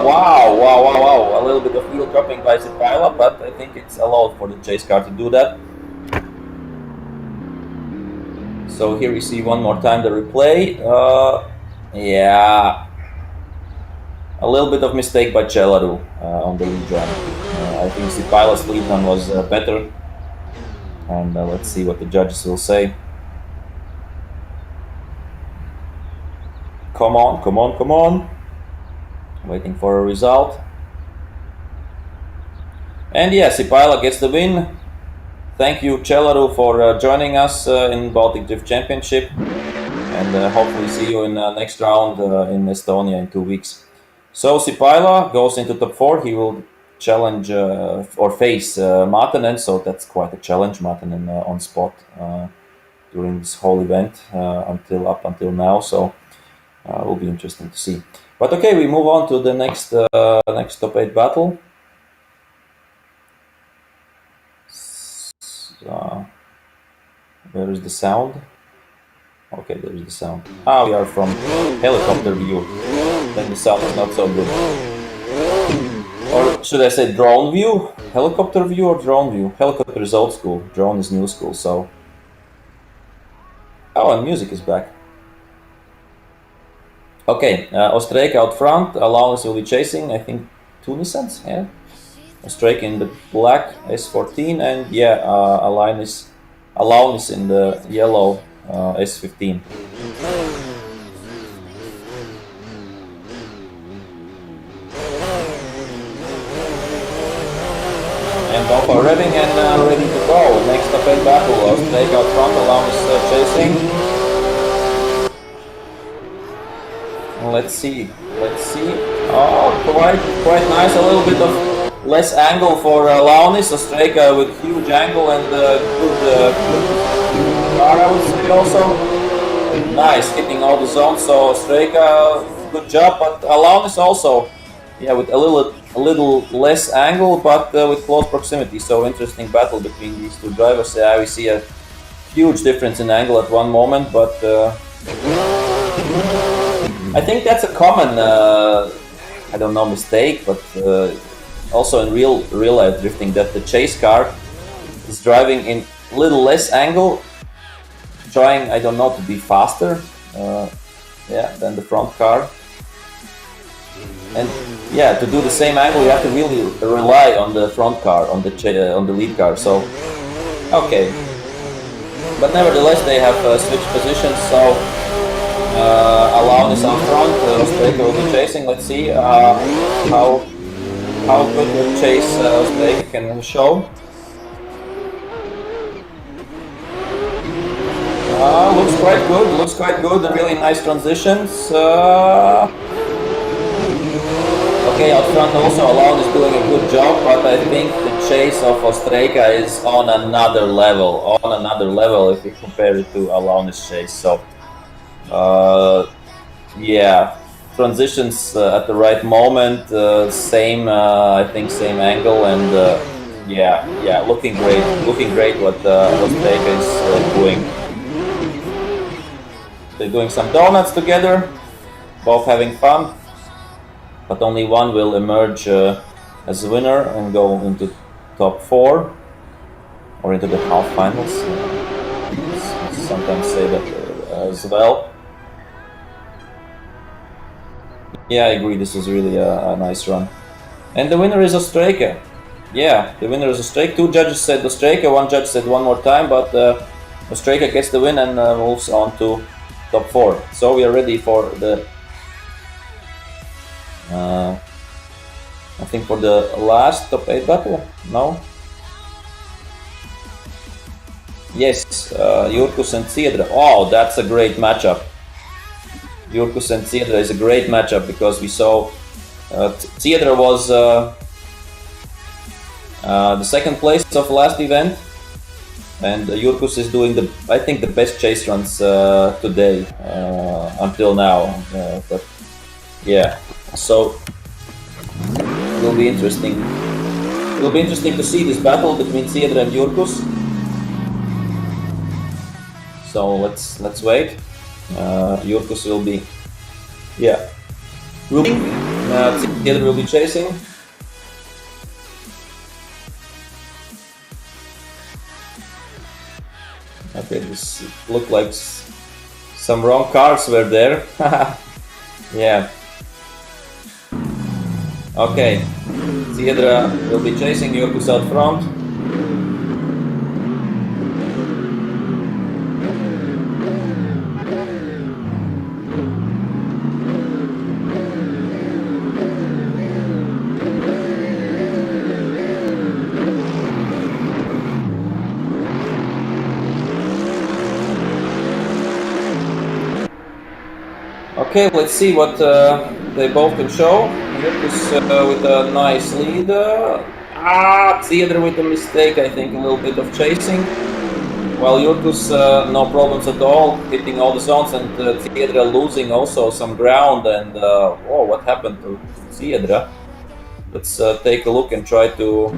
wow! A little bit of wheel dropping by Sipaila, but I think it's allowed for the chase car to do that. So here we see one more time the replay. Yeah, a little bit of mistake by Celaru on the lead run. I think Sipaila's lead run was better. And let's see what the judges will say. Come on. Waiting for a result. And yeah, Sipaila gets the win. Thank you, Celaru, for joining us in Baltic Drift Championship, and hopefully see you in the next round in Estonia in 2 weeks. So Sipaila goes into top 4. He will challenge or face Matanen, so that's quite a challenge. Matanen on spot during this whole event up until now, so it will be interesting to see. But okay, we move on to the next top 8 battle. Where is the sound? Okay, there is the sound. We are from helicopter view. Then the sound is not so good. Or should I say drone view? Helicopter view or drone view? Helicopter is old school, drone is new school, so... Oh, and music is back. Okay, Ostrejka out front, Alanis will be chasing, I think 2 Nissans, yeah? Ostrejka in the black S14, and yeah, Alanis in the yellow S15. And both are revving and ready to go. Next top 8 battle, Ostrejka out front, Alanis chasing. Let's see. Oh, quite nice, a little bit of less angle for Launis. Ostrejka with huge angle and good car, I would say also. Nice, hitting all the zones. So Ostrejka, good job. But Launis also, yeah, with a little less angle, but with close proximity. So interesting battle between these two drivers. Yeah, we see a huge difference in angle at one moment, but I think that's a common, I don't know, mistake, but also in real life drifting, that the chase car is driving in a little less angle, trying, I don't know, to be faster than the front car. And yeah, to do the same angle, you have to really rely on the front car, on the lead car. So okay, but nevertheless they have switched positions. So Alanis on front, Ostrejka will be chasing. Let's see how good the chase Ostrejka can show. Looks quite good. Looks quite good. Really nice transitions. Okay, out front also Alone is doing a good job, but I think the chase of Ostrejka is on another level. If you compare it to Alone's chase. So, yeah, transitions at the right moment. Same, I think, same angle, and yeah, looking great. What Ostrejka is doing. They're doing some donuts together, both having fun. But only one will emerge as a winner and go into top 4 or into the half finals. Sometimes say that as well. Yeah, I agree. This is really a nice run. And the winner is Ostrejka. Yeah, the winner is Ostrejka. 2 judges said Ostrejka, 1 judge said one more time, but Ostrejka gets the win and moves on to top 4. So we are ready for the I think for the last top 8 battle. No? Yes, Jurkus and Ciedra. Oh, that's a great matchup. Jurkus and Ciedra is a great matchup because we saw Ciedra was the second place of last event, and Jurkus is doing I think the best chase runs today until now. But yeah, so it will be interesting. It will be interesting to see this battle between Ciedra and Jurkus. So let's wait. Jurkus will be, Ciedra will be chasing. Okay, this looked like some wrong cars were there. Yeah. Okay, Ciedra will be chasing Jurkus out front. Okay, let's see what they both can show. Jurkus with a nice lead. Ciedra with a mistake, I think, a little bit of chasing. While Jurkus, no problems at all, hitting all the zones, and Ciedra losing also some ground. And oh, what happened to Ciedra? Let's take a look and try to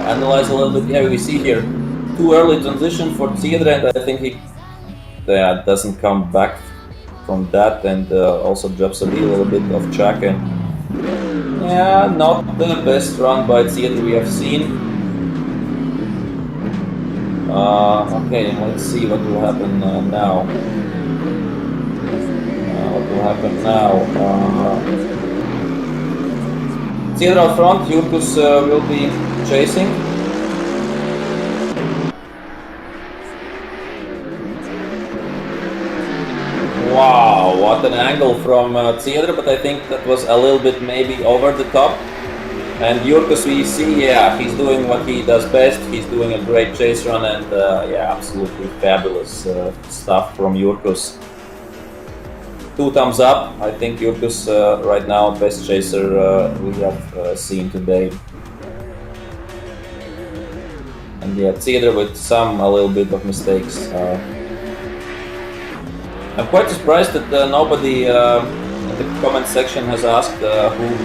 analyze a little bit. Yeah, we see here too early transition for Ciedra, and I think he doesn't come back from that, and also drops a little bit of track, and yeah, not the best run by Ciedra we have seen. Okay, let's see what will happen now. Ciedra out front, Jurkus will be chasing. Wow, what an angle from Ciedra, but I think that was a little bit maybe over the top. And Jurkus, we see, yeah, he's doing what he does best. He's doing a great chase run, and yeah, absolutely fabulous stuff from Jurkus. 2 thumbs up. I think Jurkus right now best chaser we have seen today. And yeah, Ciedra with a little bit of mistakes. I'm quite surprised that nobody in the comment section has asked who's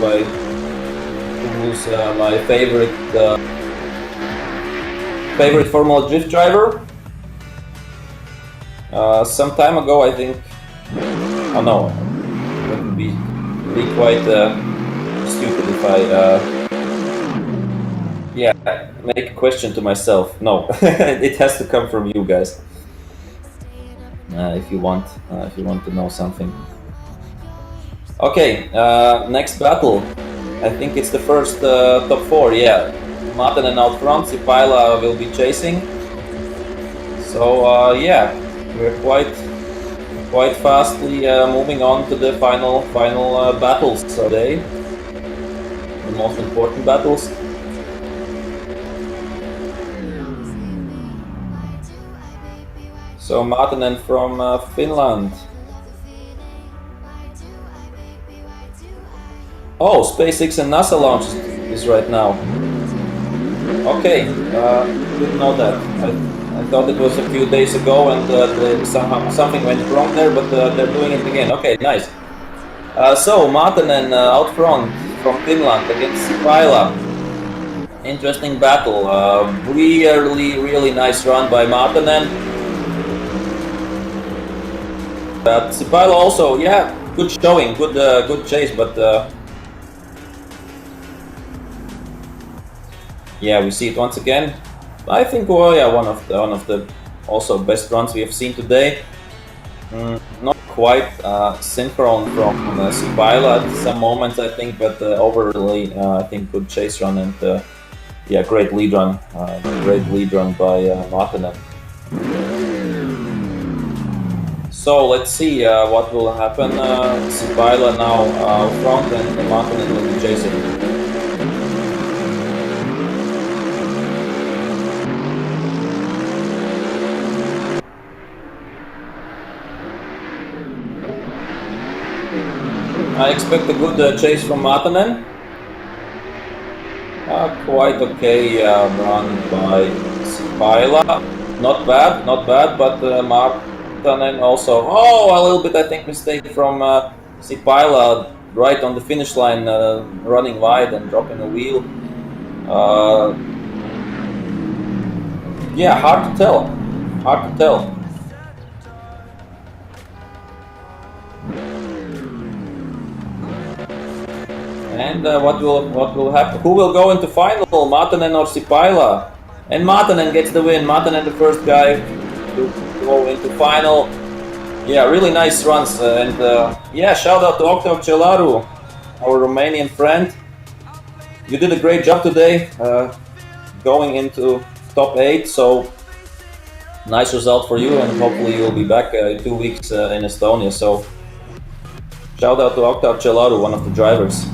my favorite Formula Drift driver. Some time ago, I think. Oh no, it would be quite stupid if I make a question to myself. No, it has to come from you guys. If you want to know something. Okay, next battle. I think it's the first top 4. Yeah, Matanen out front. Sipaila will be chasing. So yeah, we're quite fastly moving on to the final battles today. The most important battles. So Martinen from Finland. Oh, SpaceX and NASA launch is right now. Okay, didn't know that. I thought it was a few days ago and somehow something went wrong there, but they're doing it again. Okay, nice. So Martinen out front from Finland against Sipaila. Interesting battle. Really nice run by Martinen. But Sipaila also, yeah, good showing, good chase, but yeah, we see it once again. I think, well, yeah, one of the also best runs we have seen today. Not quite synchron from Sipaila at some moments, I think, but overall, I think good chase run and yeah, great lead run by Martinen. So let's see what will happen. Sipaila now out front and Martinen will be chasing. I expect a good chase from Martinen. Quite okay run by Sipaila. Not bad, but Martinen also. Oh, a little bit, I think, mistake from Sipaila right on the finish line, running wide and dropping a wheel. Yeah, hard to tell. And what will happen? Who will go into final? Martinen or Sipaila? And Martinen gets the win. Martinen, the first guy to go into final. Yeah, really nice runs. And yeah, shout out to Octav Celaru, our Romanian friend. You did a great job today, going into top 8. So nice result for you, and hopefully you'll be back in 2 weeks in Estonia. So shout out to Octav Celaru, one of the drivers,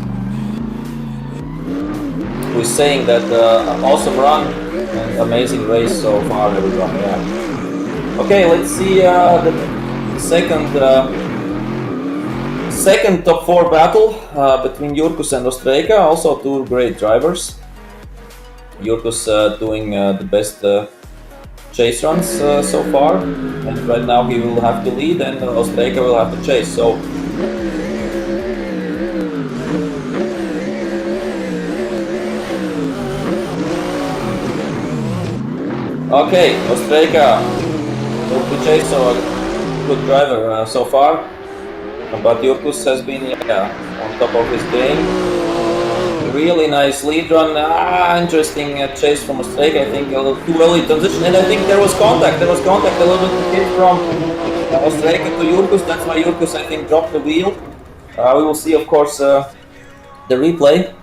who is saying that awesome run and amazing race so far, everyone. Yeah. Okay, let's see the second top 4 battle between Jurkus and Ostreika. Also 2 great drivers. Jurkus doing the best chase runs so far, and right now he will have to lead, and Ostreika will have to chase. So. Okay, Ostreika will be chased, so a good driver so far. But Jurkus has been on top of his game. Really nice lead run. Interesting chase from Ostreika. I think a little too early transition, and I think there was contact. A little bit hit from Ostreika to Jurkus. That's why Jurkus, I think, dropped the wheel. We will see, of course, the replay.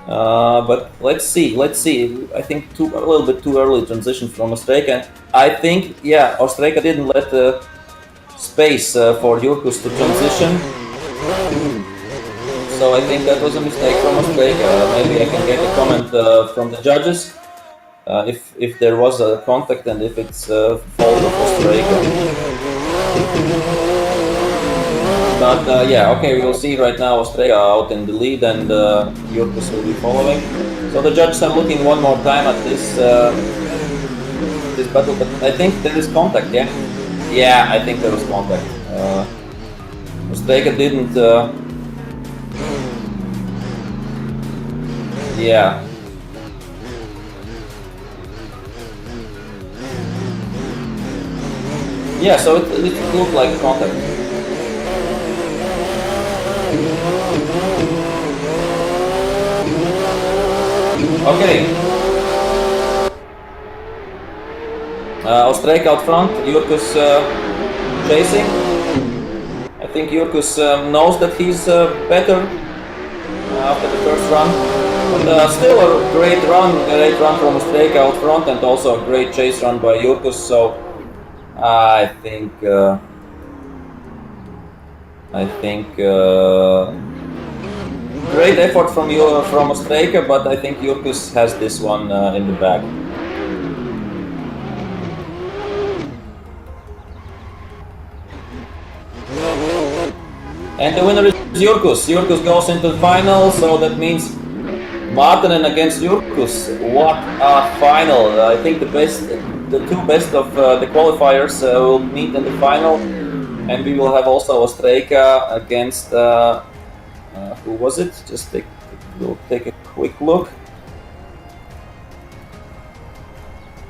But let's see. I think a little bit too early transition from Ostreika. I think, yeah, Ostreika didn't let the space for Jurkus to transition. So I think that was a mistake from Ostreika. Maybe I can get a comment from the judges if there was a contact and if it's fault of Ostreika. But yeah, okay, we will see right now Ostreika out in the lead and Jurkus will be following. So the judges are looking one more time at this battle, but I think there is contact, yeah? Yeah, I think there was contact. Ostreika didn't... yeah. Yeah, so it looked like contact. Okay. Ostreika out front, Jurkus chasing. I think Jurkus knows that he's better after the first run. But still a great run from Ostreika out front, and also a great chase run by Jurkus. So I think great effort from Ostreika, but I think Jurkus has this one in the bag. And the winner is Jurkus. Jurkus goes into the final, so that means Martinen against Jurkus. What a final! I think the two best of the qualifiers will meet in the final, and we will have also Ostrejka against who was it? We'll take a quick look.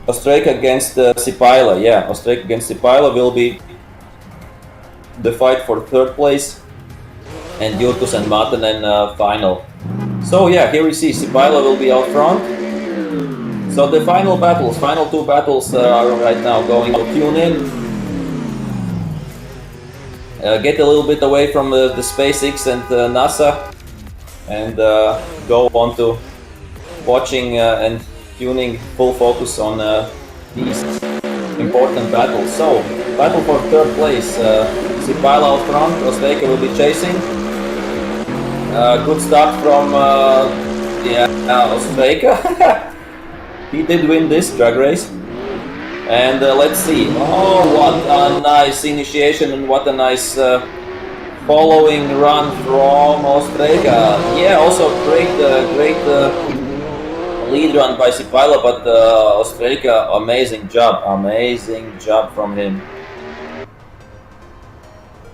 Ostrejka against Sipaila. Yeah, Ostrejka against Sipaila will be the fight for third place, and Jurkus and Martinen final. So yeah, here we see Sipaila will be out front. So the final two battles are right now going to tune in. Get a little bit away from the SpaceX and NASA, and go on to watching and tuning full focus on these important battles. So, battle for third place, Sipaila out front, Ostrejka will be chasing. Good start from Ostrejka. He did win this drag race. And let's see. Oh, what a nice initiation and what a nice following run from Ostrejka. Yeah, also great lead run by Sipaila, but Ostrejka, amazing job from him.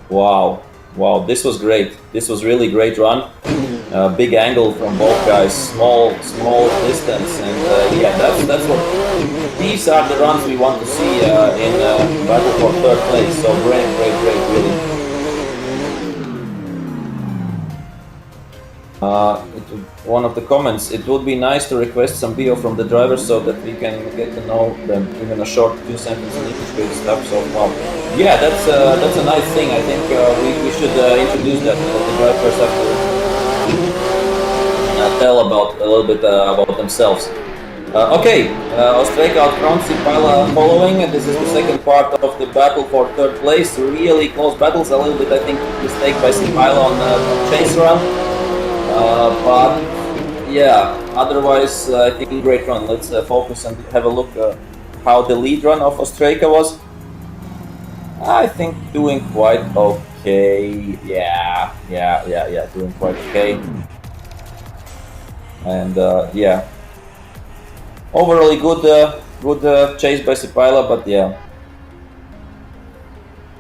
Wow, this was great. This was really great run. Big angle from both guys, small distance, and yeah, that's what. These are the runs we want to see in battle for third place. So great, really. One of the comments, it would be nice to request some bio from the drivers so that we can get to know them, even a short 2 sentences in each great stuff. So wow, yeah, that's a nice thing. I think we should introduce that. The drivers have to tell a little bit about themselves. Okay, Ostrejka out front, Sipaila following, and this is the second part of the battle for third place. Really close battles, a little bit, I think, mistake by Sipaila on chase run. But yeah, otherwise I think great run. Let's focus and have a look how the lead run of Ostrejka was. I think doing quite okay. Yeah, doing quite okay. And yeah, overall good chase by Sipaila, but yeah.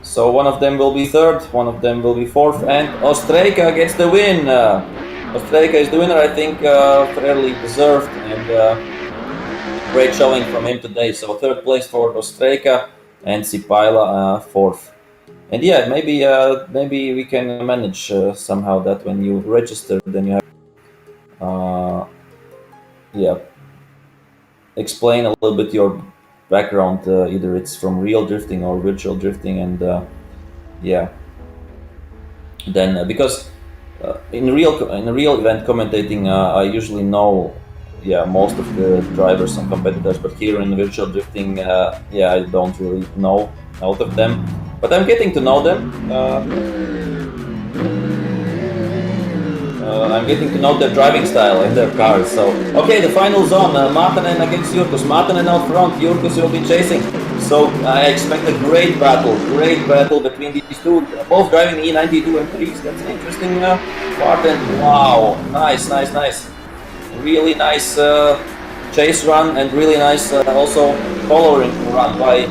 So one of them will be third, one of them will be fourth, and Ostrejka gets the win. Ostrejka is the winner, I think, fairly deserved, and great showing from him today. So third place for Ostrejka and Sipaila fourth. And yeah, maybe we can manage somehow that when you register, then you have yeah, explain a little bit your background. Either it's from real drifting or virtual drifting, and yeah, then because. In real event commentating, I usually know, most of the drivers and competitors, but here in virtual drifting, I don't really know all of them, but I'm getting to know them. I'm getting to know their driving style and their cars. So, okay, the final zone, Martinen against Jurkus. Martinen out front, Jurkus will be chasing. So I expect a great battle between these two, both driving E92 M3s. That's an interesting part. And wow, nice. Really nice chase run, and really nice also following run by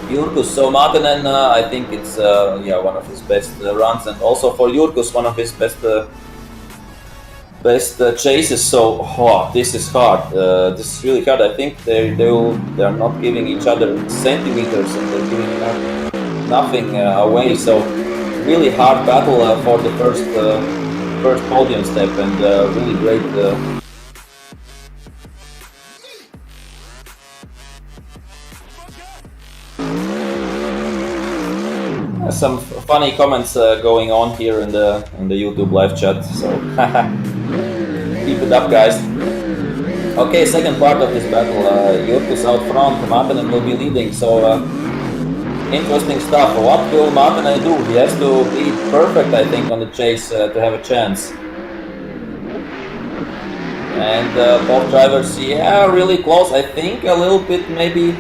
Jurkus. So Martinen, I think it's one of his best runs, and also for Jurkus, one of his best chases. So this is hard. This is really hard. I think they are not giving each other centimeters, and they're giving nothing away. So really hard battle for the first podium step, and really great. Some funny comments going on here in the YouTube live chat. So. Keep it up, guys. Okay, second part of this battle. Jurkus out front, Martinen will be leading. So interesting stuff. What will Martinen do? He has to be perfect, I think, on the chase to have a chance. And both drivers, really close. I think a little bit maybe.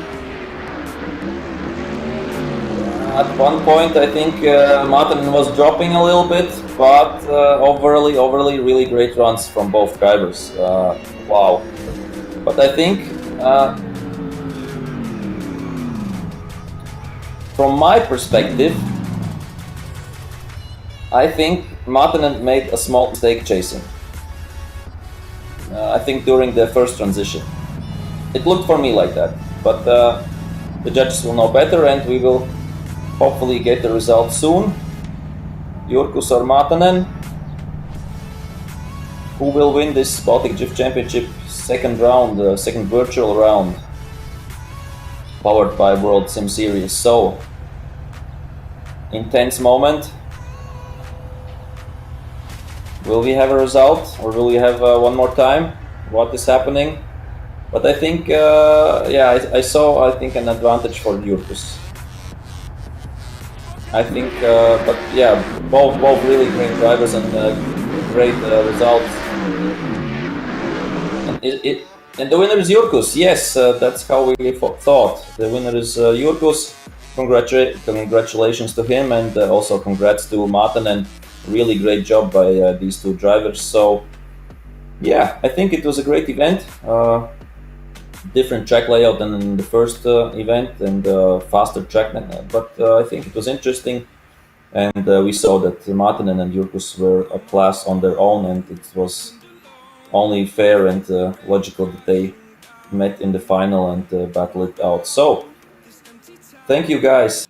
At one point, I think Martin was dropping a little bit, but overly, really great runs from both drivers. Wow. But I think, from my perspective, I think Martin made a small mistake chasing. I think during the first transition. It looked for me like that, but the judges will know better, and we will hopefully get the result soon. Jurkus or Martinen, who will win this Baltic Drift Championship second round, second virtual round, powered by World Sim Series. So, intense moment. Will we have a result, or will we have one more time? What is happening? But I think, I saw an advantage for Jurkus. I think, but yeah, both really great drivers and great results. And the winner is Jurkus. Yes, that's how we thought. The winner is Jurkus. Congratulations to him, and also congrats to Martin, and really great job by these two drivers. So yeah, I think it was a great event. Different track layout than in the first event, and faster track, but I think it was interesting, and we saw that Martin and Jurkus were a class on their own, and it was only fair and logical that they met in the final and battled it out. So thank you guys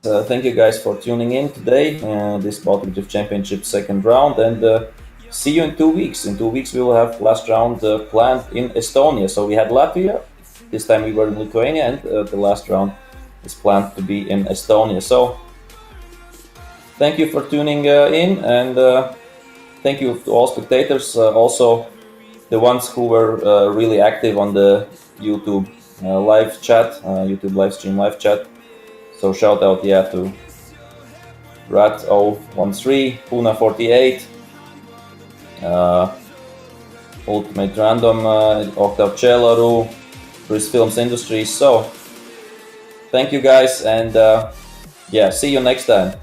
for tuning in today, this Baltic Drift Championship second round, and see you in 2 weeks. In 2 weeks we will have last round planned in Estonia. So we had Latvia, this time we were in Lithuania, and the last round is planned to be in Estonia. So thank you for tuning in, and thank you to all spectators, also the ones who were really active on the YouTube live chat, YouTube live stream live chat. So shout out to Rat013, Puna48, Ultimate Random, Octav Chelaru, Chris Films Industries. So thank you guys, and see you next time.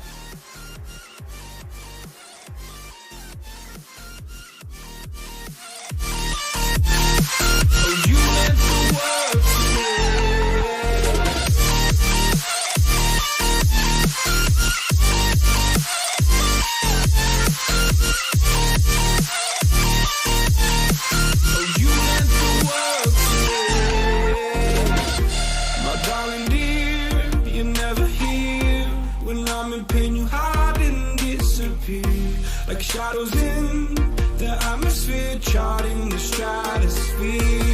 Like shadows in the atmosphere, charting the stratosphere.